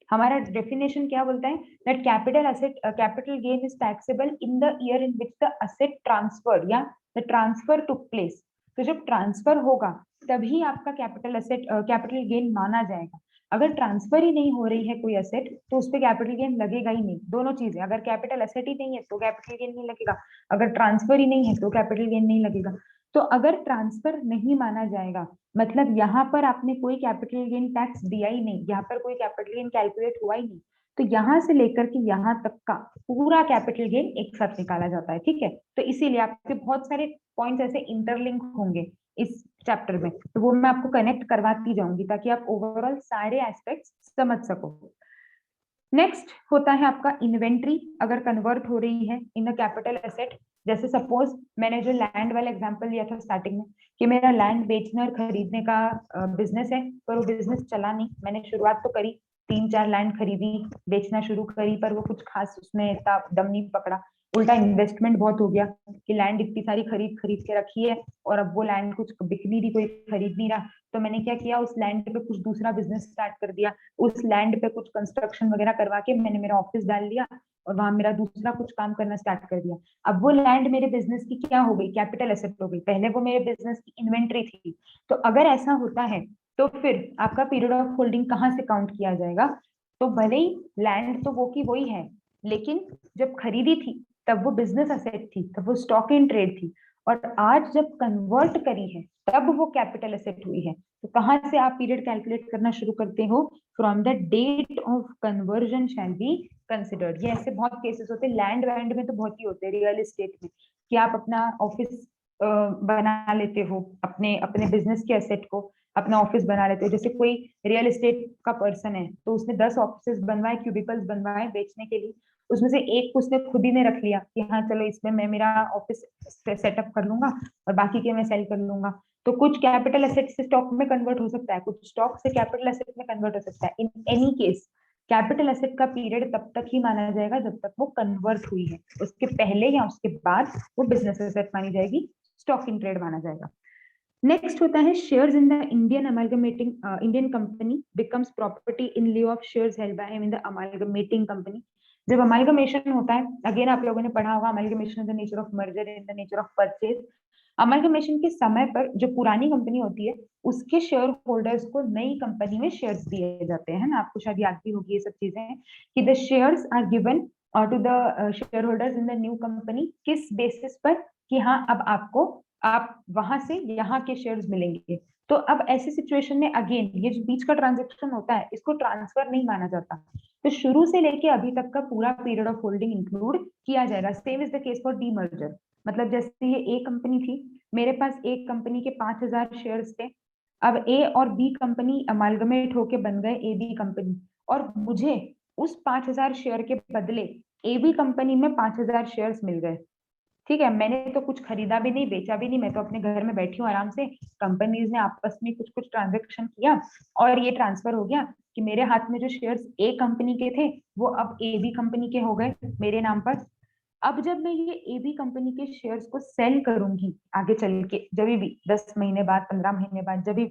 हमारा डेफिनेशन क्या बोलता है, that capital gain is taxable in the year in which the asset transfer या द ट्रांसफर टुक प्लेस। तो जब ट्रांसफर होगा तभी आपका कैपिटल एसेट कैपिटल गेन माना जाएगा। अगर ट्रांसफर ही नहीं हो रही है कोई एसेट तो उस पर कैपिटल गेन लगेगा ही नहीं। दोनों चीजें, अगर कैपिटल एसेट ही नहीं है तो कैपिटल गेन नहीं लगेगा, अगर ट्रांसफर ही नहीं है तो कैपिटल गेन नहीं लगेगा। तो अगर ट्रांसफर नहीं माना जाएगा मतलब यहाँ पर आपने कोई कैपिटल गेन टैक्स दिया ही नहीं, यहाँ पर कोई कैपिटल गेन कैलकुलेट हुआ ही नहीं, तो यहाँ से लेकर के यहाँ तक का पूरा कैपिटल गेन एक साथ निकाला जाता है। ठीक है, तो इसीलिए आपके बहुत सारे पॉइंट्स ऐसे इंटरलिंक होंगे इस चैप्टर में, तो वो मैं आपको कनेक्ट करवाती जाऊंगी ताकि आप ओवरऑल सारे एस्पेक्ट्स समझ सको। नेक्स्ट होता है आपका इन्वेंट्री, अगर कन्वर्ट हो रही है इन अ कैपिटल एसेट। जैसे सपोज मैंने जो लैंड वाला एग्जांपल लिया था स्टार्टिंग में कि मेरा लैंड बेचने और खरीदने का बिजनेस है, पर वो बिजनेस चला नहीं। मैंने शुरुआत तो करी, 3-4 लैंड खरीदी, बेचना शुरू करी, पर वो कुछ खास उसमें इतना दम नहीं पकड़ा। उल्टा इन्वेस्टमेंट बहुत हो गया कि लैंड इतनी सारी खरीद खरीद के रखी है और अब वो लैंड कुछ बिक नहीं रही, कोई खरीद नहीं रहा। तो मैंने क्या किया, उस लैंड पे कुछ दूसरा बिजनेस स्टार्ट कर दिया, उस लैंड पे कुछ कंस्ट्रक्शन वगैरह करवा के मैंने मेरा ऑफिस डाल लिया और वहां मेरा दूसरा कुछ काम करना स्टार्ट कर दिया। अब वो लैंड मेरे बिजनेस की क्या हो गई, कैपिटल एसेट हो गई। पहले वो मेरे बिजनेस की इन्वेंट्री थी। तो अगर ऐसा होता है तो फिर आपका पीरियड ऑफ होल्डिंग कहाँ से काउंट किया जाएगा? तो भले ही लैंड तो वो की वही है, लेकिन जब खरीदी थी तब वो बिजनेस एसेट थी, तब वो स्टॉक इन ट्रेड थी, और आज जब कन्वर्ट करी है तब वो कैपिटल एसेट हुई है। तो कहां से आप पीरियड कैलकुलेट करना शुरू करते हो? From the date of conversion shall be considered. ये ऐसे बहुत केसेस होते हैं, लैंड वैंड में तो बहुत ही होते हैं, रियल एस्टेट में कि आप अपना ऑफिस बना लेते हो, अपने अपने बिजनेस के एसेट को अपना ऑफिस बना लेते हो। जैसे कोई रियल एस्टेट का पर्सन है तो उसने 10 ऑफिस बनवाए, क्यूबिकल्स बनवाए बेचने के लिए, उसमें से एक उसने खुद ही ने रख लिया कि हाँ चलो इसमें मैं मेरा ऑफिस सेटअप कर लूंगा और बाकी के मैं सेल कर लूंगा। तो कुछ कैपिटल एसेट से स्टॉक में कन्वर्ट हो सकता है, कुछ स्टॉक से कैपिटल एसेट में कन्वर्ट हो सकता है। In any case capital asset का पीरियड तब तक ही माना जाएगा जब तक वो कन्वर्ट हुई है। उसके पहले या उसके बाद वो बिजनेस एसेट मानी जाएगी, स्टॉक इन ट्रेड माना जाएगा। नेक्स्ट होता है shares in the Indian amalgamating Indian company becomes property in लिeu of shares held by him in the amalgamating company. जब अमालगमेशन होता है, अगेन आप लोगों ने पढ़ा होगा amalgamation the nature of merger in the nature of purchase. Amalgamation के समय पर जो पुरानी कंपनी होती है उसके शेयर होल्डर्स को नई कंपनी में शेयर्स दिए जाते हैं ना, आपको शायद याद भी होगी ये सब चीजें कि the shares are given to the share holders in the new company. किस बेसिस पर? कि हाँ अब आपको आप वहां से यहाँ के शेयर्स मिलेंगे। तो अब ऐसी सिचुएशन में अगेन ये जो बीच का ट्रांजेक्शन होता है इसको ट्रांसफर नहीं माना जाता, तो शुरू से लेके अभी तक का पूरा पीरियड ऑफ होल्डिंग इंक्लूड किया जाएगा। Same is the case for demerger. मतलब जैसे ये ए कंपनी थी, मेरे पास एक कंपनी के 5,000 शेयर्स थे, अब ए और बी कंपनी अमालगमेट होके बन गए ए बी कंपनी, और मुझे उस 5,000 शेयर के बदले ए बी कंपनी में 5,000 शेयर्स मिल गए। ठीक है, मैंने तो कुछ खरीदा भी नहीं, बेचा भी नहीं, मैं तो अपने घर में बैठी हूँ आराम से। कंपनीज ने आपस में कुछ कुछ ट्रांजेक्शन किया और ये ट्रांसफर हो गया कि मेरे हाथ में जो शेयर्स ए कंपनी के थे वो अब ए बी कंपनी के हो गए मेरे नाम पर। अब जब मैं ये ए बी कंपनी के शेयर्स को सेल करूंगी आगे चल के, जब भी 10 महीने बाद, 15 महीने बाद, जब भी,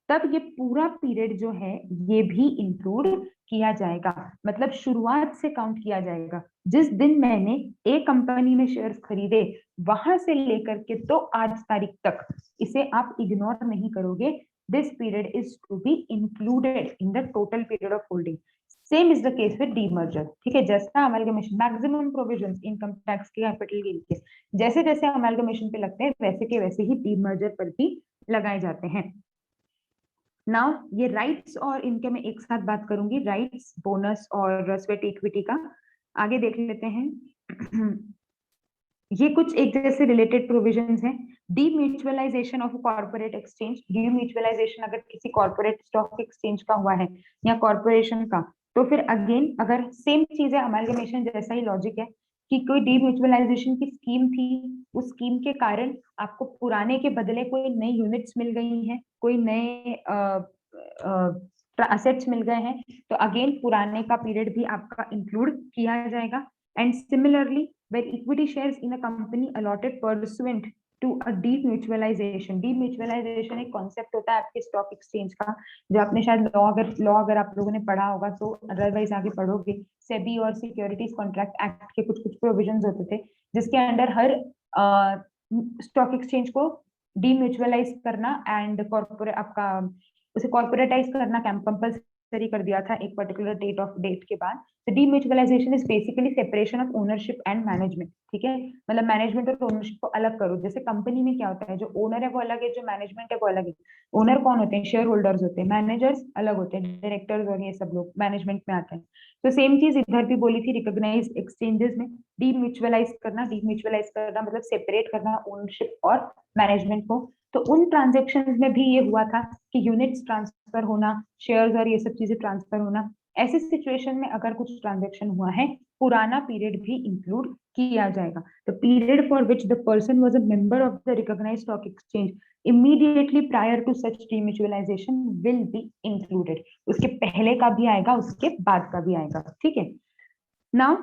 तब ये पूरा पीरियड जो है ये भी इंक्लूड किया जाएगा। मतलब शुरुआत से काउंट किया जाएगा। जिस दिन मैंने ए कंपनी में शेयर्स खरीदे वहां से लेकर के तो आज तारीख तक, इसे आप इग्नोर नहीं करोगे। This period is to be included in the total period of holding. Same is the case with demerger. ठीक है, जैसा amalgamation maximum provisions income tax के कैपिटल गेन के जैसे जैसे अमालगमेशन पे लगते हैं वैसे के वैसे ही डीमर्जर पर भी लगाए जाते हैं। नाउ ये राइट्स और इनके मैं एक साथ बात करूंगी, राइट्स, बोनस और स्वेट इक्विटी का। आगे देख लेते हैं। ये कुछ एक जैसे रिलेटेड प्रोविजंस हैं। डीम्यूचुअलाइजेशन ऑफ कॉर्पोरेट एक्सचेंज। डीम्यूचुअलाइजेशन अगर किसी कॉर्पोरेट स्टॉक एक्सचेंज का हुआ है या कॉर्पोरेशन का, तो फिर अगेन अगर सेम चीज है, अमालगमेशन जैसा ही लॉजिक है कि कोई डीम्यूचुअलाइजेशन की स्कीम थी, उस स्कीम के कारण आपको पुराने के बदले कोई नई यूनिट्स मिल गई हैं, कोई नए असेट्स मिल गए हैं, तो अगेन पुराने का पीरियड भी आपका इंक्लूड किया जाएगा। And similarly where equity shares in a company allotted pursuant to a demutualization। demutualization एक कॉन्सेप्ट होता है आपके स्टॉक एक्सचेंज का, जो आपने शायद लॉ अगर आप लोगों ने पढ़ा होगा तो अदरवाइज आगे पढ़ोगे। सेबी और सिक्योरिटीज कॉन्ट्रैक्ट एक्ट के कुछ कुछ प्रोविजंस होते थे जिसके अंडर हर स्टॉक एक्सचेंज को डीम्यूचुअलाइज करना एंड कॉर्पोरेट आपका उसे कॉर्पोरेटाइज करना कंपल्सरी कर दिया था एक पर्टिकुलर डेट के बाद। तो demutualisation is basically separation of ownership and management, ठीक है, मतलब मैनेजमेंट और ओनरशिप को अलग करो। जैसे कंपनी में क्या होता है, जो ओनर है वो अलग है, जो मैनेजमेंट है वो अलग है। ओनर कौन होते हैं, शेयर होल्डर्स होते हैं, मैनेजर्स अलग होते हैं, डायरेक्टर्स और ये सब लोग मैनेजमेंट में आते हैं। तो सेम चीज इधर भी बोली थी रिकॉग्नाइज एक्सचेंजेस में, डीम्यूचुअलाइज करना मतलब सेपरेट करना ओनरशिप और मैनेजमेंट को। तो उन ट्रांजेक्शन में भी ये हुआ था कि यूनिट्स ट्रांसफर होना, शेयर्स और ये सब चीजें ट्रांसफर होना। ऐसे सिचुएशन में अगर कुछ ट्रांजेक्शन हुआ है, पुराना पीरियड भी इंक्लूड किया जाएगा। The period for which the person was a member of the recognised stock exchange immediately prior to such demutualisation will be included. उसके पहले का भी आएगा, उसके बाद का भी आएगा, ठीक है। Now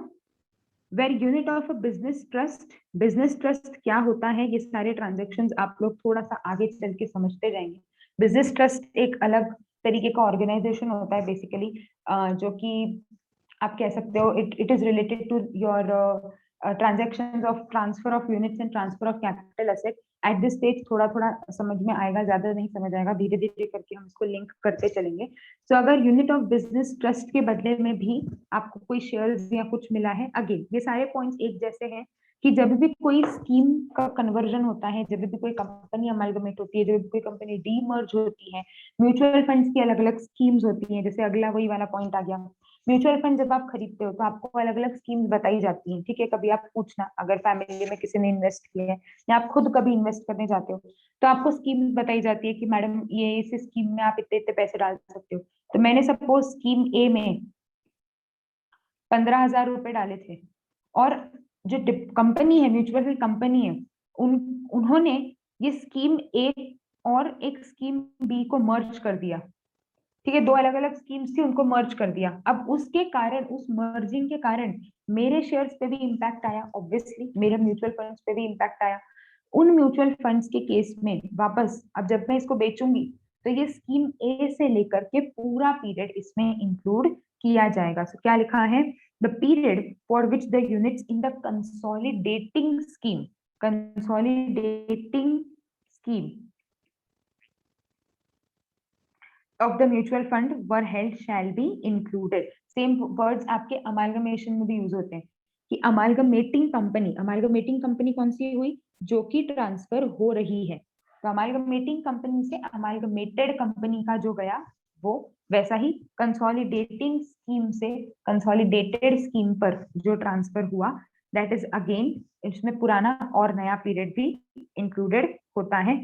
where unit of a business trust क्या होता है, ये सारे ट्रांजेक्शन्स आप लोग थोड़ा सा आगे चल के समझते जाएंगे। बिजनेस ट्रस्ट एक अलग तरीके का ऑर्गेनाइजेशन होता है बेसिकली, जो कि आप कह सकते हो it is related to your transactions of transfer of units and transfer of capital asset. At this stage थोड़ा थोड़ा समझ में आएगा, ज्यादा नहीं समझ आएगा, धीरे धीरे करके हम इसको लिंक करते चलेंगे। तो अगर यूनिट ऑफ बिजनेस ट्रस्ट के बदले में भी आपको कोई शेयर्स या कुछ मिला है, अगेन ये सारे पॉइंट्स एक जैसे हैं कि जब भी कोई स्कीम का कन्वर्जन होता है, जब भी कोई कंपनी अमालगमेट होती है, जब भी कोई कंपनी डीमर्ज होती है, म्यूचुअल फंड्स की अलग अलग स्कीम्स होती हैं। जैसे अगला वही वाला पॉइंट आ गया, म्यूचुअल फंड जब आप खरीदते हो तो आपको अलग अलग स्कीम्स बताई जाती हैं, ठीक है। कभी आप पूछना अगर फैमिली में किसी ने इन्वेस्ट किया है या आप खुद कभी इन्वेस्ट करने जाते हो, तो आपको स्कीम्स बताई जाती है कि मैडम ये इस स्कीम में आप इतने इतने पैसे डाल सकते हो। तो मैंने सपोज स्कीम ए में 15,000 रुपए डाले थे, और जो कंपनी है, म्यूचुअल फंड कंपनी है, उन्होंने ये स्कीम ए और एक स्कीम बी को मर्ज कर दिया, ठीक है। दो अलग अलग स्कीम्स थी, उनको मर्ज कर दिया। अब उसके कारण, उस मर्जिंग के कारण मेरे शेयर्स पे भी इम्पैक्ट आया, ऑब्वियसली मेरे म्यूचुअल फंड्स पे भी इम्पैक्ट आया। उन म्यूचुअल फंड्स के केस में वापस अब जब मैं इसको बेचूंगी, तो ये स्कीम ए से लेकर के पूरा पीरियड इसमें इंक्लूड किया जाएगा। सो क्या लिखा है, the period for which the units in the consolidating scheme of the mutual fund were held shall be included। Same words आपके अमालगमेशन में भी यूज होते हैं कि अमालगमेटिंग कंपनी कौन सी हुई, जो कि ट्रांसफर हो रही है। तो अमालगमेटिंग कंपनी से अमालगमेटेड कंपनी का जो गया वो, वैसा ही कंसोलिडेटिंग स्कीम से कंसोलिडेटेड स्कीम पर जो ट्रांसफर हुआ, दैट इज अगेन इसमें पुराना और नया पीरियड भी इंक्लूडेड होता है।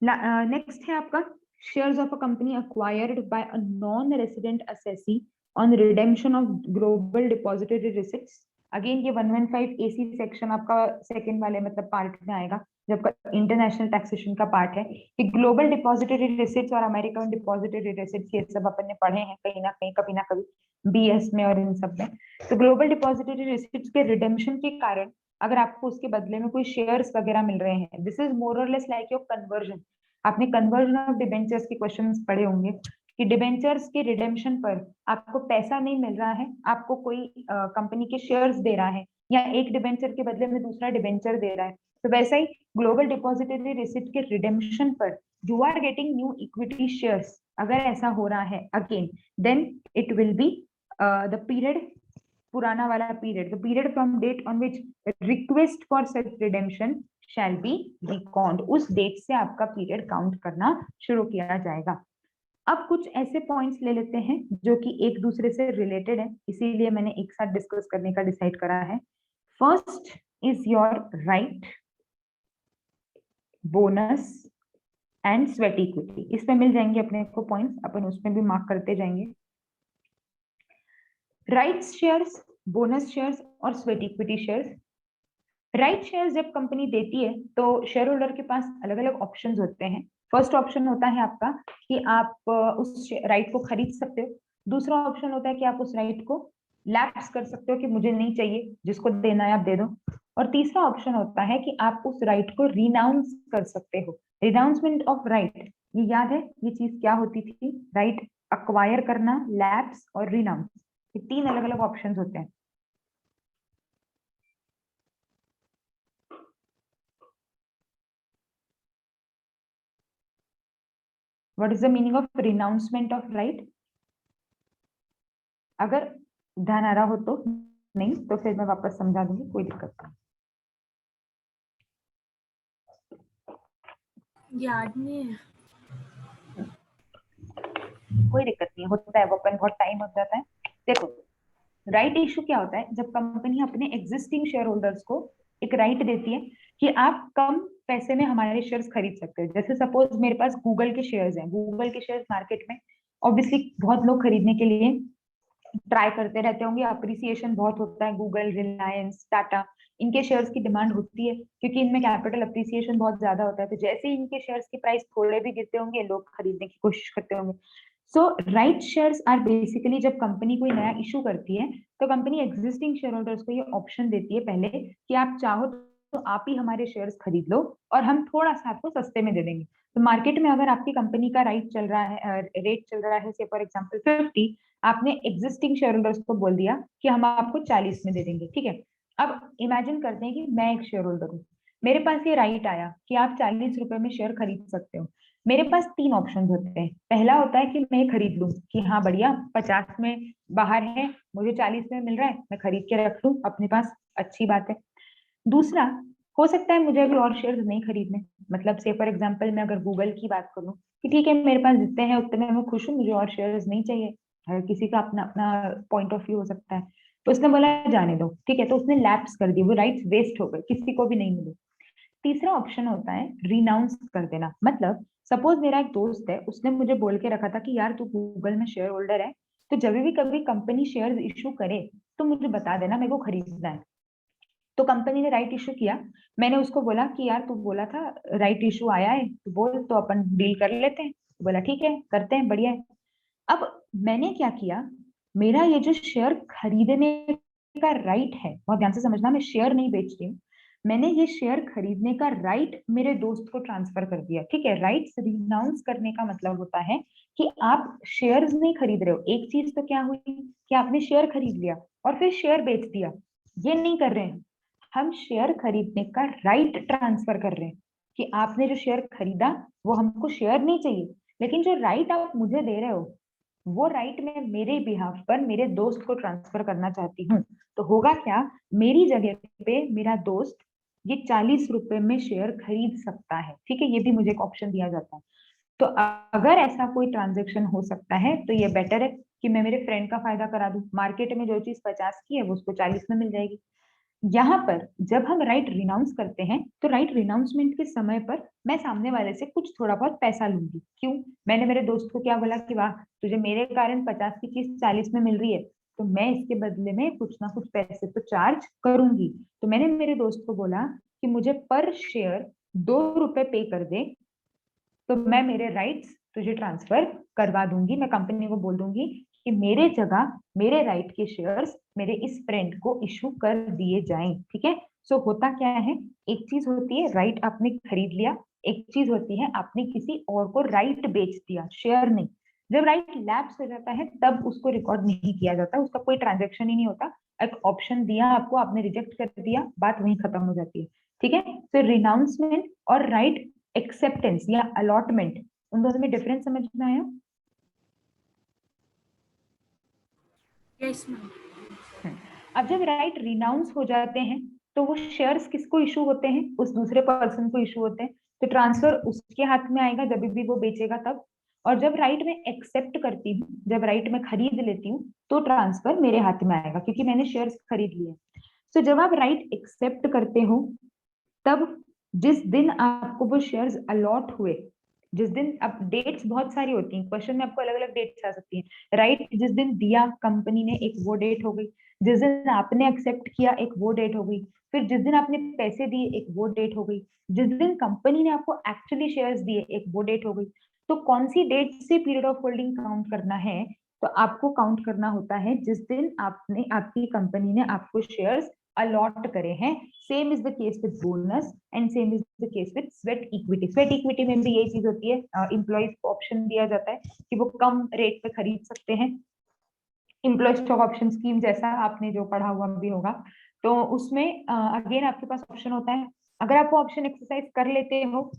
नेक्स्ट है आपका shares of a company acquired by a non-resident assessee on redemption of global depository receipts। Again ये 115 AC सेक्शन आपका सेकंड वाले मतलब पार्ट में आएगा, जब इंटरनेशनल टैक्सेशन का पार्ट है कि ग्लोबल डिपॉजिटरी रिसिप्ट्स और अमेरिकन डिपॉजिटरी रिसिप्ट्स ये सब अपन ने पढ़े हैं कहीं ना कहीं, कभी ना कभी बीएस में और इन सब में। तो ग्लोबल डिपॉजिटरी रिसिप्ट्स के रिडेम्पशन के कारण अगर आपको उसके बदले में कोई शेयर्स वगैरह मिल रहे हैं, दिस इज मोर और लेस लाइक योर कन्वर्जन। आपने कन्वर्जन ऑफ डिबेंचर्स के क्वेश्चंस पढ़े होंगे कि डिबेंचर्स के रिडेम्पशन पर आपको पैसा नहीं मिल रहा है, आपको कोई कंपनी के शेयर्स दे रहा है, या एक डिबेंचर के बदले में दूसरा डिबेंचर दे रहा है। तो वैसा ही ग्लोबल डिपॉजिटरी रिसिप्ट के रिडेम्पशन पर you are getting new equity shares, अगर ऐसा हो रहा है again, then it will be the period, पुराना वाला period, the period from date on which request for such redemption shall be record, उस डेट से आपका पीरियड काउंट करना शुरू किया जाएगा। अब कुछ ऐसे पॉइंट्स ले लेते हैं जो कि एक दूसरे से रिलेटेड है, इसीलिए मैंने एक साथ डिस्कस करने का डिसाइड करा है। First is your right, bonus and sweat equity. इसमें मिल जाएंगे अपने को पॉइंट्स, अपन उसमें भी मार्क करते जाएंगे। राइट्स शेयर्स, बोनस शेयर्स और sweat equity shares. Right shares जब कंपनी देती है तो शेयर होल्डर के पास अलग अलग ऑप्शंस होते हैं। फर्स्ट ऑप्शन होता है आपका कि आप उस राइट को खरीद सकते हो। दूसरा ऑप्शन होता है कि आप उस राइट को लैप्स कर सकते हो कि मुझे नहीं चाहिए, जिसको देना है आप दे दो। और तीसरा ऑप्शन होता है कि आप उस राइट को रिनाउंस कर सकते हो। रिनाउंसमेंट ऑफ राइट, ये याद है ये चीज क्या होती थी, राइट अक्वायर करना, लैप्स और रिनाउंस, ये तीन अलग अलग ऑप्शंस होते हैं। What is the meaning of renouncement of right? अगर ध्यान आ रहा हो तो, नहीं तो फिर मैं वापस समझा दूंगी, कोई दिक्कत नहीं। याद नहीं है। कोई दिक्कत नहीं, होता है, वो अपन बहुत टाइम हो जाता है। देखो, राइट इशू क्या होता है? जब कंपनी अपने एग्जिस्टिंग शेयर होल्डर्स को एक राइट देती है कि आप कम पैसे में हमारे शेयर्स खरीद सकते हो। जैसे सपोज मेरे पास गूगल के शेयर्स हैं, गूगल के शेयर्स मार्केट में ऑब्वियसली बहुत लोग खरीदने के लिए ट्राई करते रहते होंगे, अप्रिसिएशन बहुत होता है, गूगल, रिलायंस, टाटा, इनके शेयर्स की डिमांड होती है क्योंकि इनमें कैपिटल अप्रिसिएशन बहुत ज्यादा होता है। तो जैसे ही इनके शेयर्स की प्राइस थोड़े भी गिरते होंगे, लोग खरीदने की कोशिश करते होंगे। सो राइट शेयर्स आर बेसिकली, जब कंपनी कोई नया इशू करती है तो कंपनी एग्जिस्टिंग शेयर होल्डर्स को ये ऑप्शन देती है पहले कि आप चाहो तो आप ही हमारे शेयर्स खरीद लो और हम थोड़ा सा आपको सस्ते में दे देंगे। तो मार्केट में अगर आपकी कंपनी का राइट चल रहा है, रेट चल रहा है से फॉर एग्जांपल 50, आपने एग्जिस्टिंग शेयर होल्डर्स को बोल दिया कि हम आपको 40 में दे देंगे, ठीक है। अब इमेजिन करते हैं कि मैं एक शेयर होल्डर हूँ, मेरे पास ये राइट आया कि आप 40 रुपए में शेयर खरीद सकते हो। मेरे पास तीन ऑप्शन होते हैं। पहला होता है कि मैं खरीद लूं कि हाँ बढ़िया, 50 में बाहर है, मुझे 40 में मिल रहा है, मैं खरीद के रख लूं अपने पास, अच्छी बात है। दूसरा, हो सकता है मुझे अभी और शेयर्स नहीं खरीदने, मतलब से फॉर एग्जांपल मैं अगर गूगल की बात करूं कि ठीक है मेरे पास जितने हैं उतने में मैं खुश हूँ, मुझे और शेयर्स नहीं चाहिए। हर किसी का अपना अपना पॉइंट ऑफ व्यू हो सकता है। तो उसने बोला जाने दो, ठीक है, तो उसने लैप्स कर दिए, वो राइट्स वेस्ट हो गए, किसी को भी नहीं मिले। तीसरा ऑप्शन होता है रिनाउंस कर देना। मतलब सपोज मेरा एक दोस्त है, उसने मुझे बोल के रखा था कि यार तू गूगल में शेयर होल्डर है, तो जब भी कभी कंपनी शेयर इशू करे तो मुझे बता देना, मेरे को खरीदना है। तो कंपनी ने राइट इशू किया, मैंने उसको बोला कि यार तू बोला था राइट इशू आया है, तो बोल, तो अपन डील कर लेते हैं। तो बोला ठीक है, करते हैं, बढ़िया है। अब मैंने क्या किया, मेरा ये जो शेयर खरीदने का राइट है, बहुत ध्यान से समझना, मैं शेयर नहीं बेच रही हूँ, मैंने ये शेयर खरीदने का राइट मेरे दोस्त को ट्रांसफर कर दिया, ठीक है। राइट्स रिनाउंस करने का मतलब होता है कि आप शेयर्स नहीं खरीद रहे हो। एक चीज तो क्या हुई कि आपने शेयर खरीद लिया और फिर शेयर बेच दिया, ये नहीं कर रहे हैं। हम शेयर खरीदने का राइट ट्रांसफर कर रहे हैं कि आपने जो शेयर खरीदा वो हमको शेयर नहीं चाहिए, लेकिन जो राइट आप मुझे दे रहे हो वो राइट मैं मेरे बिहाफ पर मेरे दोस्त को ट्रांसफर करना चाहती हूँ। तो होगा क्या, मेरी जगह पे मेरा दोस्त ये 40 रुपए में शेयर खरीद सकता है, ठीक है, ये भी मुझे एक ऑप्शन दिया जाता है। तो अगर ऐसा कोई ट्रांजेक्शन हो सकता है तो ये बेटर है कि मैं मेरे फ्रेंड का फायदा करा दूं, मार्केट में जो चीज 50 की है वो उसको 40 में मिल जाएगी। यहाँ पर जब हम राइट रिनाउंस करते हैं तो राइट रिनाउंसमेंट के समय पर मैं सामने वाले से कुछ थोड़ा बहुत पैसा लूंगी। क्यों? मैंने मेरे दोस्त को क्या बोला कि वाह, तुझे मेरे कारण 50 की चीज 40 में मिल रही है, तो मैं इसके बदले में कुछ ना कुछ पैसे तो चार्ज करूंगी। तो मैंने मेरे दोस्त को बोला कि मुझे पर शेयर 2 रुपए पे कर दे, तो मैं मेरे राइट्स तुझे ट्रांसफर करवा दूंगी। मैं कंपनी को बोल दूंगी कि मेरे जगह मेरे राइट के शेयर्स मेरे इस फ्रेंड को इशू कर दिए जाएं, ठीक है। सो होता क्या है, एक चीज होती है राइट आपने खरीद लिया, एक चीज होती है आपने किसी और को राइट बेच दिया, शेयर नहीं। जब राइट लैप्स हो जाता है तब उसको रिकॉर्ड नहीं किया जाता, उसका कोई ट्रांजेक्शन ही नहीं होता। एक ऑप्शन दिया आपको, आपने रिजेक्ट कर दिया, बात वहीं खत्म हो जाती है, ठीक है। तो रिनाउंसमेंट और राइट एक्सेप्टेंस या अलॉटमेंट, उन दोनों में डिफरेंस समझ में आया? Yes ma'am. अब जब राइट रिनाउंस हो जाते हैं तो वो शेयर्स किसको इशू होते हैं? उस दूसरे पर्सन को इशू होते हैं। तो ट्रांसफर उसके हाथ में आएगा जब भी वो बेचेगा तब। और जब राइट में एक्सेप्ट करती हूँ, जब राइट में खरीद लेती हूँ, तो ट्रांसफर मेरे हाथ में आएगा क्योंकि मैंने शेयर्स खरीद लिए। तो जब आप राइट एक्सेप्ट करते हो तब जिस दिन आपको वो शेयर्स अलॉट हुए, जिस दिन, अब डेट्स बहुत सारी होती हैं, क्वेश्चन में आपको अलग अलग डेट्स आ सकती हैं, राइट जिस दिन दिया कंपनी ने एक वो डेट हो गई, जिस दिन आपने एक्सेप्ट किया एक वो डेट हो गई, फिर जिस दिन आपने पैसे दिए एक वो डेट हो गई, जिस दिन कंपनी ने आपको एक्चुअली शेयर्स दिए एक वो डेट हो गई। तो कौन सी डेट से पीरियड ऑफ होल्डिंग काउंट करना है? तो आपको काउंट करना होता है जिस दिन आपने, आपकी कंपनी ने आपको शेयर्स अलॉट करे हैं। Same is the case with bonus and same is the case with sweat equity. Sweat equity में भी यही चीज होती है, एम्प्लॉइज को ऑप्शन दिया जाता है कि वो कम रेट पे खरीद सकते हैं। एम्प्लॉय स्टॉक ऑप्शन स्कीम जैसा आपने जो पढ़ा हुआ भी होगा, तो उसमें अगेन आपके पास ऑप्शन होता है। अगर आप वो ऑप्शन एक्सरसाइज कर लेते हो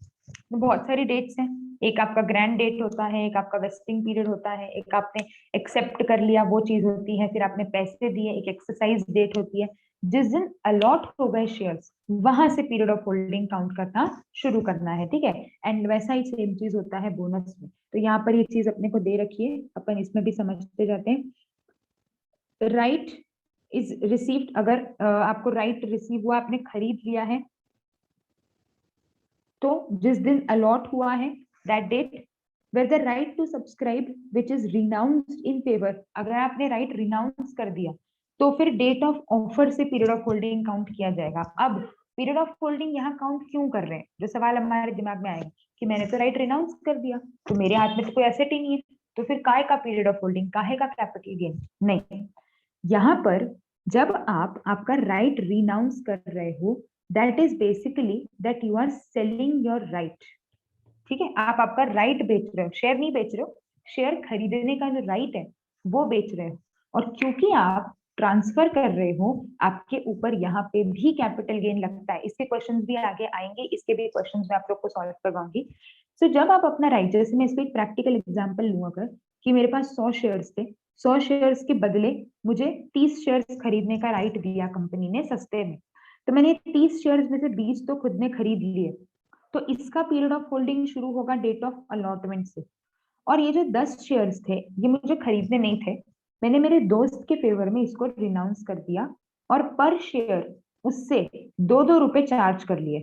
तो बहुत सारी डेट्स हैं, एक आपका ग्रैंड डेट होता है, एक आपका वेस्टिंग पीरियड होता है, एक आपने एक्सेप्ट कर लिया वो चीज होती है, फिर आपने पैसे दिए, एक एक्सरसाइज डेट होती है। जिस दिन अलॉट हो गए शेयर्स वहां से पीरियड ऑफ होल्डिंग काउंट करना शुरू करना है, ठीक है। एंड वैसा ही सेम चीज होता है बोनस में। तो यहाँ पर ये चीज अपने को दे रखी है, अपन इसमें भी समझते जाते हैं। राइट इज रिसीव्ड, अगर आपको राइट रिसीव हुआ, आपने खरीद लिया है, तो जिस दिन अलॉट हुआ है that date where the right to subscribe which is renounced in favour, अगर आपने राइट रिनाउंस कर दिया तो फिर डेट ऑफ ऑफर से पीरियड ऑफ होल्डिंग काउंट किया जाएगा। अब पीरियड ऑफ होल्डिंग यहाँ काउंट क्यों कर रहे हैं, जो सवाल हमारे दिमाग में आएगा कि मैंने तो राइट रिनाउंस कर दिया, तो मेरे हाथ में तो कोई एसेट ही नहीं है, तो फिर काहे का पीरियड ऑफ होल्डिंग, काहे का कैपिटल गेन, नहीं। यहाँ पर जब आप आपका राइट रिनाउंस कर रहे हो, that is basically that you are selling your right, ठीक है। आप आपका राइट बेच रहे हो, शेयर नहीं बेच रहे हो, शेयर खरीदने का जो राइट है वो बेच रहे हो। और क्योंकि आप ट्रांसफर कर रहे हो, आपके ऊपर यहाँ पे भी कैपिटल गेन लगता है। इसके क्वेश्चंस भी आगे आएंगे, इसके भी क्वेश्चंस मैं आप लोग को सॉल्व करवाऊंगी। सो जब आप अपना राइट, जैसे मैं इसको एक प्रैक्टिकल एग्जांपल लूँ, अगर कि मेरे पास 100 शेयर्स थे, 100 शेयर्स के बदले मुझे 30 शेयर्स खरीदने का राइट दिया कंपनी ने सस्ते में, तो मैंने 30 शेयर्स में से 20 तो खुद ने खरीद लिए, तो इसका पीरियड ऑफ होल्डिंग शुरू होगा डेट ऑफ अलॉटमेंट से। और ये जो 10 शेयर्स थे ये मुझे खरीदने नहीं थे, मैंने मेरे दोस्त के फेवर में इसको रिनाउंस कर दिया और पर शेयर उससे 2-2 रुपए चार्ज कर लिए,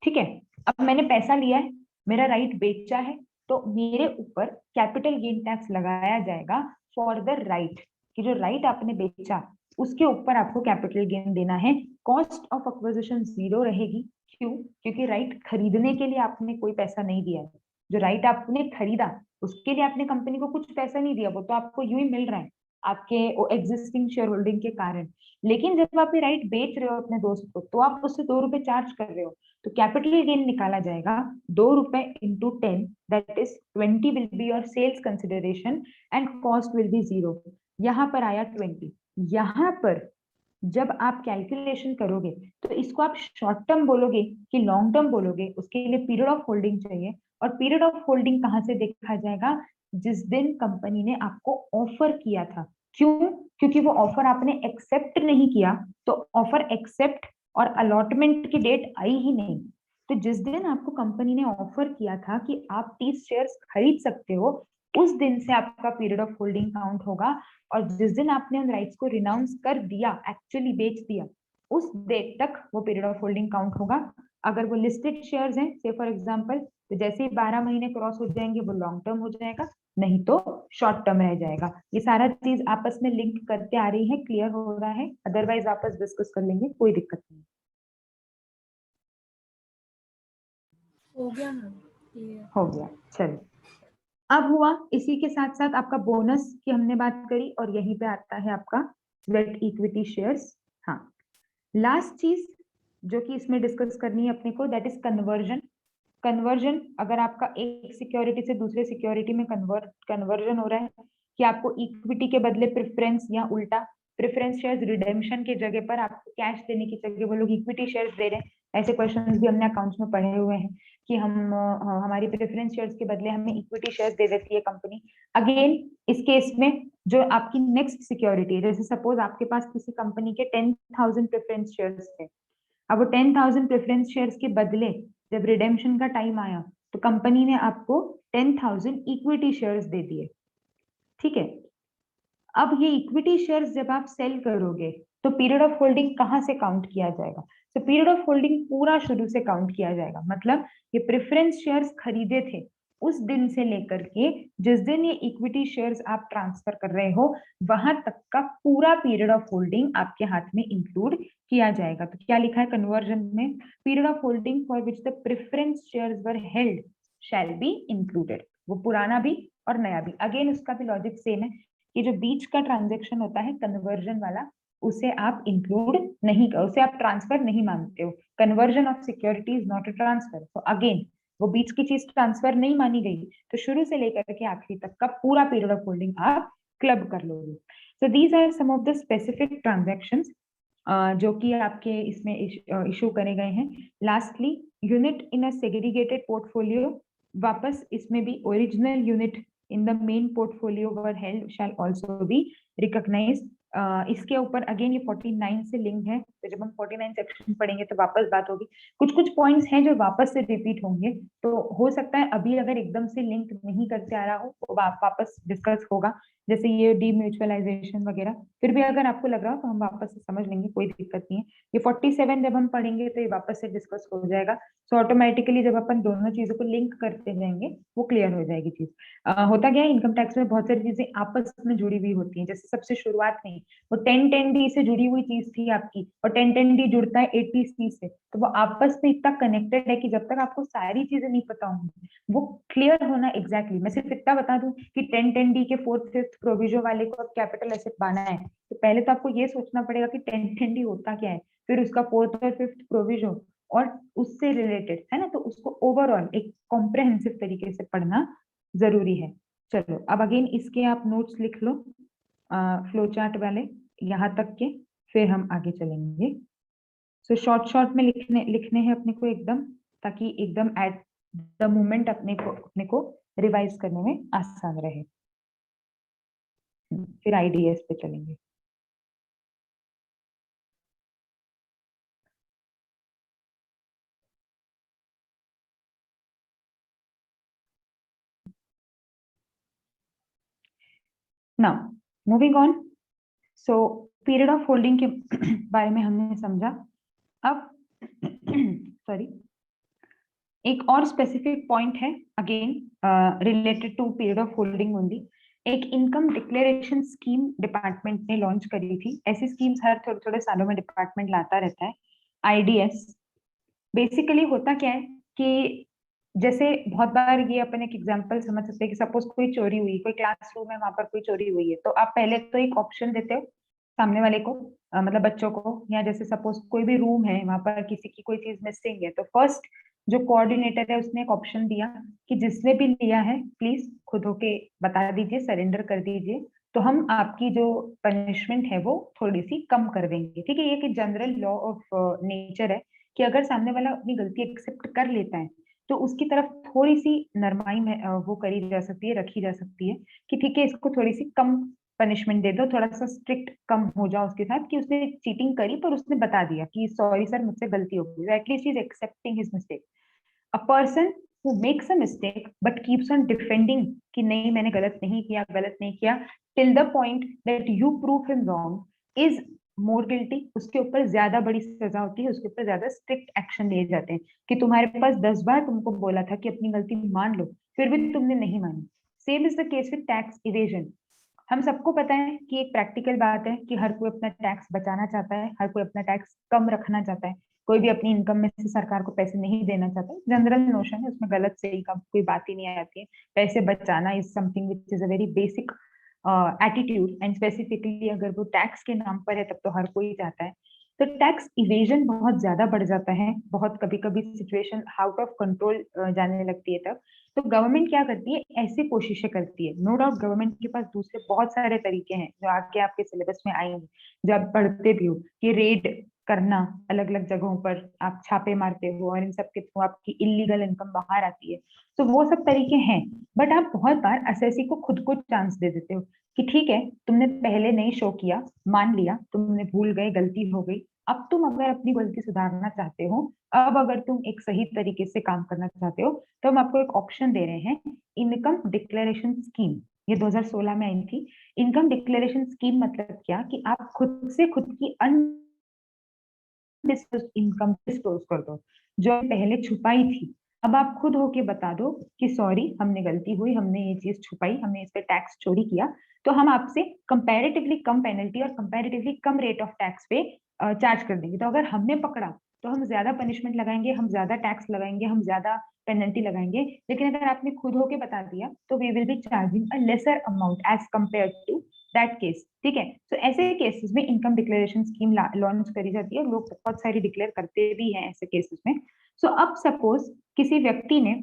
ठीक है। अब मैंने पैसा लिया है, मेरा राइट बेचा है, तो मेरे ऊपर कैपिटल गेन टैक्स लगाया जाएगा फॉर द राइट, कि जो राइट आपने बेचा उसके ऊपर आपको कैपिटल गेन देना है। कॉस्ट ऑफ एक्विजिशन 0 रहेगी, क्यों, क्योंकि राइट खरीदने के लिए आपने कोई पैसा नहीं दिया है। जो राइट आपने खरीदा उसके लिए आपने कंपनी को कुछ पैसा नहीं दिया, वो तो आपको यूं ही मिल रहा है आपके एग्जिस्टिंग शेयर होल्डिंग के कारण। लेकिन जब आप ये राइट बेच रहे हो अपने दोस्त को, तो आप उससे 2 रुपए चार्ज कर रहे हो, तो कैपिटल गेन निकाला जाएगा 2 रुपए into 10, that is 20 will be your sales consideration and cost will be 0। यहाँ पर आया 20। यहाँ पर जब आप कैलकुलेशन करोगे तो इसको आप शॉर्ट टर्म बोलोगे कि लॉन्ग टर्म बोलोगे, उसके लिए पीरियड ऑफ होल्डिंग चाहिए। और पीरियड ऑफ होल्डिंग कहाँ से देखा जाएगा, जिस दिन कंपनी ने आपको ऑफर किया था। क्यों, क्योंकि वो ऑफर आपने एक्सेप्ट नहीं किया, तो ऑफर एक्सेप्ट और अलॉटमेंट की डेट आई ही नहीं। तो जिस दिन आपको कंपनी ने ऑफर किया था कि आप 30 शेयर्स खरीद सकते हो, उस दिन से आपका पीरियड ऑफ होल्डिंग काउंट होगा। और जिस दिन आपने उन राइट्स को रिनाउंस कर दिया, एक्चुअली बेच दिया, उस डेट तक वो पीरियड ऑफ होल्डिंग काउंट होगा। अगर वो लिस्टेड शेयर्स हैं, से फॉर एग्जांपल, तो जैसे ही 12 महीने क्रॉस हो जाएंगे वो लॉन्ग टर्म हो जाएगा, नहीं तो शॉर्ट टर्म रह जाएगा। ये सारा चीज आपस में लिंक करते आ रही है, क्लियर हो रहा है, अदरवाइज आपस डिस्कस कर लेंगे, कोई दिक्कत नहीं। हो गया मैम, क्लियर हो गया, चलिए। अब हुआ इसी के साथ साथ आपका बोनस की हमने बात करी, और यहीं पे आता है आपका स्वेट इक्विटी शेयर्स। हाँ, लास्ट चीज जो कि इसमें डिस्कस करनी है अपने को, दैट इज कन्वर्जन। कन्वर्जन, अगर आपका एक सिक्योरिटी से दूसरे सिक्योरिटी में कन्वर्जन हो रहा है, कि आपको इक्विटी के बदले प्रेफरेंस, या उल्टा प्रेफरेंस शेयर्स रिडेम्पशन की जगह पर आपको कैश देने की जगह वो लोग इक्विटी शेयर्स दे रहे हैं, ऐसे क्वेश्चंस भी हमने अकाउंट्स में पढ़े हुए हैं कि हम हमारी प्रेफरेंस शेयर्स के बदले हमें इक्विटी शेयर्स दे देती है कंपनी। अगेन इस केस में जो आपकी नेक्स्ट सिक्योरिटी है, जैसे सपोज आपके पास किसी कंपनी के 10,000 प्रेफरेंस शेयर्स थे, अब वो 10,000 प्रेफरेंस शेयर्स के बदले जब रिडेम्पशन का टाइम आया तो कंपनी ने आपको 10,000 इक्विटी शेयर्स दे दिए, ठीक है। अब ये इक्विटी शेयर्स जब आप सेल करोगे तो पीरियड ऑफ होल्डिंग कहाँ से काउंट किया जाएगा, तो पीरियड ऑफ होल्डिंग पूरा शुरू से काउंट किया जाएगा। मतलब ये प्रेफरेंस शेयर्स खरीदे थे उस दिन से लेकर के जिस दिन ये इक्विटी शेयर्स आप ट्रांसफर कर रहे हो, वहां तक का पूरा पीरियड ऑफ होल्डिंग आपके हाथ में इंक्लूड किया जाएगा। तो क्या लिखा है कन्वर्जन में, period of holding for which the preference shares were held shall be included. वो पुराना भी और नया भी, अगेन उसका भी लॉजिक सेम है कि जो बीच का ट्रांजेक्शन होता है कन्वर्जन वाला, उसे आप इंक्लूड नहीं कर, उसे आप ट्रांसफर नहीं मानते हो। Conversion of security is not a transfer, तो अगेन वो बीच की चीज ट्रांसफर नहीं मानी गई, तो शुरू से लेकर के आखिरी तक का पूरा पीरियड ऑफ होल्डिंग आप क्लब कर लोगे। So these are some of the specific transactions जो कि आपके इसमें इशू करे गए हैं। Lastly, unit in a segregated portfolio वापस इसमें भी original unit in the main portfolio were held shall also be recognised. इसके ऊपर अगेन ये 49 से लिंक है, तो जब हम 49 सेक्शन पढ़ेंगे तो वापस बात होगी। कुछ कुछ पॉइंट्स हैं जो वापस से रिपीट होंगे, तो हो सकता है अभी अगर एकदम से लिंक नहीं करते आ रहा हो तो वापस डिस्कस होगा, जैसे ये डीम्यूचुअलाइजेशन वगैरह। फिर भी अगर आपको लग रहा हो तो हम वापस से समझ लेंगे, कोई दिक्कत नहीं है। ये 47 जब हम पढ़ेंगे तो ये वापस से डिस्कस हो जाएगा। सो ऑटोमेटिकली जब अपन दोनों चीजों को लिंक करते जाएंगे वो क्लियर हो जाएगी चीज। होता क्या है, इनकम टैक्स में बहुत सारी चीजें आपस में जुड़ी हुई होती हैं। जैसे सबसे शुरुआत में वो 1010D से जुड़ी हुई चीज थी आपकी, और 1010D जुड़ता है 80C से, तो वो आपस में इतना कनेक्टेड है कि जब तक आपको सारी चीजें नहीं पता होंगी वो क्लियर होना एग्जैक्टली मैं सिर्फ इतना बता दूं कि 1010D के 4th 5th प्रोविजो वाले को कैपिटल एसेट बाना है, तो पहले तो आपको ये सोचना पड़ेगा कि 1010D होता क्या है, फिर उसका 4th और 5th प्रोविजो और उससे रिलेटेड है ना, तो उसको ओवरऑल एक कॉम्प्रहेंसिव तरीके से पढ़ना जरूरी है। चलो अब अगेन इसके आप नोट्स लिख लो, फ्लो चार्ट वाले यहाँ तक के, फिर हम आगे चलेंगे। सो शॉर्ट शॉर्ट में लिखने लिखने हैं अपने को एकदम, ताकि एकदम एट द मोमेंट अपने को रिवाइज करने में आसान रहे। फिर आईडीएस पे चलेंगे। Now moving on. So period of holding के बारे में हमने समझा। अब सॉरी, एक और स्पेसिफिक पॉइंट है again related to period of holding only. एक इनकम डिक्लेरेशन स्कीम डिपार्टमेंट ने लॉन्च करी थी। ऐसी स्कीम्स हर थोड़े थोड़े सालों में डिपार्टमेंट लाता रहता है। आईडीएस बेसिकली होता क्या है कि जैसे बहुत बार ये अपन एक एग्जांपल समझ सकते हैं कि सपोज कोई चोरी हुई, कोई क्लासरूम है वहां पर कोई चोरी हुई है, तो आप पहले तो एक ऑप्शन देते हो सामने वाले को, मतलब बच्चों को, या जैसे सपोज कोई भी रूम है वहां पर किसी की कोई चीज मिसिंग है, तो फर्स्ट जो कोऑर्डिनेटर है उसने एक ऑप्शन दिया कि जिसने भी लिया है प्लीज खुद होके बता दीजिए, सरेंडर कर दीजिए, तो हम आपकी जो पनिशमेंट है वो थोड़ी सी कम कर देंगे। ठीक है, ये एक जनरल लॉ ऑफ नेचर है कि अगर सामने वाला अपनी गलती एक्सेप्ट कर लेता है तो उसकी तरफ थोड़ी सी नरमाई में वो करी जा सकती है, रखी जा सकती है कि ठीक है इसको थोड़ी सी कम पनिशमेंट दे दो, थोड़ा सा स्ट्रिक्ट कम हो जाओ उसके साथ, कि उसने चीटिंग करी पर उसने बता दिया कि सॉरी सर मुझसे गलती हो गई, at least is accepting his mistake. A person who makes a mistake but keeps on defending कि नहीं मैंने गलत नहीं किया, गलत नहीं किया, till the point that you prove him wrong, is more guilty. उसके ऊपर ज्यादा बड़ी सजा होती है, उसके ऊपर ज्यादा स्ट्रिक्ट एक्शन लिए जाते हैं कि तुम्हारे पास 10 बार तुमको बोला था कि अपनी गलती मान लो, फिर भी तुमने नहीं मानी। Same is the case with tax evasion. हम सबको पता है कि एक प्रैक्टिकल बात है कि हर कोई अपना टैक्स बचाना चाहता है, हर कोई अपना टैक्स कम रखना चाहता है, कोई भी अपनी इनकम में से सरकार को पैसे नहीं देना चाहता। जनरल नोशन है, उसमें गलत सही का कोई बात ही नहीं आती है। पैसे बचाना is something which is a very basic attitude, and specifically अगर वो टैक्स के नाम पर है तब तो हर कोई चाहता है। तो टैक्स इवेजन बहुत ज्यादा बढ़ जाता है, बहुत कभी कभी सिचुएशन आउट ऑफ कंट्रोल जाने लगती है तब। तो गवर्नमेंट क्या करती है, ऐसी कोशिशें करती है। नो डाउट गवर्नमेंट के पास दूसरे बहुत सारे तरीके हैं जो आगे आपके सिलेबस में आएंगे, जो आप पढ़ते भी हो, कि रेड करना अलग अलग जगहों पर, आप छापे मारते हो और इन सब के थ्रू आपकी इलीगल इनकम बाहर आती है। तो वो सब तरीके हैं, बट आप बहुत बार असेसी को खुद को चांस दे देते हो कि ठीक है तुमने पहले नहीं शो किया, मान लिया तुमने भूल गए, गलती हो गई, अब तुम अगर अपनी गलती सुधारना चाहते हो, अब अगर तुम एक सही तरीके से काम करना चाहते हो, तो हम आपको एक ऑप्शन दे रहे हैं, इनकम डिक्लेरेशन स्कीम। ये 2016 में आई थी। इनकम डिक्लेरेशन स्कीम मतलब क्या कि आप खुद से खुद की इनकम डिस्क्लोज कर दो जो पहले छुपाई थी। अब आप खुद होके बता दो कि सॉरी हमने गलती हुई, हमने ये चीज छुपाई, हमने इस पे टैक्स चोरी किया, तो हम आपसे कंपैरेटिवली कम पेनल्टी और comparatively come rate of tax पे चार्ज कर देंगे। तो अगर हमने पकड़ा तो हम ज्यादा पनिशमेंट लगाएंगे, हम ज्यादा टैक्स लगाएंगे, हम ज्यादा पेनल्टी लगाएंगे। लेकिन अगर आपने खुद होके बता दिया तो we will be charging a lesser amount as compare to that case. ठीक है, तो ऐसे केसेस में इनकम डिक्लेरेशन स्कीम लॉन्च करी जाती है, लोग बहुत सारी डिक्लेयर करते भी हैं ऐसे केसेस में। सो अब सपोज किसी व्यक्ति ने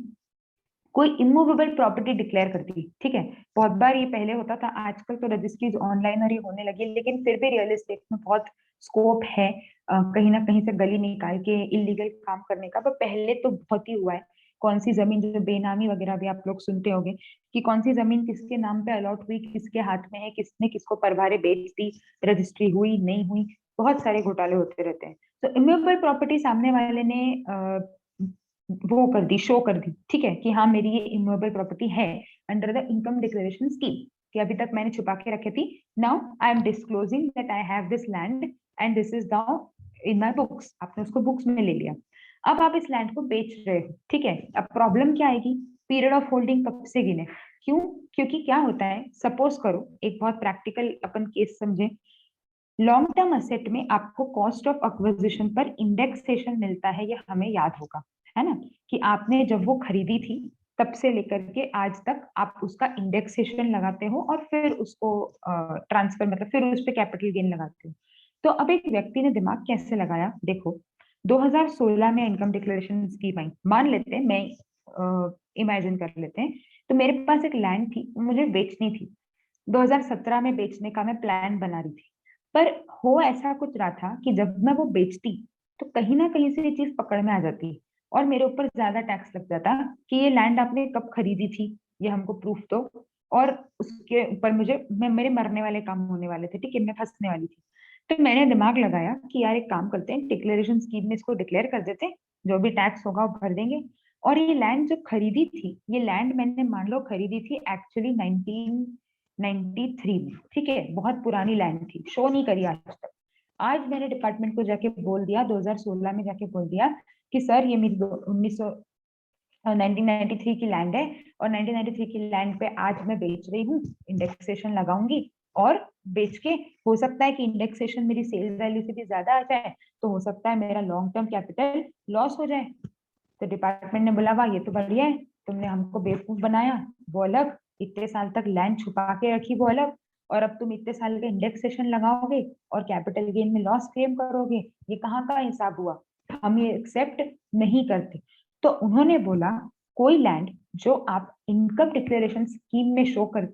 कोई इमूवेबल प्रॉपर्टी डिक्लेयर कर दी, ठीक है, बहुत बार ये पहले होता था, आजकल तो रजिस्ट्रीज ऑनलाइन और ये होने लगी, लेकिन फिर भी रियल एस्टेट में बहुत स्कोप है कहीं ना कहीं से गली निकाल के इलीगल काम करने का, पर पहले तो बहुत ही हुआ है कौन सी जमीन, जो बेनामी वगैरह भी आप लोग सुनते होंगे कि कौन सी जमीन किसके नाम पे अलॉट हुई, किसके हाथ में है, किसने किसको परभारे बेच दी, रजिस्ट्री हुई नहीं हुई, बहुत सारे घोटाले होते रहते हैं। तो इमूवेबल प्रॉपर्टी सामने वाले ने वो कर दी, शो कर दी, ठीक है, कि हाँ मेरी ये इमूवेबल प्रॉपर्टी है under the income declaration scheme, कि अभी तक मैंने छुपा के रखी थी, now I am disclosing that I have this land and this is now in my books. आपने उसको बुक्स में ले लिया, अब आप इस लैंड को बेच रहे हो, ठीक है। अब प्रॉब्लम क्या आएगी, पीरियड ऑफ होल्डिंग कब से गिने, क्यों, क्योंकि क्या होता है, सपोज करो एक बहुत प्रैक्टिकल अपन केस समझे, लॉन्ग टर्म असेट में आपको कॉस्ट ऑफ एक्विजिशन पर इंडेक्सेशन मिलता है, ये हमें याद होगा, है ना, कि आपने जब वो खरीदी थी तब से लेकर के आज तक आप उसका इंडेक्सेशन लगाते हो और फिर उसको ट्रांसफर, मतलब फिर उस पर कैपिटल गेन लगाते हो। तो अब एक व्यक्ति ने दिमाग कैसे लगाया, देखो 2016 में इनकम डिक्लेरेशन स्कीम आई, मान लेते हैं, मैं इमेजिन कर लेते हैं, तो मेरे पास एक लैंड थी, मुझे बेचनी थी, 2017 में बेचने का मैं प्लान बना रही थी, पर हो ऐसा कुछ रहा था कि जब मैं वो बेचती तो कहीं ना कहीं से ये चीज पकड़ में आ जाती और मेरे ऊपर ज्यादा टैक्स लग जाता कि ये लैंड आपने कब खरीदी थी, ये हमको प्रूफ दो, और उसके ऊपर मेरे मरने वाले काम होने वाले थे, ठीक है, मैं फंसने वाली थी। तो मैंने दिमाग लगाया कि यार एक काम करते हैं, डिक्लेरेशन स्कीम में इसको डिक्लेयर कर देते हैं, जो भी टैक्स होगा वो भर देंगे। और ये लैंड जो खरीदी थी, ये लैंड मैंने मान लो खरीदी थी एक्चुअली 1993 में, ठीक है, बहुत पुरानी लैंड थी, शो नहीं करी आज तक। आज मैंने डिपार्टमेंट को जाके बोल दिया, 2016 में जाके बोल दिया कि सर ये मेरी 1993 की लैंड है, और 1993 की लैंड पे आज मैं बेच रही हूँ, इंडेक्सेशन लगाऊंगी, और बेच के हो सकता है कि इंडेक्सेशन मेरी सेल वैल्यू से भी ज्यादा आ जाए, तो हो सकता है मेरा लॉन्ग टर्म कैपिटल लॉस हो जाए। तो डिपार्टमेंट ने बोला वाह ये तो बढ़िया है, तुमने हमको बेवकूफ बनाया वो अलग, इतने साल तक लैंड छुपा के रखी वो अलग, और अब तुम इतने साल का इंडेक्सेशन लगाओगे और कैपिटल गेन में लॉस क्लेम करोगे, ये कहाँ का हिसाब हुआ, हम ये एक्सेप्ट नहीं करते। तो उन्होंने बोला कोई लैंड जो आप इनकम डिक्लेरेशन स्कीम में शो कर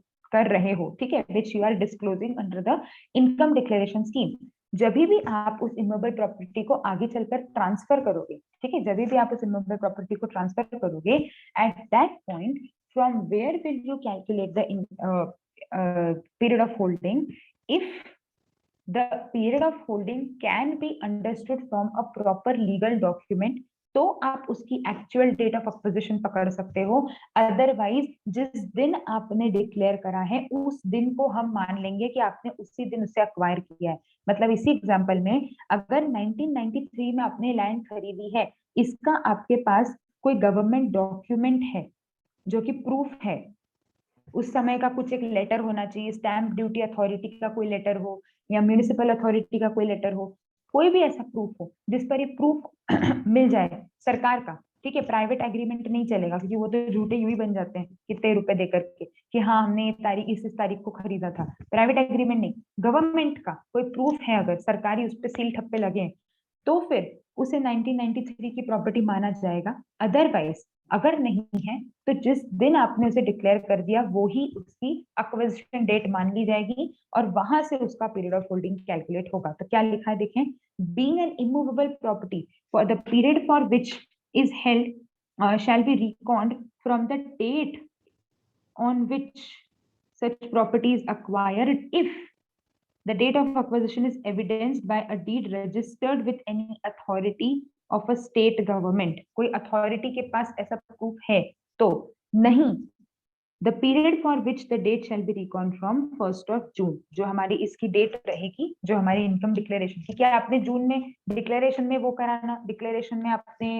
रहे हो, ठीक है, which you are disclosing under the income declaration scheme, जब भी आप उस इमूवेबल प्रॉपर्टी को आगे चलकर ट्रांसफर करोगे, ठीक है, जब भी आप उस इमूवेबल प्रॉपर्टी को ट्रांसफर करोगे, at that point from where will you calculate the period of holding, if the period of holding can be understood from a proper legal document, तो आप उसकी एक्चुअल डेट ऑफ एक्विजिशन पकड़ सकते हो। Otherwise जिस दिन आपने डिक्लेयर करा है उस दिन को हम मान लेंगे कि आपने उसी दिन उसे अक्वायर किया है। मतलब इसी एग्जांपल में अगर 1993 में आपने लैंड खरीदी है, इसका आपके पास कोई गवर्नमेंट डॉक्यूमेंट है जो कि प्रूफ है, उस समय का कुछ एक लेटर होना चाहिए, स्टैंप ड्यूटी अथॉरिटी का कोई लेटर हो या म्यूनिसिपल अथॉरिटी का कोई लेटर हो, कोई भी ऐसा प्रूफ हो जिस पर ये प्रूफ मिल जाए सरकार का, ठीक है, प्राइवेट एग्रीमेंट नहीं चलेगा क्योंकि वो तो झूठे यूं ही बन जाते हैं कितने रुपए देकर के कि हाँ हमने ये तारीख इस तारीख को खरीदा था, प्राइवेट एग्रीमेंट नहीं, गवर्नमेंट का कोई प्रूफ है, अगर सरकारी उस पर सील ठप्पे लगे हैं, तो फिर उसे 1993 की प्रॉपर्टी माना जाएगा। अदरवाइज अगर नहीं है तो जिस दिन आपने उसे डिक्लेयर कर दिया वो ही उसकी एक्विजिशन डेट मान ली जाएगी और वहां से उसका पीरियड ऑफ होल्डिंग कैलकुलेट होगा। तो क्या लिखा है देखें, being an immovable property for the period for which is held shall be reckoned from the date on which such property is acquired if the date of acquisition is evidenced by a deed registered with any authority of a state government। कोई authority के पास ऐसा proof है तो नहीं। The period for which the date shall be reckon from 1st of June, जो हमारी इसकी डेट रहेगी, जो हमारी इनकम डिक्लेरेशन की, क्या आपने जून में डिक्लेरेशन में वो कराना, डिक्लेरेशन में आपने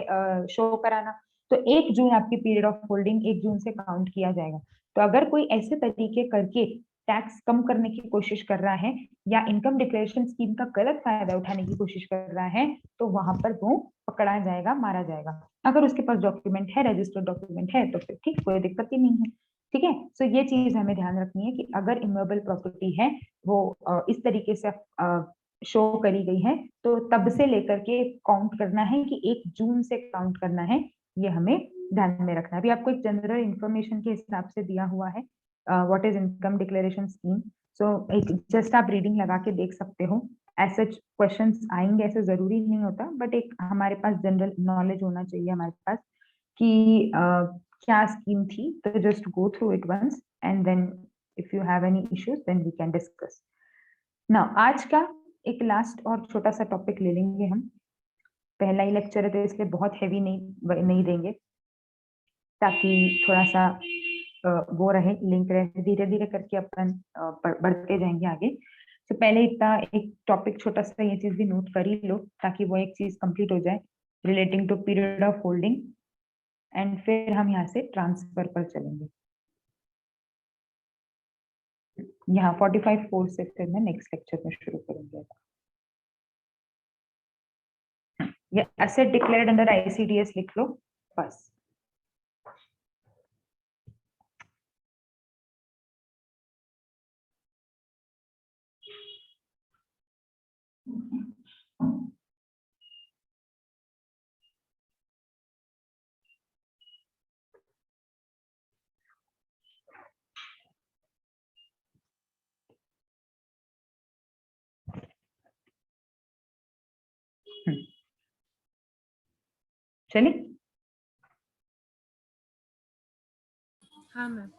शो कराना, तो 1 जून आपकी पीरियड ऑफ होल्डिंग 1 जून से काउंट किया जाएगा। तो अगर कोई ऐसे तरीके करके टैक्स कम करने की कोशिश कर रहा है या इनकम डिक्लेरेशन स्कीम का गलत फायदा उठाने की कोशिश कर रहा है तो वहां पर वो पकड़ा जाएगा, मारा जाएगा। अगर उसके पास डॉक्यूमेंट है, रजिस्टर्ड डॉक्यूमेंट है, तो फिर ठीक, कोई दिक्कत ही नहीं है, ठीक है। सो ये चीज हमें ध्यान रखनी है कि अगर इमूवेबल प्रॉपर्टी है वो इस तरीके से शो करी गई है तो तब से लेकर के काउंट करना है कि 1 जून से काउंट करना है, ये हमें ध्यान में रखना है। अभी आपको एक जनरल इंफॉर्मेशन के हिसाब से दिया हुआ है what is income declaration scheme, so just आप रीडिंग लगा के देख सकते हो। ऐसे क्वेश्चंस आएंगे, ऐसे जरूरी नहीं होता, बट एक हमारे पास जनरल नॉलेज होना चाहिए हमारे पास। कि क्या स्कीम थी, तो just go through it once and then if you have any issues then we can discuss. Now आज का एक लास्ट और छोटा सा टॉपिक ले लेंगे हम। पहला ही लेक्चर है तो इसलिए बहुत हैवी नहीं देंगे, ताकि थोड़ा सा वो रहे, लिंक रहे, धीरे धीरे करके अपन बढ़ते जाएंगे आगे। तो पहले इतना एक टॉपिक छोटा सा ये चीज भी नोट कर ही लो, ताकि वो एक चीज कंप्लीट हो जाए relating to period of holding, and फिर हम यहाँ से ट्रांसफर पर चलेंगे। यहाँ 45 से फिर मैं नेक्स्ट लेक्चर में शुरू करूंगी। ये एसेट डिक्लेयर्ड अंडर आईसीडीएस लिख लो बस। चलिए, हाँ मैम।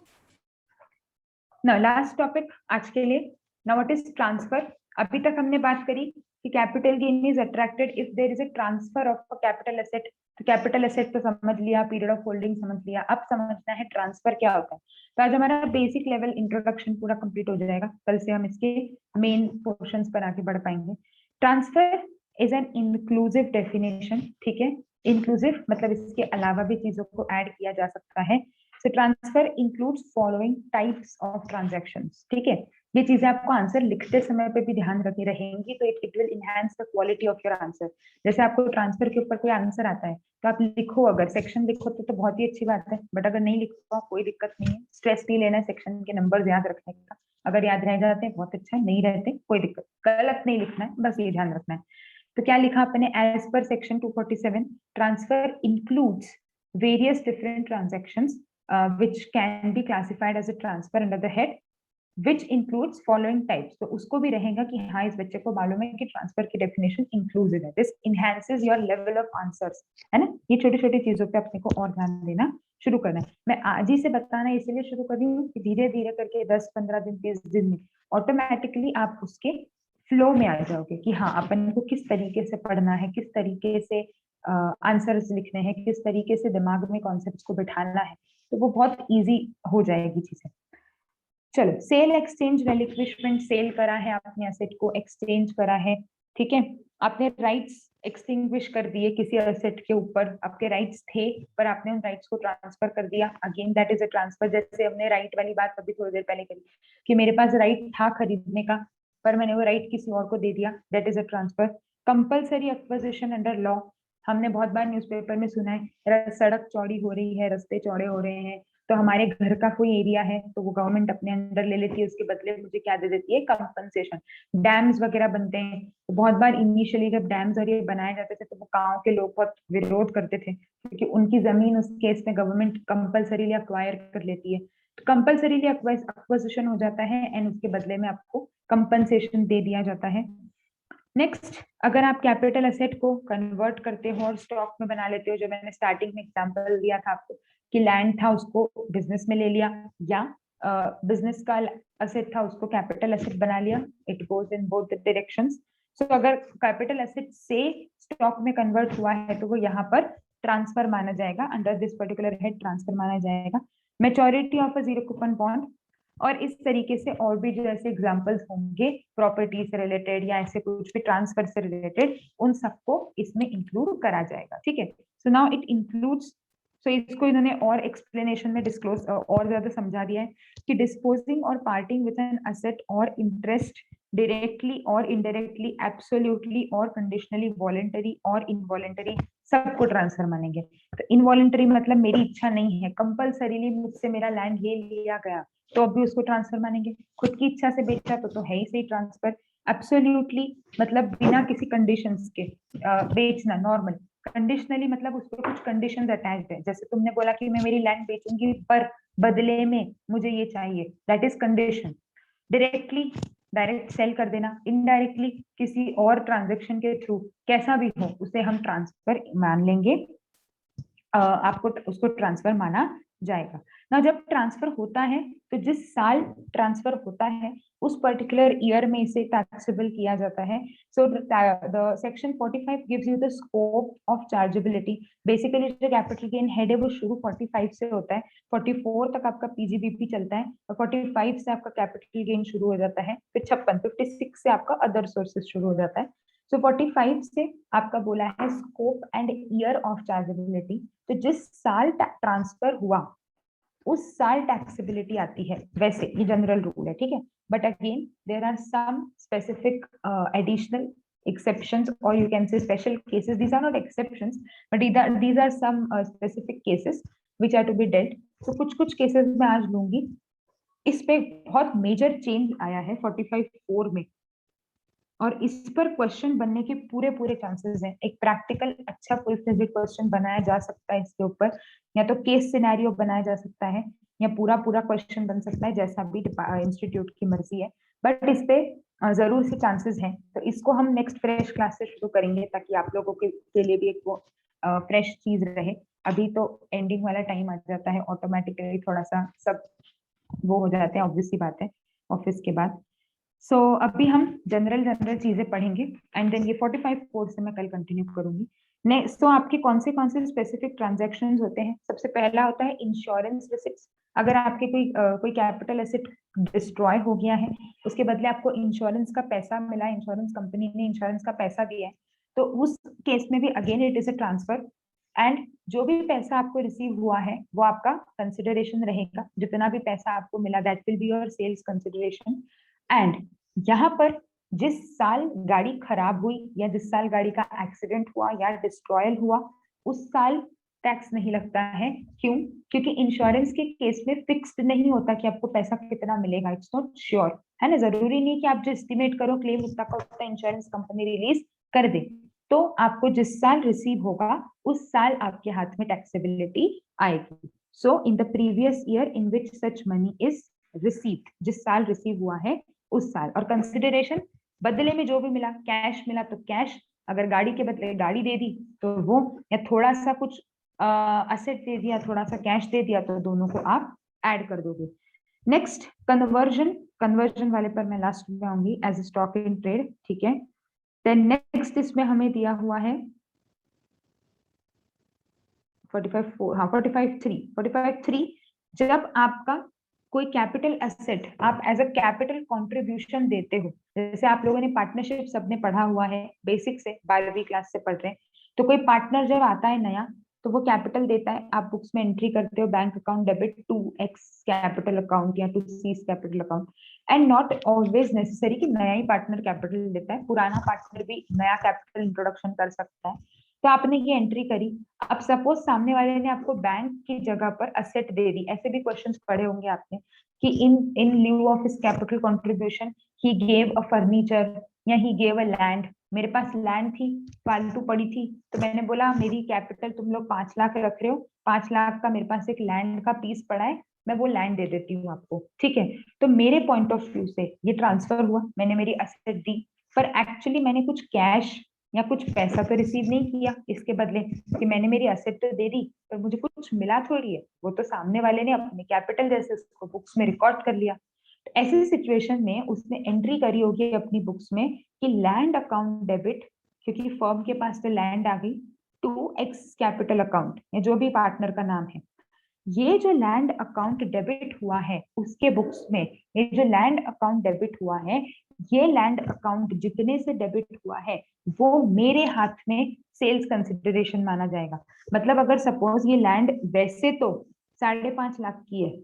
ना लास्ट टॉपिक आज के लिए, ना व्हाट इज ट्रांसफर। अभी तक हमने बात करी कि capital gain is attracted if there is a transfer of a capital asset. तो कैपिटल एसेट तो समझ लिया, पीरियड ऑफ होल्डिंग समझ लिया, अब समझना है ट्रांसफर क्या होता है। तो आज हमारा बेसिक लेवल इंट्रोडक्शन पूरा कंप्लीट हो जाएगा, कल से हम इसके मेन पोर्शंस पर आगे बढ़ पाएंगे। Transfer is an inclusive definition, ठीक है। इंक्लूसिव मतलब इसके अलावा भी चीजों को ऐड किया जा सकता है। So transfer includes following types of transactions, ठीक है। ये चीजें आपको आंसर लिखते समय पे भी ध्यान रखी रहेंगी, तो it will enhance the quality of your answer. जैसे आपको ट्रांसफर के ऊपर कोई आंसर आता है तो आप लिखो, अगर सेक्शन लिखो तो बहुत ही अच्छी बात है, बट अगर नहीं लिखो कोई दिक्कत नहीं है, स्ट्रेस नहीं लेना है सेक्शन के नंबर याद रखने का। अगर याद रह जाते हैं बहुत अच्छा, नहीं रहते कोई दिक्कत, गलत नहीं लिखना है, बस ये ध्यान रखना है। तो क्या लिखा आपने, as per section 247 transfer includes various different transactions which can be classified as a transfer under the head which includes following types। तो उसको भी रहेगा कि हाँ इस बच्चे को मालूम है कि ट्रांसफर की डेफिनेशन इंक्लूसिव है। This enhances your level of answers, है ना। ये छोटी छोटी चीजों पे अपने को और ध्यान देना शुरू करना है। मैं आज ही से बताना इसलिए शुरू कर रही हूँ कि धीरे धीरे करके 10-15 दिन 20 दिन में ऑटोमेटिकली आप उसके फ्लो में आ जाओगे कि हाँ अपन को किस तरीके से पढ़ना है, किस तरीके से आंसर्स लिखने हैं, किस तरीके से दिमाग में कॉन्सेप्ट्स को बिठाना है, तो वो बहुत इजी हो जाएगी चीजें। चलो, सेल एक्सचेंज रेलिक्विशमेंट, सेल करा है आपने एसेट को, एक्सचेंज करा है, ठीक है। आपने राइट्स एक्सटिंग्विश कर दिए किसी एसेट के ऊपर, आपके राइट्स थे पर आपने उन राइट्स को ट्रांसफर कर दिया, again that is a transfer. जैसे हमने राइट वाली बात अभी थोड़ी देर पहले करी कि मेरे पास राइट था खरीदने का पर मैंने वो राइट किसी और को दे दिया, that is a transfer. Compulsory acquisition under law, हमने बहुत बार न्यूज़पेपर में सुना है सड़क चौड़ी हो रही है, रास्ते चौड़े हो रहे हैं, तो हमारे घर का कोई एरिया है तो वो गवर्नमेंट अपने अंडर ले लेती है, उसके बदले मुझे क्या दे देती है, कंपनसेशन। डैम्स वगैरह बनते हैं तो बहुत बार इनिशियली जब डैम्स और ये बनाए जाते थे तो वो गांव के लोग बहुत विरोध करते थे क्योंकि उनकी जमीन उस केस में गवर्नमेंट कंपल्सरीली अक्वायर कर लेती है। तो कंपल्सरीली अक्विजिशन हो जाता है एंड उसके बदले में आपको कंपनसेशन दे दिया जाता है। नेक्स्ट, अगर आप कैपिटल एसेट को कन्वर्ट करते हो और स्टॉक में बना लेते हो, जो मैंने स्टार्टिंग में एग्जांपल दिया था आपको कि लैंड था उसको बिजनेस में ले लिया या बिजनेस का एसेट था उसको कैपिटल एसेट बना लिया, it goes in both the directions. So अगर कैपिटल एसेट से स्टॉक में कन्वर्ट हुआ है तो वो यहाँ पर ट्रांसफर माना जाएगा, under this particular head transfer माना जाएगा। Maturity of a zero coupon bond, और इस तरीके से और भी जो ऐसे एग्जांपल्स होंगे प्रॉपर्टी से रिलेटेड या ऐसे कुछ भी ट्रांसफर से रिलेटेड, उन सबको इसमें इंक्लूड करा जाएगा, ठीक है। सो नाउ इट इंक्लूड्स, सो इसको इन्होंने और एक्सप्लेनेशन में डिस्क्लोज और ज्यादा समझा दिया है कि डिस्पोजिंग और पार्टिंग विद एन एसेट और इंटरेस्ट डायरेक्टली और इनडायरेक्टली, एब्सोल्युटली और कंडीशनली, वॉलेंटरी और इनवॉलेंटरी, सबको ट्रांसफर मानेंगे। तो इनवॉलेंटरी मतलब मेरी इच्छा नहीं है, कंपल्सरीली मुझसे मेरा लैंड ये लिया गया तो अभी उसको ट्रांसफर मानेंगे। खुद की इच्छा से बेचा तो है ही सही ट्रांसफर। एब्सोल्युटली मतलब बिना किसी कंडीशंस के बेचना, नॉर्मल। कंडीशनली मतलब उस पर कुछ कंडीशंस अटैच्ड है, जैसे तुमने बोला कि मैं मेरी लैंड बेचूंगी पर बदले में मुझे ये चाहिए, that is condition. Directly direct sale कर देना, इनडायरेक्टली किसी और ट्रांजेक्शन के थ्रू, कैसा भी हो उसे हम ट्रांसफर मान लेंगे। आपको उसको ट्रांसफर माना जाएगा ना। जब ट्रांसफर होता है तो जिस साल ट्रांसफर होता है उस पर्टिकुलर ईयर में इसे टैक्सेबल किया जाता है। So the section 45 gives you the scope of chargeability. Basically जो कैपिटल गेन हेड है वो शुरू 45 से होता है, 44 तक आपका पीजीबीपी चलता है और 45 से आपका कैपिटल गेन शुरू हो जाता है, फिर 56 से आपका अदर सोर्सेस शुरू हो जाता है। सो 45 से आपका बोला है scope and year of chargeability. तो जिस साल ट्रांसफर हुआ उस साल टैक्सेबिलिटी आती है, वैसे ये जनरल रूल है, ठीक है। But again there are some specific additional exceptions, or you can say special cases. These are not exceptions, but these are some specific cases which are to be dealt. So कुछ कुछ cases मैं आज लूंगी। इस पे बहुत major change आया है 45(4) में, और इस पर क्वेश्चन बनने के पूरे पूरे चांसेस हैं। एक प्रैक्टिकल अच्छा फुल फ्लेज्ड क्वेश्चन बनाया जा सकता है इसके ऊपर, या तो केस सिनेरियो बनाया जा सकता है, या पूरा पूरा क्वेश्चन बन सकता है, जैसा भी इंस्टीट्यूट की मर्जी है। बट इस पे जरूर से चांसेस हैं, तो इसको हम नेक्स्ट फ्रेश क्लास से शुरू करेंगे ताकि आप लोगों के लिए भी एक वो फ्रेश चीज रहे। अभी तो एंडिंग वाला टाइम आ जाता है, ऑटोमेटिकली थोड़ा सा सब वो हो जाते हैं, ऑब्वियस सी बात है ऑफिस के बाद। सो अभी हम जनरल चीजें पढ़ेंगे एंड देन ये 45 कोर्स से मैं कल कंटिन्यू करूंगी। नेक्स्ट, तो आपके कौन से स्पेसिफिक ट्रांजैक्शंस होते हैं? सबसे पहला होता है इंश्योरेंस रिसिप्ट्स। अगर आपके कोई कैपिटल एसेट डिस्ट्रॉय हो गया है, उसके बदले आपको इंश्योरेंस का पैसा मिला, इंश्योरेंस कंपनी ने इंश्योरेंस का पैसा दिया है, तो उस केस में भी again it is a transfer. And जो भी पैसा आपको रिसीव हुआ है वो आपका कंसिडरेशन रहेगा। जितना भी पैसा आपको मिला that will be your sales consideration. And यहाँ पर जिस साल गाड़ी खराब हुई या जिस साल गाड़ी का एक्सीडेंट हुआ या डिस्ट्रॉयल हुआ, उस साल टैक्स नहीं लगता है। क्यों? क्योंकि इंश्योरेंस के केस में फिक्स्ड नहीं होता कि आपको पैसा कितना मिलेगा, इट्स नॉट श्योर, है ना। जरूरी नहीं कि आप जो एस्टिमेट करो क्लेम उतना का उतना इंश्योरेंस कंपनी रिलीज कर दे। तो आपको जिस साल रिसीव होगा उस साल आपके हाथ में टैक्सेबिलिटी आएगी। So in the previous year in which such money is received, जिस साल रिसीव हुआ है उस साल। और कंसिडरेशन बदले में जो भी मिला, कैश मिला तो कैश, अगर गाड़ी के बदले गाड़ी दे दी तो वो, या थोड़ा सा कुछ असेट दे दिया, थोड़ा सा कैश दे दिया, तो दोनों को आप ऐड कर दोगे। नेक्स्ट कन्वर्जन वाले पर मैं लास्ट में आऊंगी एज स्टॉक इन ट्रेड, ठीक है। देन नेक्स्ट इसमें हमें दिया हुआ है 45(3). जब आपका कोई कैपिटल एसेट आप एज अ कैपिटल कंट्रीब्यूशन देते हो, जैसे आप लोगों ने पार्टनरशिप सबने पढ़ा हुआ है बेसिक से, 12वीं क्लास से पढ़ रहे हैं, तो कोई पार्टनर जब आता है नया तो वो कैपिटल देता है, आप बुक्स में एंट्री करते हो bank account debit to X capital account या to C capital account. And not always necessary कि नया ही पार्टनर कैपिटल देता है, पुराना पार्टनर भी नया कैपिटल इंट्रोडक्शन कर सकता है। तो आपने ये एंट्री करी, अब सपोज सामने वाले ने आपको बैंक की जगह पर असेट दे दी। ऐसे भी क्वेश्चंस पढ़े होंगे आपने कि in lieu of his capital contribution he gave a furniture या ही गेव अ लैंड। मेरे पास लैंड थी, फालतू पड़ी थी, तो मैंने बोला मेरी कैपिटल तुम लोग 5 लाख रख रहे हो, 5 लाख का मेरे पास एक लैंड का पीस पड़ा है, मैं वो लैंड दे देती हूँ आपको, ठीक है। तो मेरे पॉइंट ऑफ व्यू से ये ट्रांसफर हुआ, मैंने मेरी असेट दी, पर एक्चुअली मैंने कुछ कैश या कुछ पैसा तो रिसीव नहीं किया इसके बदले, कि मैंने मेरी असेट तो दे दी पर मुझे कुछ मिला थोड़ी है, वो तो सामने वाले ने अपने कैपिटल जैसे उसको बुक्स में रिकॉर्ड कर लिया। तो ऐसी सिचुएशन में उसने एंट्री करी होगी अपनी बुक्स में कि लैंड अकाउंट डेबिट, क्योंकि फर्म के पास तो लैंड आ गई, टू एक्स कैपिटल अकाउंट या जो भी पार्टनर का नाम है। ये जो लैंड अकाउंट डेबिट हुआ है उसके बुक्स में, ये जो लैंड अकाउंट डेबिट हुआ है, ये लैंड अकाउंट जितने से डेबिट हुआ है वो मेरे हाथ में सेल्स कंसिडरेशन माना जाएगा। मतलब अगर सपोज ये लैंड वैसे तो 5.5 लाख की है,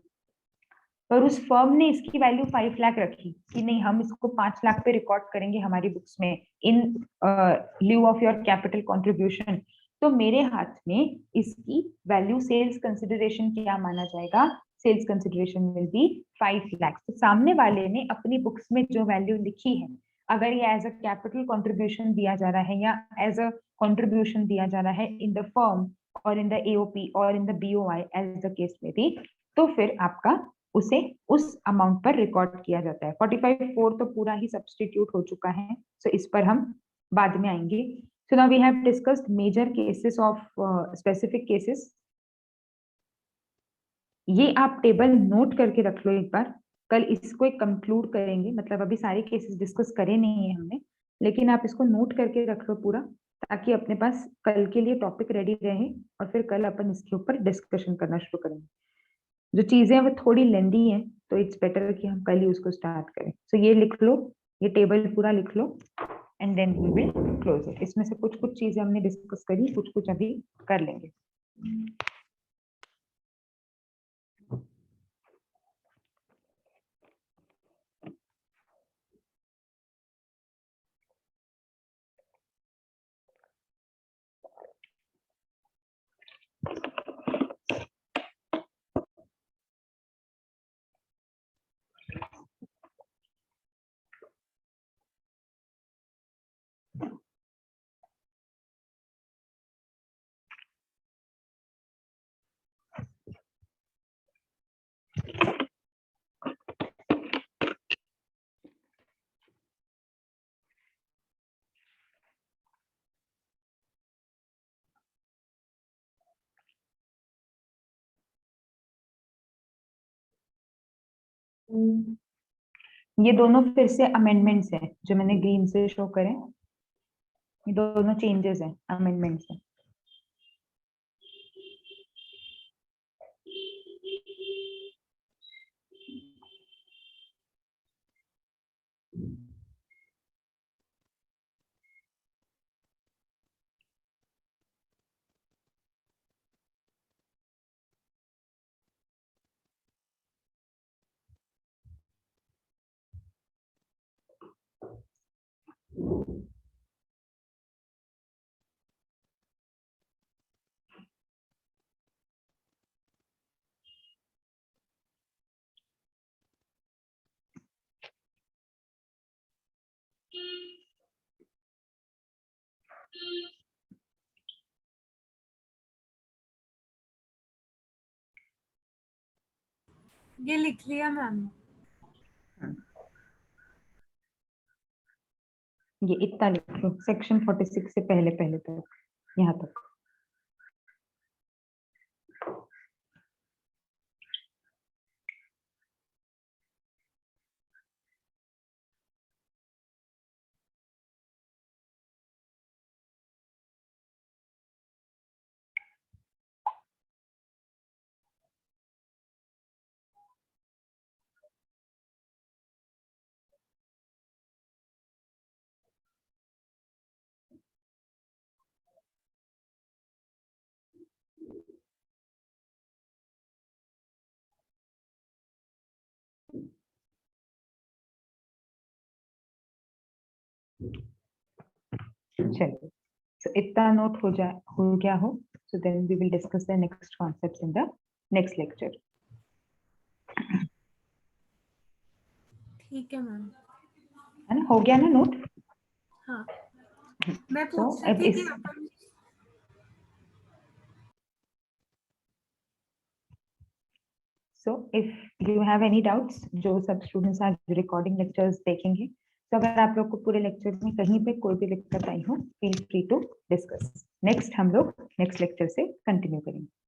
पर उस फर्म ने इसकी वैल्यू 5 लाख रखी कि नहीं हम इसको 5 लाख पे रिकॉर्ड करेंगे हमारी बुक्स में in lieu of your capital contribution, तो मेरे हाथ में इसकी वैल्यू सेल्स कंसिडरेशन क्या माना जाएगा? Sales consideration will be 5 lakh. तो सामने वाले ने अपनी बुक्स में जो वैल्यू लिखी है, अगर ये एज अ कैपिटल कंट्रीब्यूशन दिया जा रहा है या एज अ कंट्रीब्यूशन दिया जा रहा है इन द फर्म और इन द एओपी और in the BOI as the case में भी, तो फिर आपका उसे उस अमाउंट पर रिकॉर्ड किया जाता है। 45(4) तो पूरा ही सब्सटीट्यूट हो चुका है, सो इस पर हम बाद में आएंगे। So now we have discussed major cases of specific cases ये आप टेबल नोट करके रख लो एक बार, कल इसको एक कंक्लूड करेंगे, मतलब अभी सारे केसेस डिस्कस करे नहीं है हमने, लेकिन आप इसको नोट करके रख लो पूरा, ताकि अपने पास कल के लिए टॉपिक रेडी रहे और फिर कल अपन इसके ऊपर डिस्कशन करना शुरू करेंगे। जो चीजें हैं वो थोड़ी लेंदी हैं, तो इट्स बेटर कि हम कल ही उसको स्टार्ट करें। सो ये लिख लो, ये टेबल पूरा लिख लो and then we will close it. इसमें से कुछ कुछ चीजें हमने डिस्कस करी, कुछ कुछ अभी कर लेंगे। ये दोनों फिर से अमेंडमेंट्स हैं जो मैंने ग्रीन से शो करे, ये दोनों चेंजेस हैं, अमेंडमेंट्स हैं। ये लिख लिया मैम। ये इतना लिख लो, सेक्शन 46 से पहले पहले तक, यहाँ तक। चलिए, so इतना नोट हो गया हो, so then we will discuss the next concepts in the next lecture. ठीक है मैम। है ना, हो गया ना नोट? हाँ, मैं So पूछ रही अब थी इस कि अपन So if you have any doubts, जो सब स्टूडेंट्स आज रिकॉर्डिंग लेक्चर्स देखेंगे, तो अगर आप लोग को पूरे लेक्चर में कहीं पे कोई भी दिक्कत आई हो, feel free to discuss. Next हम लोग नेक्स्ट लेक्चर से कंटिन्यू करेंगे।